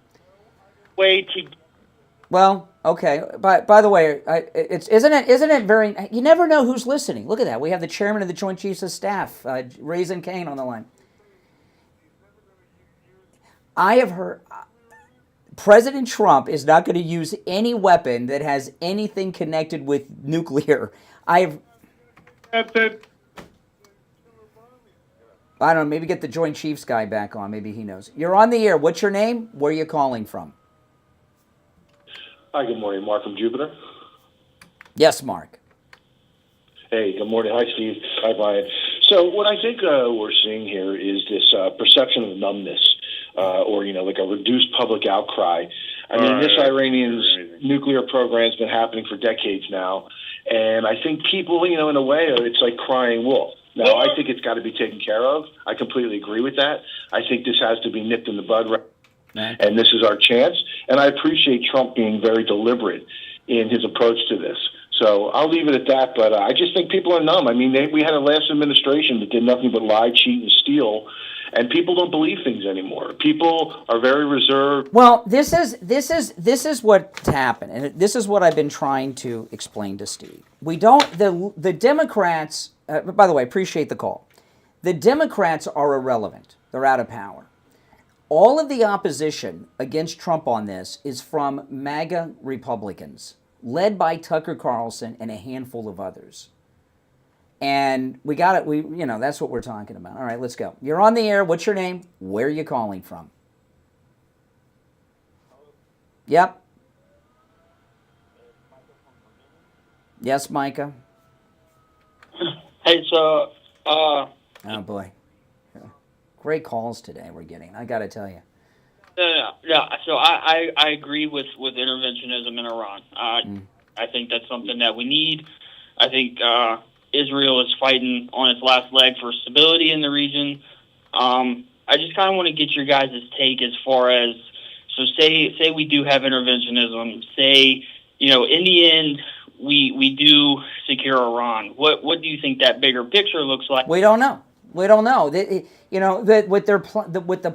Way to. Well, okay. By the way, isn't it very? You never know who's listening. Look at that. We have the chairman of the Joint Chiefs of Staff, Steve Kane, on the line. I have heard President Trump is not going to use any weapon that has anything connected with nuclear. I don't know, maybe get the Joint Chiefs guy back on. Maybe he knows. You're on the air. What's your name? Where are you calling from? Hi, good morning. Mark from Jupiter. Yes, Mark. Hey, good morning. Hi, Steve. Hi, Brian. So what I think we're seeing here is this perception of numbness or, like a reduced public outcry. I mean, this Iranian's nuclear program has been happening for decades now. And I think people, in a way, it's like crying wolf. Now, I think it's got to be taken care of. I completely agree with that. I think this has to be nipped in the bud, and this is our chance. And I appreciate Trump being very deliberate in his approach to this. So I'll leave it at that, but I just think people are numb. I mean, we had a last administration that did nothing but lie, cheat, and steal, and people don't believe things anymore. People are very reserved. Well, this is what's happened, and this is what I've been trying to explain to Steve. We don't the Democrats. By the way, appreciate the call. The Democrats are irrelevant. They're out of power. All of the opposition against Trump on this is from MAGA Republicans, led by Tucker Carlson and a handful of others. And we got it. That's what we're talking about. All right, let's go. You're on the air. What's your name? Where are you calling from? Yep. Yes, Micah. Hey, so, oh boy. Great calls today we're getting, I got to tell you. Yeah. So I agree with interventionism in Iran. I think that's something that we need. I think Israel is fighting on its last leg for stability in the region. I just kind of want to get your guys' take as far as, so say we do have interventionism. Say, in the end, we do secure Iran. What do you think that bigger picture looks like? We don't know. With the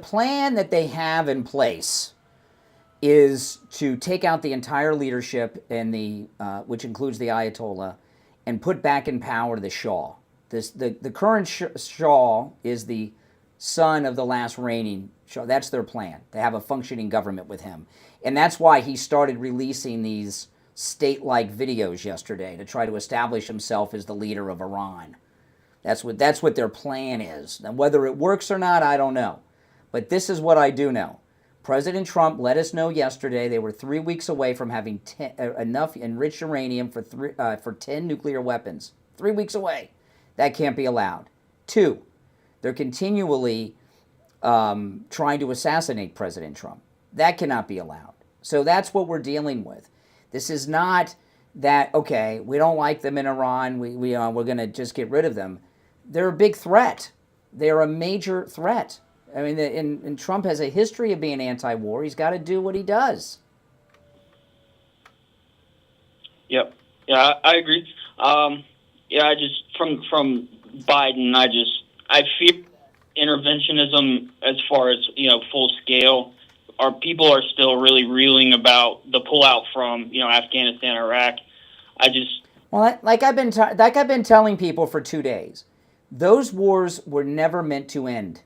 plan that they have in place is to take out the entire leadership and which includes the Ayatollah, and put back in power the Shah. The current Shah is the son of the last reigning Shah. That's their plan, to have a functioning government with him. And that's why he started releasing these state-like videos yesterday, to try to establish himself as the leader of Iran. That's what their plan is. Now, whether it works or not, I don't know. But this is what I do know. President Trump let us know yesterday they were 3 weeks away from having enough enriched uranium for 10 nuclear weapons. 3 weeks away. That can't be allowed. 2, they're continually trying to assassinate President Trump. That cannot be allowed. So that's what we're dealing with. This is not that, okay, we don't like them in Iran, we're going to just get rid of them. They're a big threat. They're a major threat. I mean, and Trump has a history of being anti-war. He's got to do what he does. Yep. Yeah, I agree. I just from Biden, I fear interventionism as far as full scale. Our people are still really reeling about the pullout from Afghanistan, Iraq. Like I've been telling people for 2 days, those wars were never meant to end.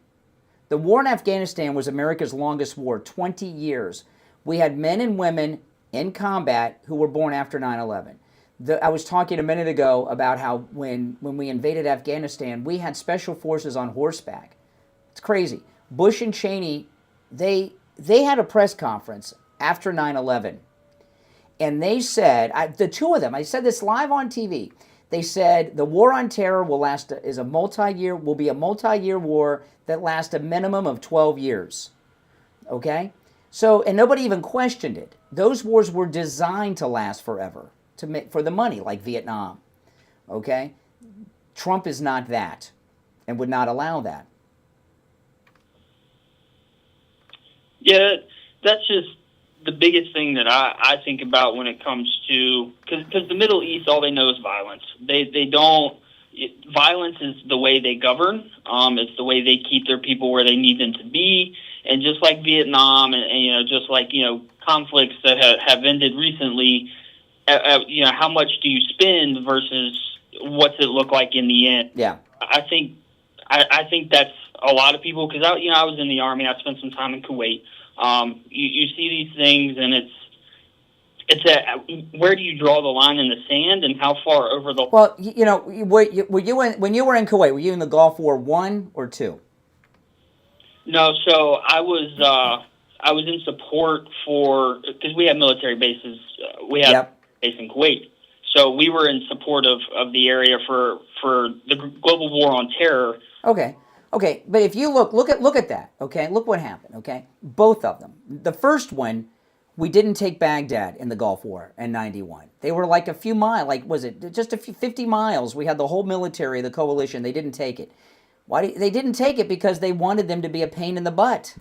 The war in Afghanistan was America's longest war, 20 years. We had men and women in combat who were born after 9/11. I was talking a minute ago about how when we invaded Afghanistan, we had special forces on horseback. It's crazy. Bush and Cheney, they had a press conference after 9/11. And they said, the two of them, I said this live on TV, they said the war on terror will be a multi-year war that lasts a minimum of 12 years. Okay? So, and nobody even questioned it. Those wars were designed to last forever, for the money, like Vietnam. Okay? Trump is not that. and would not allow that. Yeah, that's just the biggest thing that I think about when it comes to, because the Middle East, all they know is violence. They don't, violence is the way they govern. It's the way they keep their people where they need them to be. And just like Vietnam and just like, conflicts that have ended recently, how much do you spend versus what's it look like in the end? Yeah. I think that's a lot of people, because I was in the Army. I spent some time in Kuwait. You see these things, and it's where do you draw the line in the sand, and how far over the? Well, were you when you were in Kuwait? Were you in the Gulf War 1 or 2? No, so I was in support for, because we have military bases. We have a base in Kuwait, so we were in support of the area for the global war on terror. Okay, but if you look at that, okay, look what happened, okay? Both of them. The first one, we didn't take Baghdad in the Gulf War in 91. They were like a few miles, was it just 50 miles? We had the whole military, the coalition, they didn't take it. They didn't take it because they wanted them to be a pain in the butt.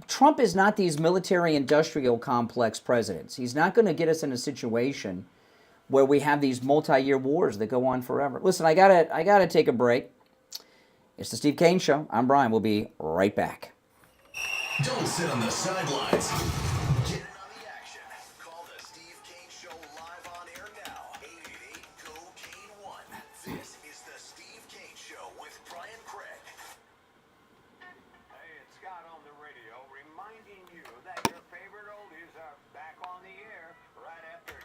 Trump is not these military industrial complex presidents. He's not going to get us in a situation where we have these multi-year wars that go on forever. Listen, I gotta take a break. It's the Steve Kane Show. I'm Brian. We'll be right back. Don't sit on the sidelines. Get in on the action. Call the Steve Kane Show live on air now. 888-GO-KANE-1. This is the Steve Kane Show with Brian Craig. Hey, it's Scott on the radio, reminding you that your favorite oldies are back on the air right after 10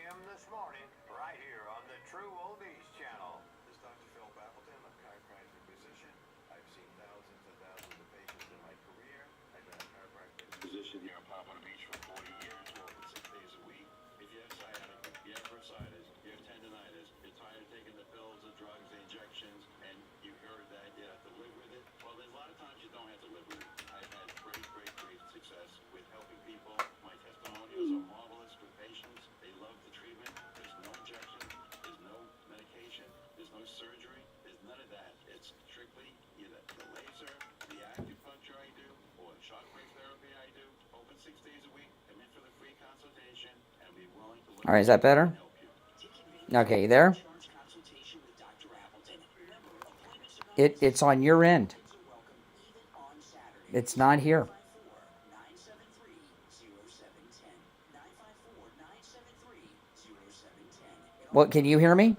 a.m. this morning, right here on the True Oldies channel. This is Dr. Phil Appleton. I'm a chiropractic physician. I've seen thousands and thousands of patients in my career. I've been a chiropractic physician here in Palm Beach for 40 years, working 6 days a week. If you have sciatica, you have bursitis, you have tendonitis, you're tired of taking the pills, the drugs, the injections, and you heard that you have to live with it, well, there's a lot of times you don't have to live with it. I've had great success with helping people. My testimonials are marvelous for patients. They love the treatment. There's no injection. There's no medication. There's no surgery. There's none of that. It's strictly either the laser, the acupuncture I do, or shockwave therapy I do. Open 6 days a week. Come in for the free consultation and be willing to All right, is that better? Okay, you there? It's on your end. It's not here. What, can you hear me?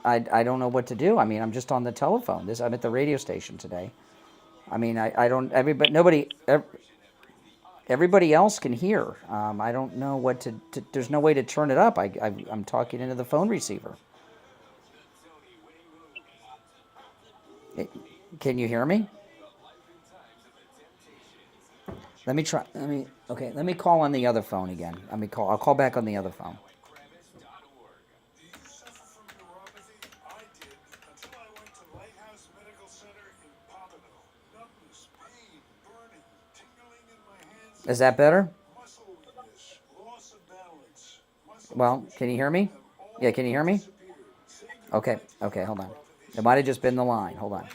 I don't know what to do. I mean, I'm just on the telephone. I'm at the radio station today. I mean, everybody else can hear. I don't know what to there's no way to turn it up. I'm talking into the phone receiver. Can you hear me? Let me call on the other phone again. I'll call back on the other phone. Is that better? Well, can you hear me? Yeah, can you hear me? Okay, hold on. It might have just been the line. Hold on.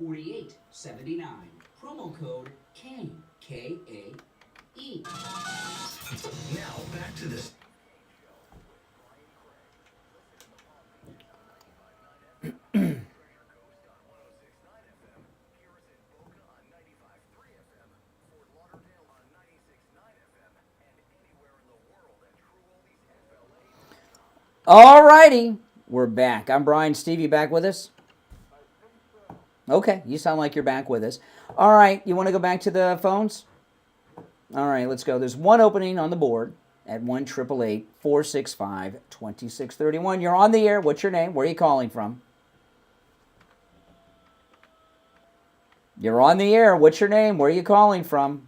4879. Promo code KANE. K-A-E. Now back to this. All righty, we're back. I'm Brian. Steve, you back with us? Okay, you sound like you're back with us. All right, you want to go back to the phones? All right, let's go. There's one opening on the board at 1-888-465-2631. You're on the air. What's your name? Where are you calling from? You're on the air. What's your name? Where are you calling from?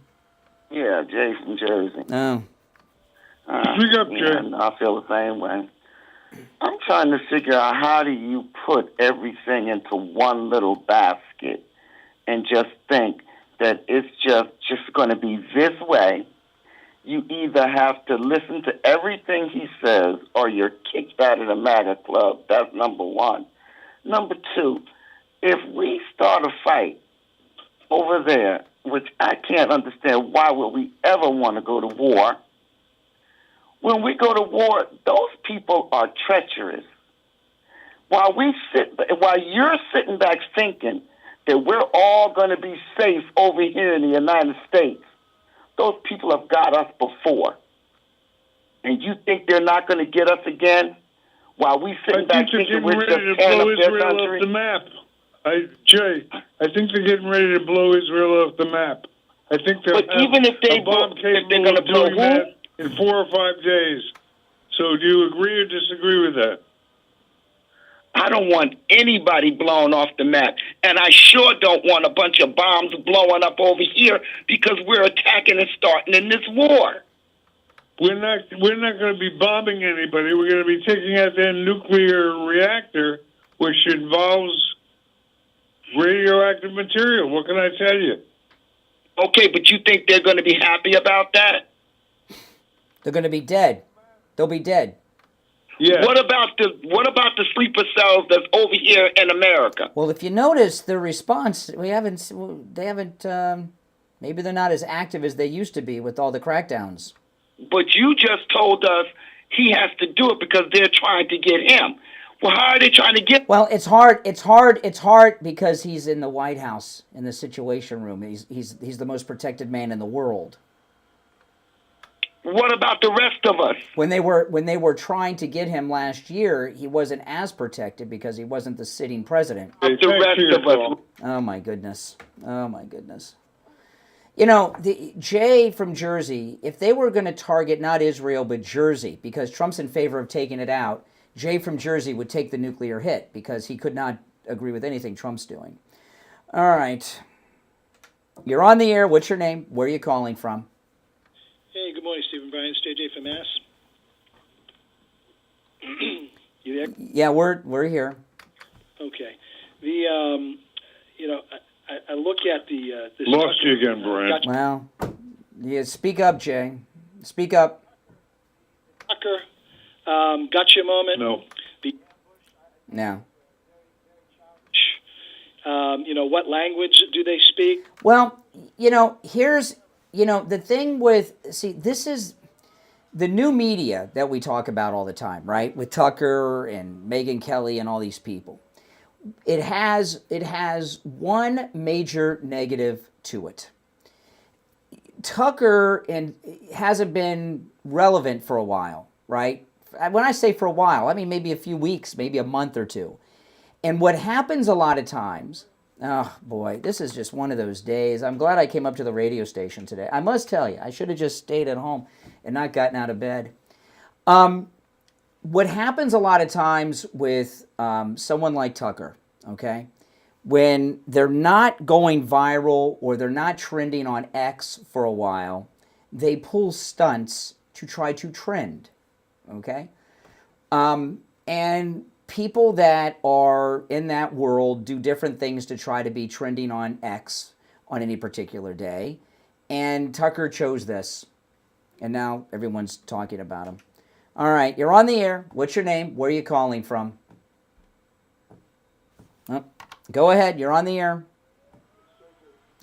Yeah, Jay from Jersey. Oh. Speak up, Jay. I feel the same way. I'm trying to figure out how do you put everything into one little basket and just think that it's just going to be this way. You either have to listen to everything he says or you're kicked out of the MAGA club. That's number one. Number two, if we start a fight over there, which I can't understand, why would we ever want to go to war? When we go to war, those people are treacherous. While you're sitting back thinking that we're all going to be safe over here in the United States, those people have got us before. And you think they're not going to get us again? While we sitting back thinking we're just tearing up their country? Off the map. Jay, I think they're getting ready to blow Israel off the map. I think they'll have even if they a bomb capable of doing that in 4 or 5 days. So do you agree or disagree with that? I don't want anybody blown off the map. And I sure don't want a bunch of bombs blowing up over here because we're attacking and starting in this war. We're not going to be bombing anybody. We're going to be taking out their nuclear reactor, which involves radioactive material. What can I tell you? Okay, but you think they're going to be happy about that? They're going to be dead. They'll be dead. Yeah. What about the sleeper cells that's over here in America? Well, if you notice the response, maybe they're not as active as they used to be with all the crackdowns. But you just told us he has to do it because they're trying to get him. Well, how are they trying to get? Well, it's hard because he's in the White House in the Situation Room. He's the most protected man in the world. What about the rest of us? When they were trying to get him last year, he wasn't as protected because he wasn't the sitting president. The rest of us. Oh my goodness. Oh my goodness. You know, Jay from Jersey, if they were going to target not Israel but Jersey, because Trump's in favor of taking it out, Jay from Jersey would take the nuclear hit because he could not agree with anything Trump's doing. All right. You're on the air. What's your name? Where are you calling from? Hey, good morning, Stephen Bryan. It's JJ from Mass. You there? Yeah, we're here. Okay. I look at the. Lost you again, Brian. Well, yeah. Speak up, Jay. Speak up. Tucker, got your moment. No. No. What language do they speak? Well, here's. The thing this is the new media that we talk about all the time, right? With Tucker and Megyn Kelly and all these people. It has one major negative to it. Tucker hasn't been relevant for a while, right? When I say for a while, I mean maybe a few weeks, maybe a month or two. And what happens a lot of times, oh boy, this is just one of those days. I'm glad I came up to the radio station today. I must tell you, I should have just stayed at home and not gotten out of bed. What happens a lot of times with someone like Tucker, okay, when they're not going viral or they're not trending on X for a while, they pull stunts to try to trend, okay? And people that are in that world do different things to try to be trending on X on any particular day. And Tucker chose this. And now everyone's talking about him. All right, you're on the air. What's your name? Where are you calling from? Oh, go ahead, you're on the air.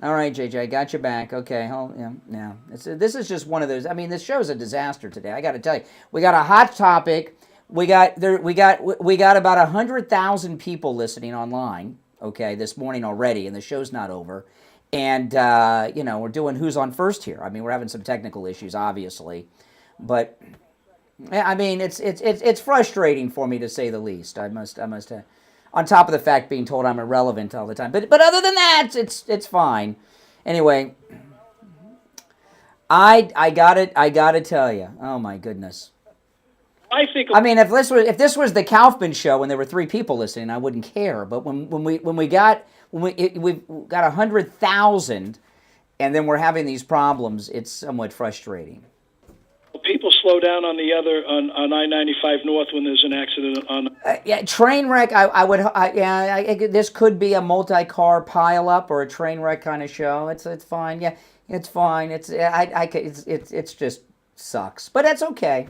All right, JJ, I got you back. Okay, yeah. This is just one of those. I mean, this show's a disaster today. I got to tell you, we got a hot topic. We got about 100,000 people listening online. Okay, this morning already, and the show's not over. And we're doing Who's on First here. I mean, we're having some technical issues, obviously, but I mean, it's frustrating for me to say the least. I must have. On top of the fact being told I'm irrelevant all the time. But other than that, it's fine. Anyway, I gotta tell you, oh my goodness. I mean, if this was the Kaufman show and there were 3 people listening, I wouldn't care. But when we've got 100,000 and then we're having these problems, it's somewhat frustrating. People slow down on the other on I-95 North when there's an accident on. Train wreck. This could be a multi-car pileup or a train wreck kind of show. It's fine. Yeah, it's fine. It's just sucks, but that's okay.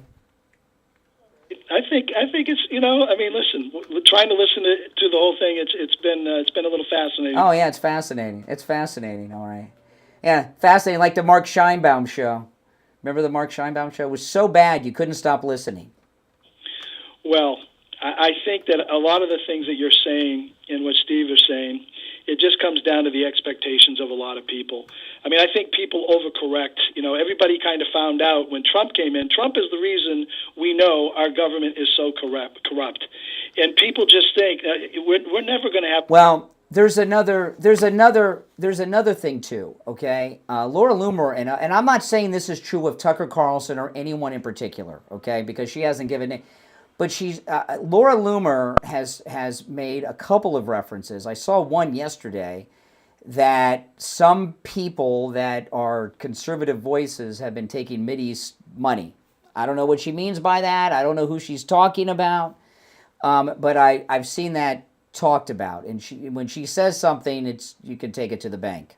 I think it's I mean, listen, trying to listen to the whole thing. It's been a little fascinating. Oh yeah, it's fascinating. It's fascinating. All right. Yeah, fascinating. Like the Mark Scheinbaum show. Remember the Mark Scheinbaum show? It was so bad you couldn't stop listening. Well, I think that a lot of the things that you're saying and what Steve is saying, it just comes down to the expectations of a lot of people. I mean, I think people overcorrect. Everybody kind of found out when Trump came in. Trump is the reason we know our government is so corrupt. And people just think we're never going to have... Well, There's another thing too, okay? Laura Loomer, and I'm not saying this is true of Tucker Carlson or anyone in particular, okay? Because she hasn't given it, but Laura Loomer has made a couple of references. I saw one yesterday that some people that are conservative voices have been taking Mideast money. I don't know what she means by that. I don't know who she's talking about, but I've seen that talked about, and when she says something, you can take it to the bank.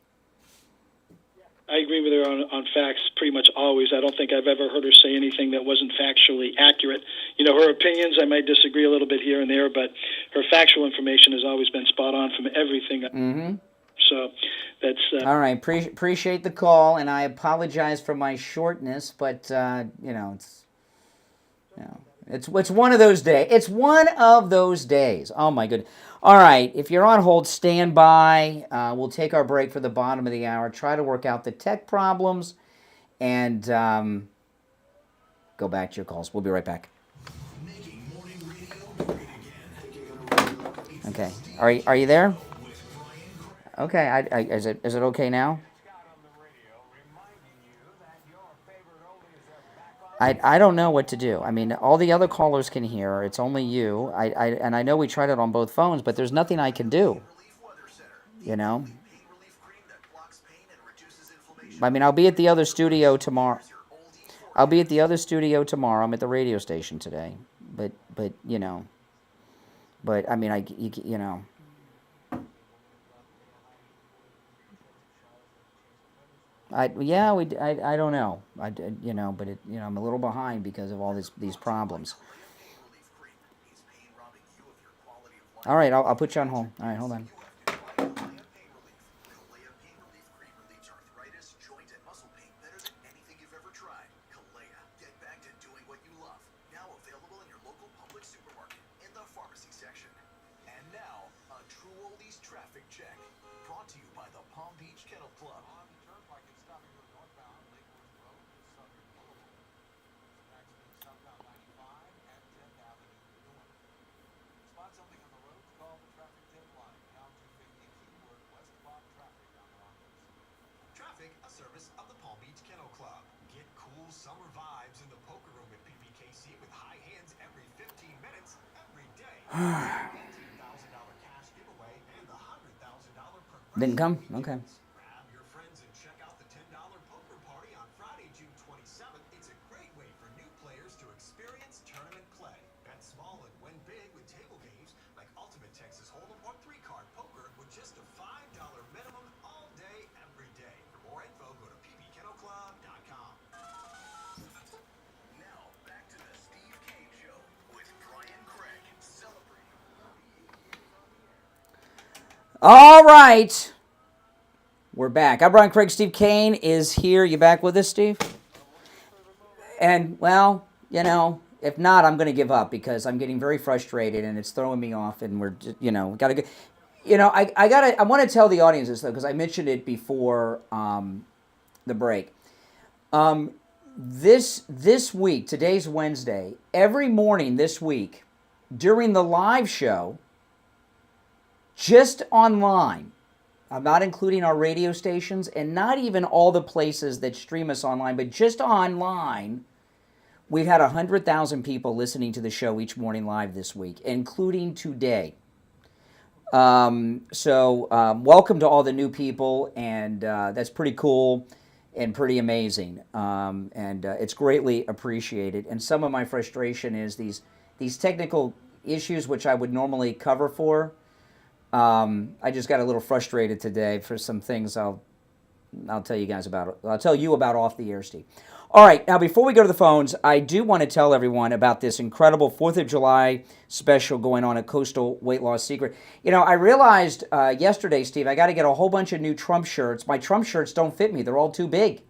I agree with her on facts pretty much always. I don't think I've ever heard her say anything that wasn't factually accurate. Her opinions, I might disagree a little bit here and there, but her factual information has always been spot on from everything. Mm-hmm. So that's... All right, appreciate the call, and I apologize for my shortness, but, it's one of those days. It's one of those days. Oh, my goodness. All right, if you're on hold, stand by. We'll take our break for the bottom of the hour, try to work out the tech problems, and go back to your calls. We'll be right back. Okay. Are you there? Okay. Is it okay now? I don't know what to do. I mean, all the other callers can hear. It's only you. And I know we tried it on both phones, but there's nothing I can do. I mean, I'll be at the other studio tomorrow. I'm at the radio station today. But I mean, I don't know. But I'm a little behind because of all these problems. All right, I'll put you on hold. All right, hold on. Didn't come? Okay. All right. We're back. I'm Brian Craig. Steve Kane is here. You back with us, Steve? And, well, you know, if not, I'm going to give up because I'm getting very frustrated and it's throwing me off and we're, just, you know, got to go. You know, I want to tell the audience this, though, because I mentioned it before the break. This week, today's Wednesday, every morning this week, during the live show, just online, I'm not including our radio stations and not even all the places that stream us online, but just online, we've had 100,000 people listening to the show each morning live this week, including today. Welcome to all the new people, and that's pretty cool and pretty amazing, and it's greatly appreciated. And some of my frustration is these technical issues, which I would normally cover for. I just got a little frustrated today for some things I'll tell you guys about. I'll tell you about off the air, Steve. All right, now before we go to the phones, I do want to tell everyone about this incredible 4th of July special going on at Coastal Weight Loss Secret. You know, I realized yesterday, Steve, I got to get a whole bunch of new Trump shirts. My Trump shirts don't fit me. They're all too big.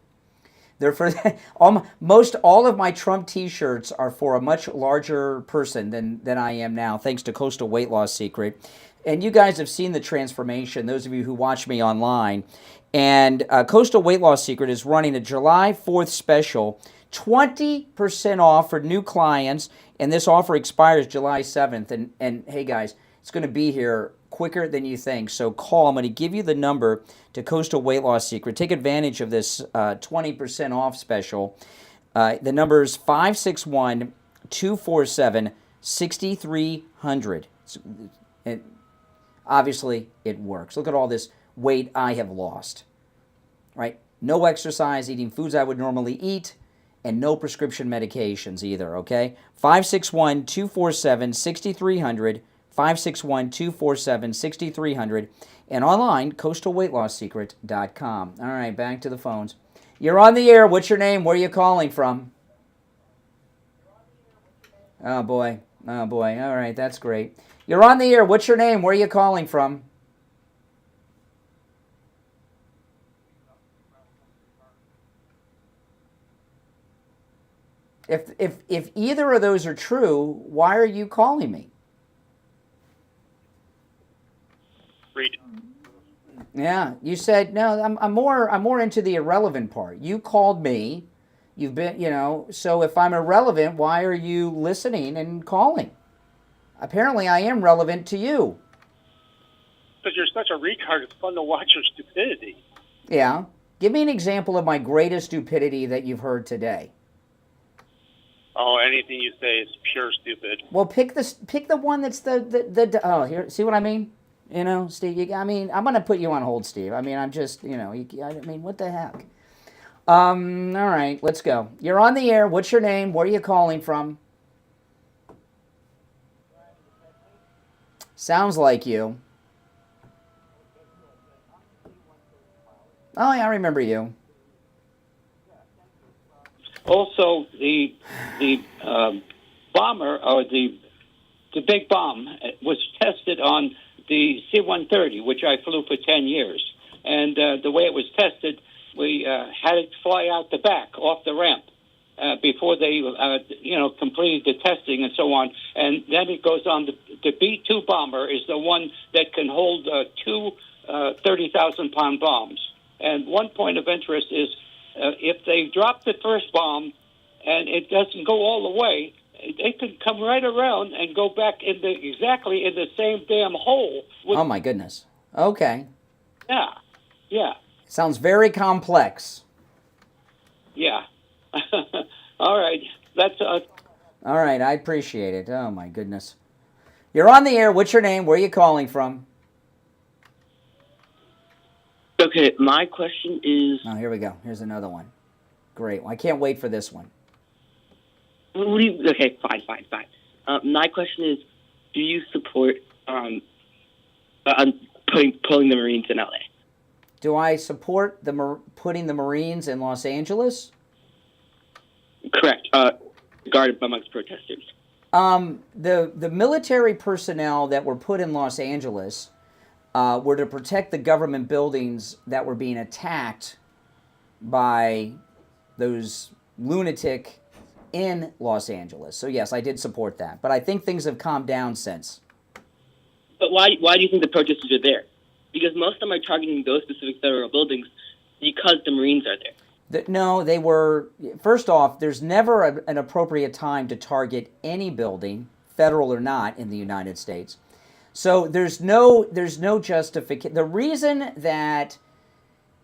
They're for almost all of my Trump T-shirts are for a much larger person than I am now, thanks to Coastal Weight Loss Secret. And you guys have seen the transformation, those of you who watch me online. And Coastal Weight Loss Secret is running a July 4th special, 20% off for new clients, and this offer expires July 7th. And hey, guys, it's going to be here quicker than you think. So call. I'm going to give you the number to Coastal Weight Loss Secret. Take advantage of this 20% off special. The number is 561-247-6300. Obviously, it works. Look at all this weight I have lost, right? No exercise, eating foods I would normally eat, and no prescription medications either, okay? 561-247-6300, 561-247-6300, and online, coastalweightlossecret.com. All right, back to the phones. You're on the air. What's your name? Where are you calling from? Oh, boy. Oh, boy. All right, that's great. You're on the air. What's your name? Where are you calling from? If either of those are true, why are you calling me? Read. Yeah, you said no. I'm more into the irrelevant part. You called me. You've been, you know. So if I'm irrelevant, why are you listening and calling? Apparently, I am relevant to you. Because you're such a retard, it's fun to watch your stupidity. Yeah. Give me an example of my greatest stupidity that you've heard today. Oh, anything you say is pure stupid. Well, pick the one that's the oh, here, see what I mean? You know, Steve, I'm going to put you on hold, Steve. I'm just, what the heck? All right, let's go. You're on the air. What's your name? Where are you calling from? Sounds like you. Oh, yeah, I remember you. Also, the bomber, or the big bomb, was tested on the C-130, which I flew for 10 years. And the way it was tested, we had it fly out the back, off the ramp, before they, completed the testing and so on. And then it goes on. The B-2 bomber is the one that can hold two 30,000-pound bombs. And one point of interest is if they drop the first bomb and it doesn't go all the way, they could come right around and go back exactly in the same damn hole. Oh, my goodness. Okay. Yeah. Sounds very complex. Yeah. All right. That's All right, I appreciate it. Oh, my goodness. You're on the air. What's your name? Where are you calling from? Okay, my question is... Oh, here we go. Here's another one. Great. Well, I can't wait for this one. Okay, fine. My question is, do you support pulling the Marines in L.A.? Do I support putting the Marines in Los Angeles? Correct. Guarded amongst protesters. The military personnel that were put in Los Angeles were to protect the government buildings that were being attacked by those lunatic in Los Angeles. So yes, I did support that. But I think things have calmed down since. But why do you think the protesters are there? Because most of them are targeting those specific federal buildings because the Marines are there. No, they were, first off, there's never an appropriate time to target any building, federal or not, in the United States. So there's no justification. The reason that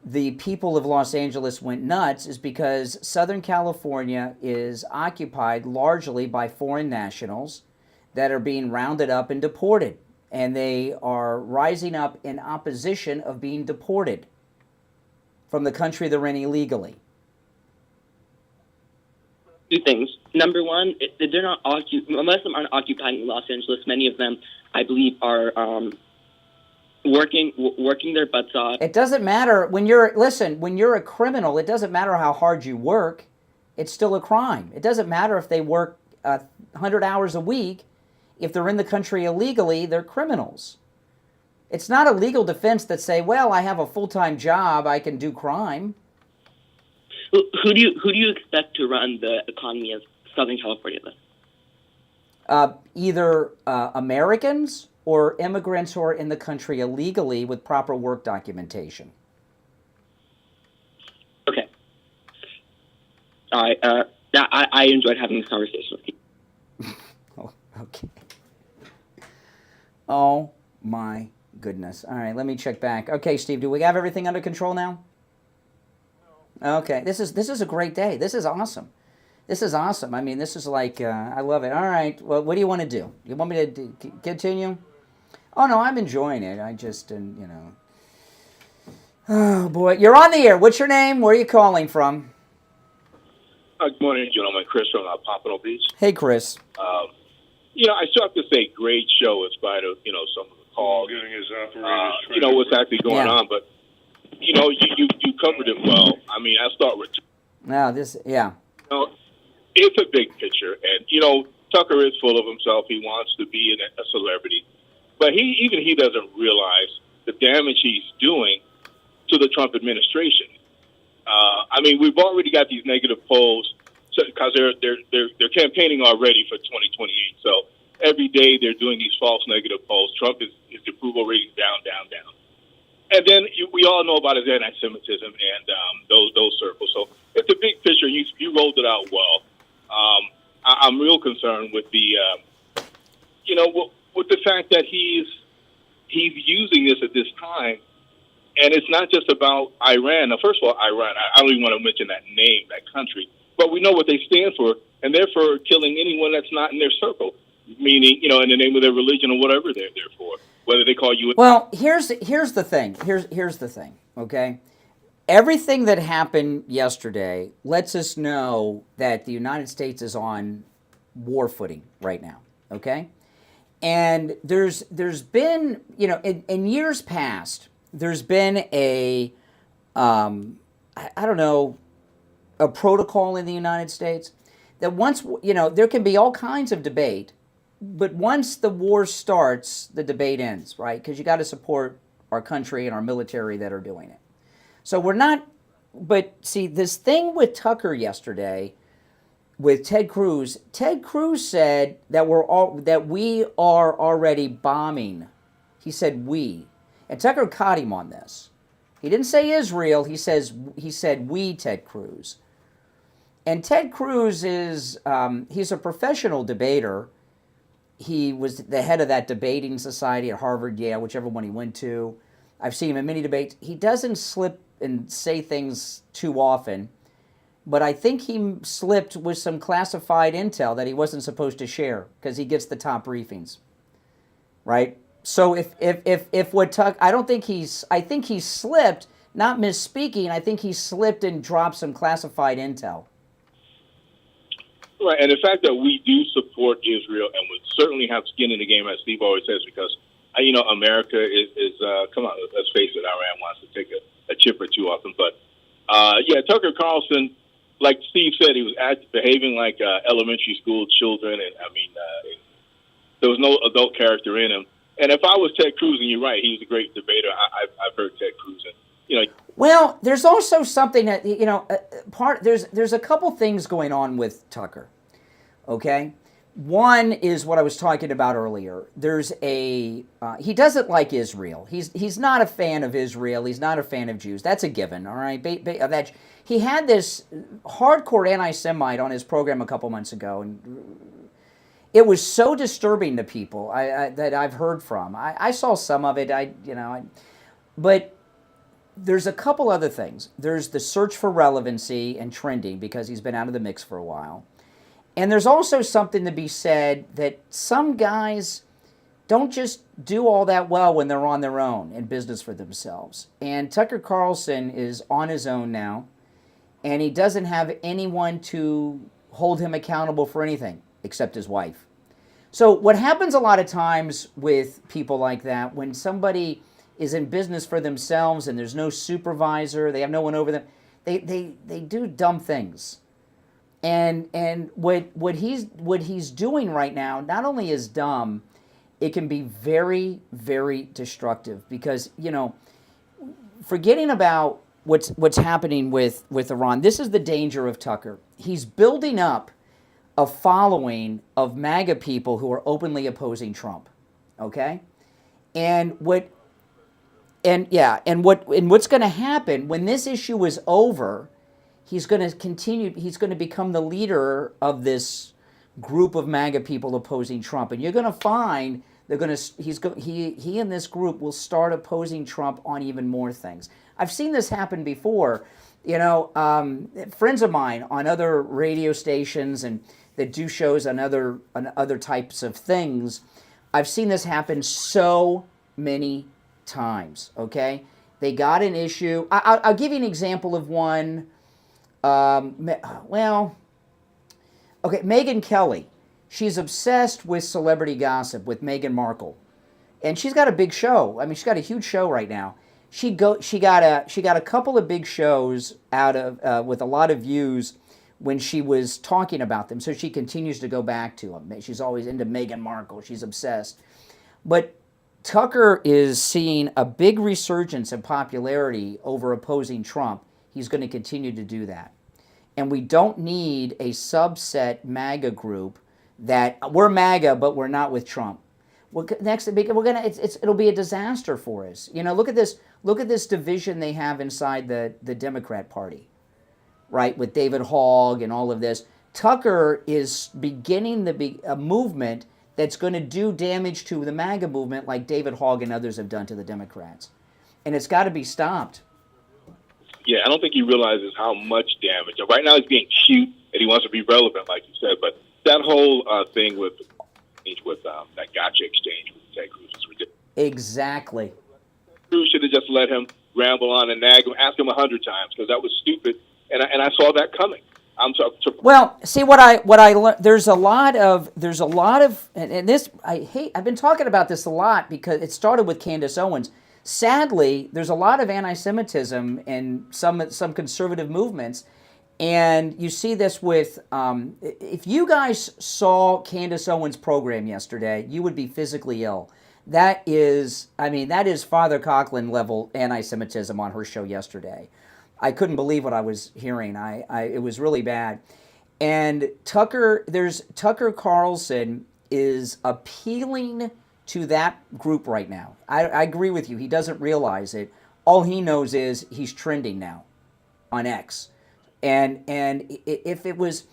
the people of Los Angeles went nuts is because Southern California is occupied largely by foreign nationals that are being rounded up and deported. And they are rising up in opposition of being deported from the country they're in illegally. Two things. Number one, they're not most of them aren't occupying Los Angeles. Many of them, I believe, are working their butts off. It doesn't matter when you're a criminal, it doesn't matter how hard you work. It's still a crime. It doesn't matter if they work 100 hours a week. If they're in the country illegally, they're criminals. It's not a legal defense that say, well, I have a full-time job, I can do crime. Who do you expect to run the economy of Southern California then? Either Americans or immigrants who are in the country illegally with proper work documentation. Okay. All right. I enjoyed having this conversation with you. Oh, okay. Oh, my goodness. All right, let me check back. Okay, Steve, do we have everything under control now? No. Okay, this is a great day. This is awesome. This is awesome. I mean, this is like, I love it. All right, well, what do you want to do? You want me to continue? Oh, no, I'm enjoying it. I just, oh, boy. You're on the air. What's your name? Where are you calling from? Good morning, gentlemen. Chris from Pompano Beach. Hey, Chris. I still have to say, great show in spite of, some of the calls. Getting his What's actually going on. But, you covered it well. I mean, I'll start with... It's a big picture. And, Tucker is full of himself. He wants to be a celebrity. But he doesn't realize the damage he's doing to the Trump administration. We've already got these negative polls because they're campaigning already for 2028. So every day they're doing these false negative polls. Trump is his approval rating down. And then we all know about his anti-Semitism and those circles. So it's a big picture. You rolled it out well. I'm real concerned with the with the fact that he's using this at this time. And it's not just about Iran. Now, first of all, Iran, I don't even want to mention that name, that country. But we know what they stand for, and they're for killing anyone that's not in their circle, meaning, in the name of their religion or whatever they're there for, whether they call you... Well, here's the thing. Here's the thing, okay? Everything that happened yesterday lets us know that the United States is on war footing right now, okay? And there's been, in years past... There's been a protocol in the United States that once, there can be all kinds of debate, but once the war starts, the debate ends, right? Because you got to support our country and our military that are doing it. So but see, this thing with Tucker yesterday, with Ted Cruz said that we are already bombing. He said we. And Tucker caught him on this. He didn't say Israel. He said we, Ted Cruz. And Ted Cruz is he's a professional debater. He was the head of that debating society at Harvard, Yale, whichever one he went to. I've seen him in many debates. He doesn't slip and say things too often, but I think he slipped with some classified intel that he wasn't supposed to share because he gets the top briefings, right? So if what Tuck, I think he slipped, not misspeaking. I think he slipped and dropped some classified intel. Right, and the fact that we do support Israel and would certainly have skin in the game, as Steve always says, because America is come on, let's face it, Iran wants to take a chip or two off him. But Tucker Carlson, like Steve said, he was behaving like elementary school children, and there was no adult character in him. And if I was Ted Cruz, and you're right, he's a great debater. I've heard Ted Cruz, and Well, there's also something that there's a couple things going on with Tucker. Okay, one is what I was talking about earlier. There's he doesn't like Israel. He's not a fan of Israel. He's not a fan of Jews. That's a given. All right, that he had this hardcore anti-Semite on his program a couple months ago, and it was so disturbing to people that I've heard from. I saw some of it. But there's a couple other things. There's the search for relevancy and trending because he's been out of the mix for a while. And there's also something to be said that some guys don't just do all that well when they're on their own in business for themselves. And Tucker Carlson is on his own now, and he doesn't have anyone to hold him accountable for anything except his wife. So what happens a lot of times with people like that, when somebody is in business for themselves and there's no supervisor, they have no one over them, they do dumb things. And what he's doing right now not only is dumb, it can be very, very destructive because, forgetting about what's happening with Iran, this is the danger of Tucker. He's building up a following of MAGA people who are openly opposing Trump. Okay? And what's going to happen when this issue is over, he's going to become the leader of this group of MAGA people opposing Trump. And you're going to find he and this group will start opposing Trump on even more things. I've seen this happen before. Friends of mine on other radio stations and that do shows on other types of things, I've seen this happen so many times, okay? They got an issue. I'll give you an example of one. Megyn Kelly. She's obsessed with celebrity gossip with Meghan Markle. And she's got a big show. I mean, she's got a huge show right now. She got a couple of big shows out of with a lot of views when she was talking about them. So she continues to go back to them. She's always into Meghan Markle. She's obsessed. But Tucker is seeing a big resurgence in popularity over opposing Trump. He's going to continue to do that. And we don't need a subset MAGA group that we're MAGA, but we're not with Trump. It'll be a disaster for us. Look at this division they have inside the Democrat Party, right? With David Hogg and all of this. Tucker is beginning a movement that's going to do damage to the MAGA movement like David Hogg and others have done to the Democrats. And it's got to be stopped. Yeah, I don't think he realizes how much damage. Right now he's being cute and he wants to be relevant, like you said, but that whole thing with that gotcha exchange with Ted Cruz is ridiculous. Exactly. Cruz should have just let him ramble on and nag him, ask him 100 times because that was stupid, and I saw that coming. I'm surprised. Well, see what I learned. There's a lot of, and this I've been talking about this a lot because it started with Candace Owens. Sadly, there's a lot of anti-Semitism in some conservative movements, and you see this with. If you guys saw Candace Owens' program yesterday, you would be physically ill. That is Father Coughlin level anti-Semitism on her show yesterday. I couldn't believe what I was hearing. It was really bad. And Tucker Carlson is appealing to that group right now. I agree with you. He doesn't realize it. All he knows is he's trending now on X. And if it was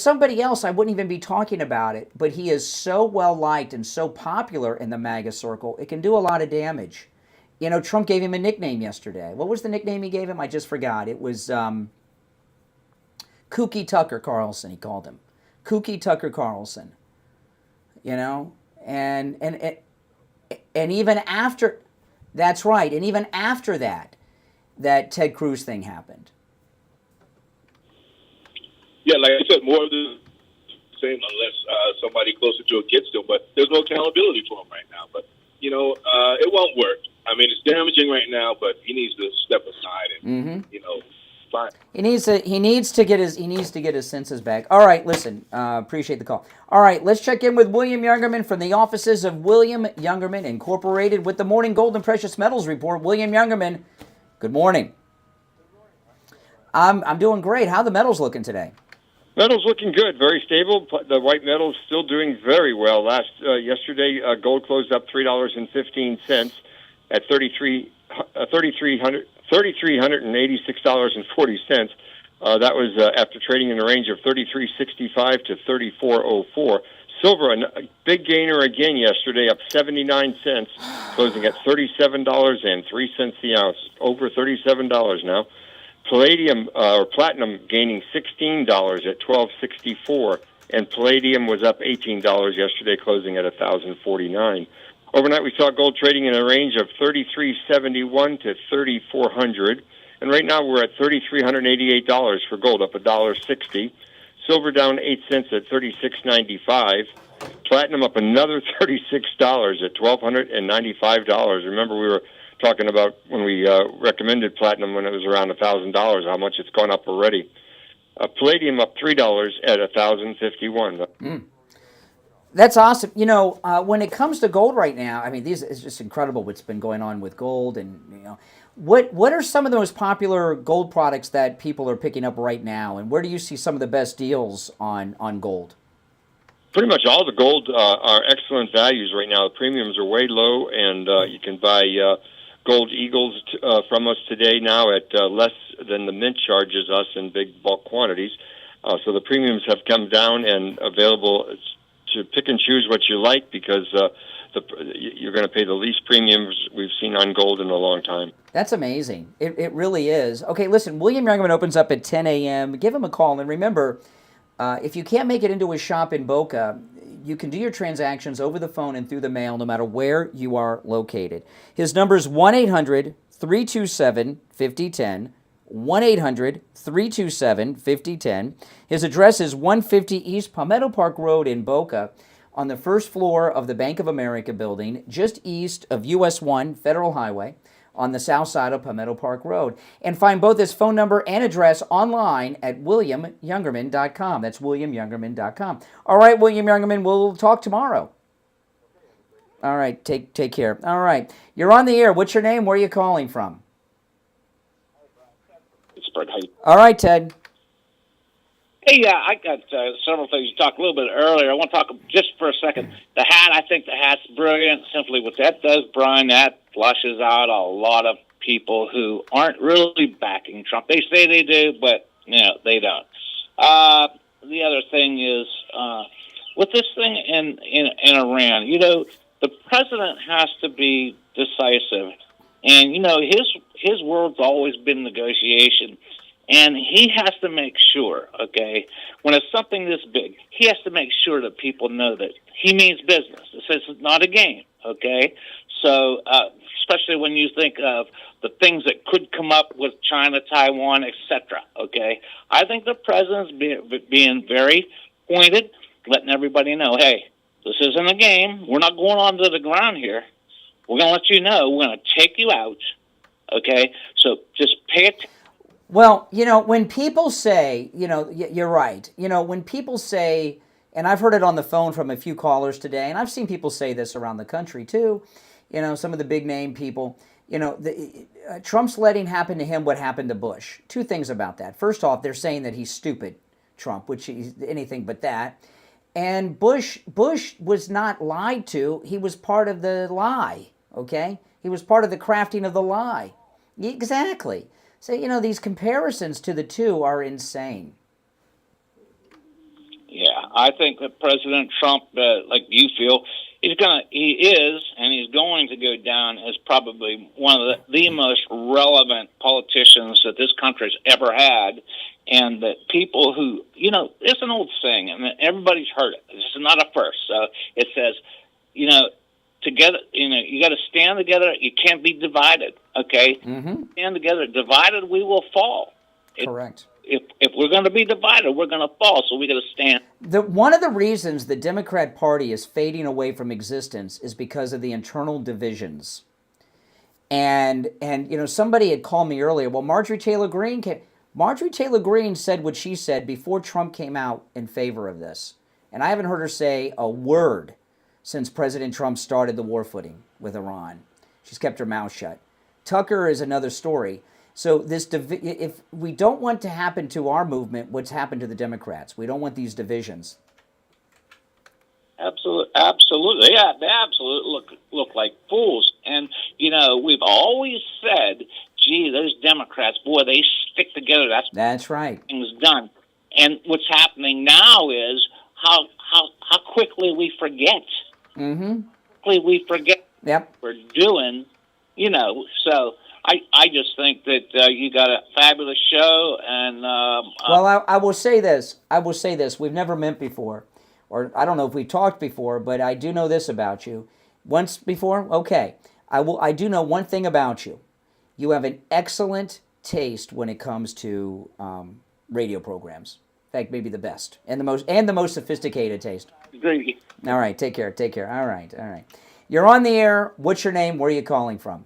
somebody else, I wouldn't even be talking about it. But he is so well liked and so popular in the MAGA circle, it can do a lot of damage. Trump gave him a nickname yesterday. What was the nickname he gave him? I just forgot. It was Kooky Tucker Carlson, he called him. Kooky Tucker Carlson. And even after, that's right, and even after that Ted Cruz thing happened. Yeah, like I said, more of the same unless somebody closer to it gets to him, but there's no accountability for him right now. But, it won't work. I mean, it's damaging right now, but he needs to step aside and, Bye. He needs to get his senses back. All right, listen, appreciate the call. All right, let's check in with William Youngerman from the offices of William Youngerman Incorporated with the Morning Gold and Precious Metals Report. William Youngerman, good morning. I'm doing great. How are the metals looking today? Metals looking good, very stable. The white metals still doing very well. Yesterday, gold closed up $3.15 at $3,386.40. That was after trading in the range of $33.65 to $34.04. Silver, a big gainer again yesterday, up 79 cents, closing at $37.03 the ounce, over $37 now. Palladium or platinum gaining $16 at $12.64, and palladium was up $18 yesterday, closing at $1,049. Overnight, we saw gold trading in a range of $3,371 to $3,400, and right now we're at $3,388 for gold, up $1.60. Silver down 8 cents at $36.95. Platinum up another $36 at $1,295. Remember, we were talking about when we recommended platinum when it was around $1,000, how much it's gone up already. Palladium up $3 at $1,051. That's awesome. You know, when it comes to gold right now, I mean, it's just incredible what's been going on with gold. And, you know, what are some of the most popular gold products that people are picking up right now? And where do you see some of the best deals on gold? Pretty much all the gold are excellent values right now. The premiums are way low, and you can buy gold eagles from us today now at less than the mint charges us in big bulk quantities. So the premiums have come down and available to pick and choose what you like, because you're going to pay the least premiums we've seen on gold in a long time. That's amazing. It really is. Okay, listen, William Youngerman opens up at 10 a.m. Give him a call. And remember, if you can't make it into his shop in Boca, you can do your transactions over the phone and through the mail no matter where you are located. His number is 1-800-327-5010. 1-800-327-5010. His address is 150 East Palmetto Park Road in Boca, on the first floor of the Bank of America building, just east of US 1 Federal Highway, on the south side of Palmetto Park Road. And find both his phone number and address online at williamyoungerman.com. That's williamyoungerman.com. All right, William Youngerman, we'll talk tomorrow. All right, take care. All right, you're on the air. What's your name? Where are you calling from? All right, Ted. Hey, I got several things you talked a little bit earlier. I want to talk just for a second. The hat, I think the hat's brilliant. Simply what that does, Brian, that flushes out a lot of people who aren't really backing Trump. They say they do, but they don't. The other thing is with this thing in Iran, the president has to be decisive. And, his world's always been negotiation. And he has to make sure, okay, when it's something this big, he has to make sure that people know that he means business. This is not a game, okay? So, especially when you think of the things that could come up with China, Taiwan, etc., okay? I think the president's being very pointed, letting everybody know, hey, this isn't a game. We're not going onto the ground here. We're going to let you know. We're going to take you out, okay? So just pay attention. Well, when people say, you're right. When people say, and I've heard it on the phone from a few callers today, and I've seen people say this around the country too, some of the big name people, Trump's letting happen to him what happened to Bush. Two things about that. First off, they're saying that he's stupid, Trump, which is anything but that. And Bush was not lied to. He was part of the lie, okay? He was part of the crafting of the lie. Exactly. So, these comparisons to the two are insane. Yeah, I think that President Trump, like you feel, he is and he's going to go down as probably one of the most relevant politicians that this country's ever had. And that people who, it's an old saying, and everybody's heard it. This is not a first. So it says, together, you got to stand together. You can't be divided, okay? Mm-hmm. Stand together. Divided, we will fall. Correct. If we're going to be divided, we're going to fall, so we got to stand. One of the reasons the Democrat Party is fading away from existence is because of the internal divisions. And somebody had called me earlier, well, Marjorie Taylor Greene came. Marjorie Taylor Greene said what she said before Trump came out in favor of this. And I haven't heard her say a word since President Trump started the war footing with Iran. She's kept her mouth shut. Tucker is another story. So this, if we don't want to happen to our movement, what's happened to the Democrats? We don't want these divisions. Absolutely. Yeah, they absolutely look like fools. And, we've always said, gee, those Democrats, boy, they stick together. That's right. Things done. And what's happening now is how quickly we forget. Mm-hmm. Quickly we forget what we're doing, So I just think that you got a fabulous show. And well, I will say this. We've never met before. Or I don't know if we talked before, but I do know this about you. Once before? Okay. I do know one thing about you. You have an excellent taste when it comes to radio programs. In fact, maybe the best and the most sophisticated taste. Agree. All right, take care. All right. You're on the air. What's your name? Where are you calling from?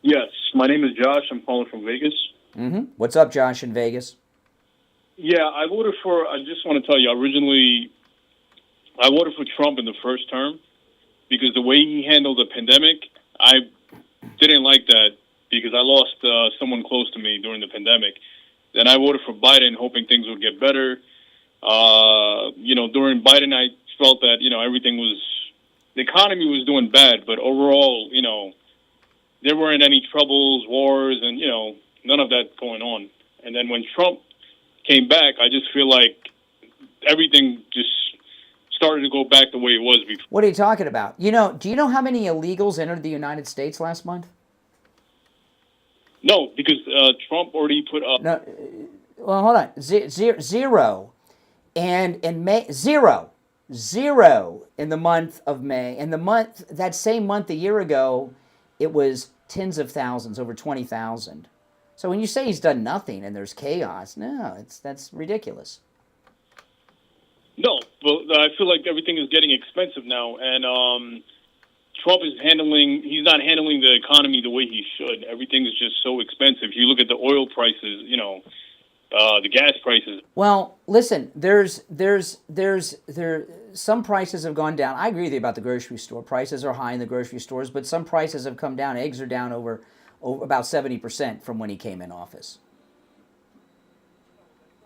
Yes, my name is Josh. I'm calling from Vegas. Mm-hmm. What's up, Josh in Vegas? Yeah, I just want to tell you, originally, I voted for Trump in the first term because the way he handled the pandemic, I didn't like that because I lost someone close to me during the pandemic. Then I voted for Biden hoping things would get better. During Biden, I felt that, the economy was doing bad, but overall, there weren't any troubles, wars, and, none of that going on. And then when Trump came back, I just feel like everything just started to go back the way it was before. What are you talking about? Do you know how many illegals entered the United States last month? No, because Trump already put up. No, well, hold on. Zero. And in May, zero in the month of May. And that same month a year ago, it was tens of thousands, over 20,000. So when you say he's done nothing and there's chaos, no, that's ridiculous. No, but I feel like everything is getting expensive now, and Trump he's not handling the economy the way he should. Everything is just so expensive. You look at the oil prices, the gas prices. Well, listen, there's some prices have gone down. I agree with you about the grocery store. Prices are high in the grocery stores, but some prices have come down. Eggs are down over about 70% from when he came in office.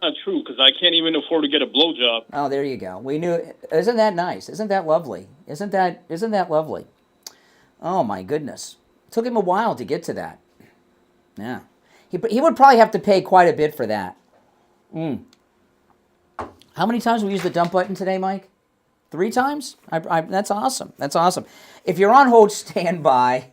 Not true, because I can't even afford to get a blowjob. Oh, there you go. We knew. Isn't that nice? Isn't that lovely? Isn't that lovely? Oh my goodness! It took him a while to get to that. Yeah, he would probably have to pay quite a bit for that. How many times we used the dump button today, Mike? 3 times? That's awesome. That's awesome. If you're on hold, stand by.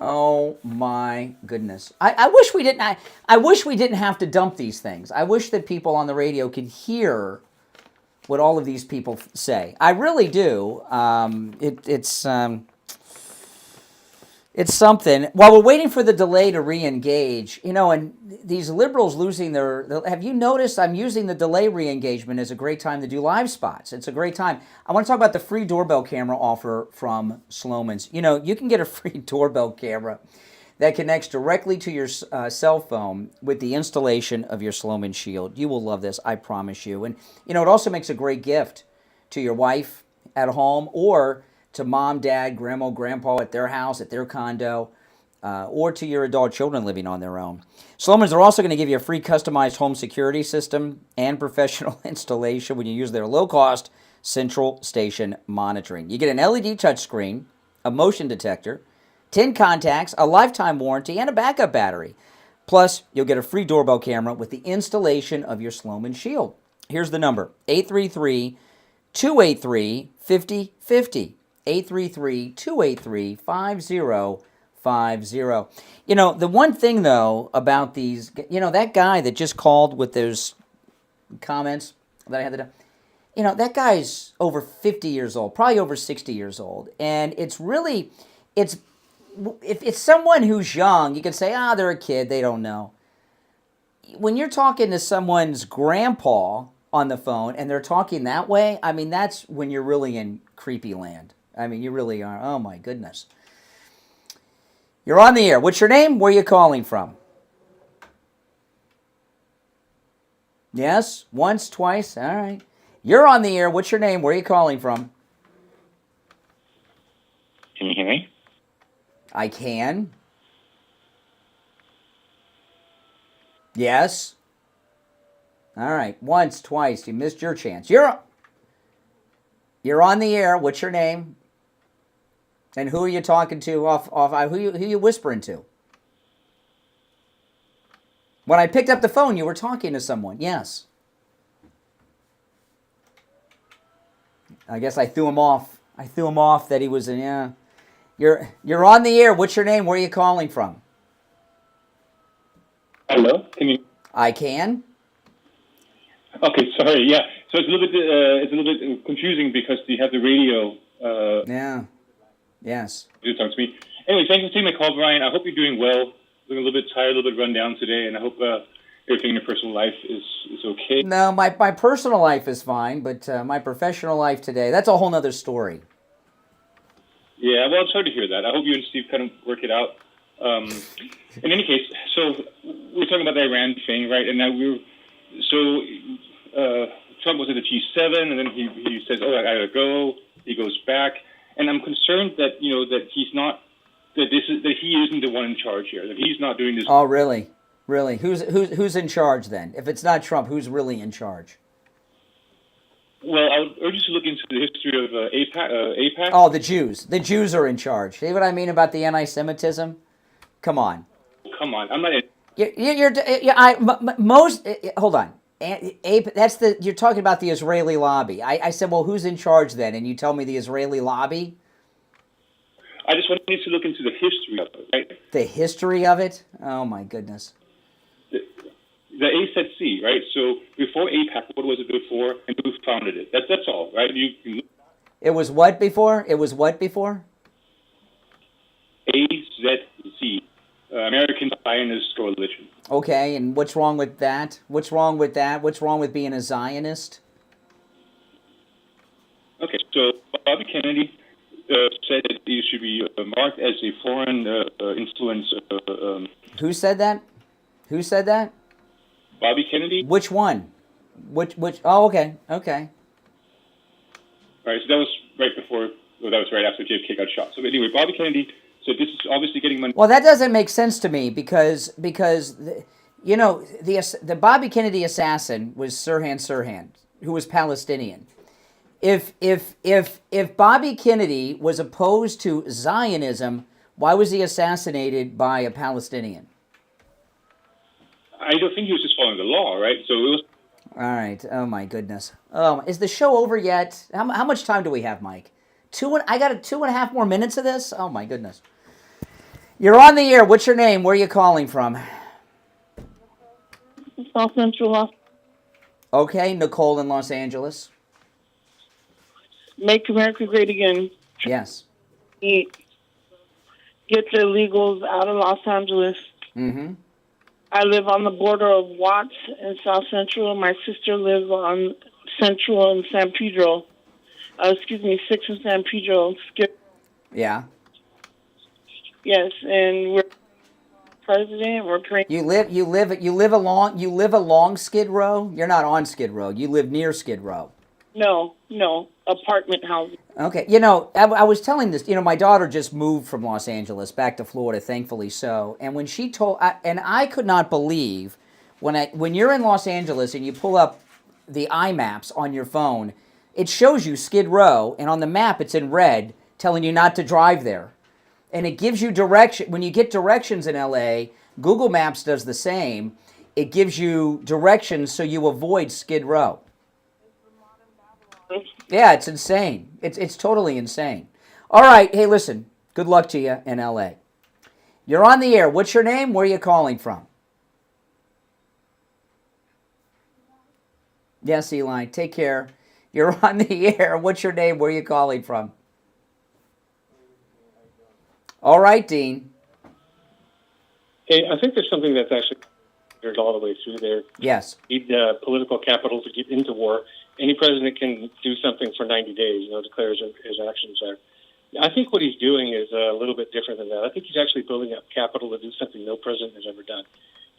Oh my goodness! I wish we didn't. I wish we didn't have to dump these things. I wish that people on the radio could hear what all of these people say. I really do. It's something. While we're waiting for the delay to re-engage, and these liberals losing their... Have you noticed I'm using the delay re-engagement as a great time to do live spots? It's a great time. I want to talk about the free doorbell camera offer from Slomin's. You can get a free doorbell camera that connects directly to your cell phone with the installation of your Slomin Shield. You will love this, I promise you. And, it also makes a great gift to your wife at home or to mom, dad, grandma, grandpa at their house, at their condo, or to your adult children living on their own. Slomin's are also going to give you a free customized home security system and professional installation when you use their low-cost central station monitoring. You get an LED touchscreen, a motion detector, 10 contacts, a lifetime warranty, and a backup battery. Plus, you'll get a free doorbell camera with the installation of your Slomin Shield. Here's the number, 833-283-5050. 833-283-5050. The one thing, though, about these, that guy that just called with those comments that I had to do, that guy's over 50 years old, probably over 60 years old. And if it's someone who's young, you can say, they're a kid, they don't know. When you're talking to someone's grandpa on the phone and they're talking that way, that's when you're really in creepy land. You really are. Oh, my goodness. You're on the air. What's your name? Where are you calling from? Yes? Once, twice? All right. You're on the air. What's your name? Where are you calling from? Can you hear me? I can. Yes? All right. Once, twice. You missed your chance. You're on the air. What's your name? And who are you talking to who you whispering to? When I picked up the phone, you were talking to someone. Yes. I guess I threw him off. I threw him off that he was in, yeah. You're on the air. What's your name? Where are you calling from? Hello? Can you? I can. Okay, sorry. Yeah. So it's a little bit confusing because you have the radio. Yeah. Yes. You talk to me. Anyway, thank you for taking my call, Brian. I hope you're doing well. Looking a little bit tired, a little bit run down today, and I hope everything in your personal life is okay. No, my personal life is fine, but my professional life today, that's a whole nother story. Yeah, well, I'm sorry to hear that. I hope you and Steve kind of work it out. In any case, so we're talking about the Iran thing, right? And now Trump was at the G7, and then he says, "Oh, I gotta go." He goes back, and I'm concerned that that he's not that he isn't the one in charge here. That he's not doing this. Oh, really? Really? Who's in charge then? If it's not Trump, who's really in charge? Well, I would urge you to look into the history of AIPAC. Oh, the Jews. The Jews are in charge. See what I mean about the anti-Semitism? Come on. Come on, I'm not. Hold on. You're talking about the Israeli lobby. I said, well, who's in charge then? And you tell me the Israeli lobby? I just want you to look into the history of it, right? The history of it? Oh, my goodness. The A said C, right? So before AIPAC, what was it before, and who founded it? That's all, right? It was what before? It was what before? AZC, American Zionist Coalition. Okay, and what's wrong with that? What's wrong with that? What's wrong with being a Zionist? Okay, so Bobby Kennedy said that he should be marked as a foreign influence. Who said that? Who said that? Bobby Kennedy. Which one? Which? Oh, okay, okay. All right, so that was right before. Well, that was right after JFK got shot. So anyway, Bobby Kennedy. So this is obviously getting money. Well, that doesn't make sense to me because the Bobby Kennedy assassin was Sirhan, who was Palestinian. If Bobby Kennedy was opposed to Zionism, why was he assassinated by a Palestinian? I don't think he was just following the law, right? So it was. All right. Oh my goodness. Is the show over yet? How much time do we have, Mike? I got 2.5 more minutes of this? Oh my goodness. You're on the air. What's your name? Where are you calling from? South Central. Okay, Nicole in Los Angeles. Make America great again. Yes. Get the illegals out of Los Angeles. Mm-hmm. I live on the border of Watts and South Central. My sister lives on Central and San Pedro. 6 in San Pedro. Yeah. Yes, and we're president. We're praying. You live along Skid Row. You're not on Skid Row. You live near Skid Row. No, apartment housing. Okay, I was telling this. My daughter just moved from Los Angeles back to Florida, thankfully so. And when she told, I could not believe when you're in Los Angeles and you pull up the iMaps on your phone, it shows you Skid Row, and on the map it's in red, telling you not to drive there. And it gives you direction. When you get directions in LA, Google Maps does the same. It gives you directions so you avoid Skid Row. Yeah, it's insane. It's totally insane. All right, hey, listen. Good luck to you in LA. You're on the air. What's your name? Where are you calling from? Yes, Eli. Take care. You're on the air. What's your name? Where are you calling from? All right, Dean. Hey, I think there's something that's actually all the way through there. Yes. You need political capital to get into war. Any president can do something for 90 days, declare his actions there. I think what he's doing is a little bit different than that. I think he's actually building up capital to do something no president has ever done,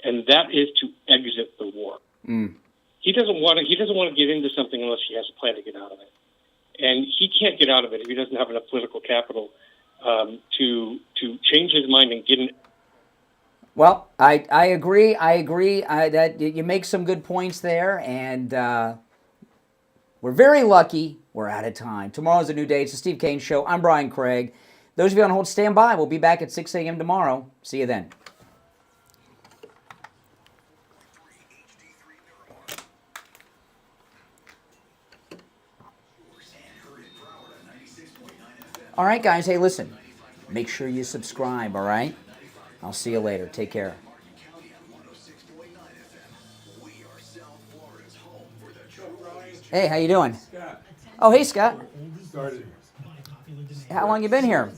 and that is to exit the war. Mm. He doesn't want to get into something unless he has a plan to get out of it, and he can't get out of it if he doesn't have enough political capital to change his mind and get in. Well, I agree. That you make some good points there, and we're very lucky. We're out of time. Tomorrow's a new day. It's the Steve Kane Show. I'm Brian Craig. Those of you on hold, stand by. We'll be back at 6 a.m. tomorrow. See you then. All right, guys. Hey, listen. Make sure you subscribe, all right? I'll see you later. Take care. Hey, how you doing? Scott. Oh, hey, Scott. Started. How long you been here?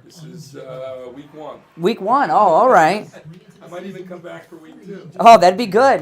This is week 1. Week 1. Oh, all right. I might even come back for week 2. Oh, that'd be good.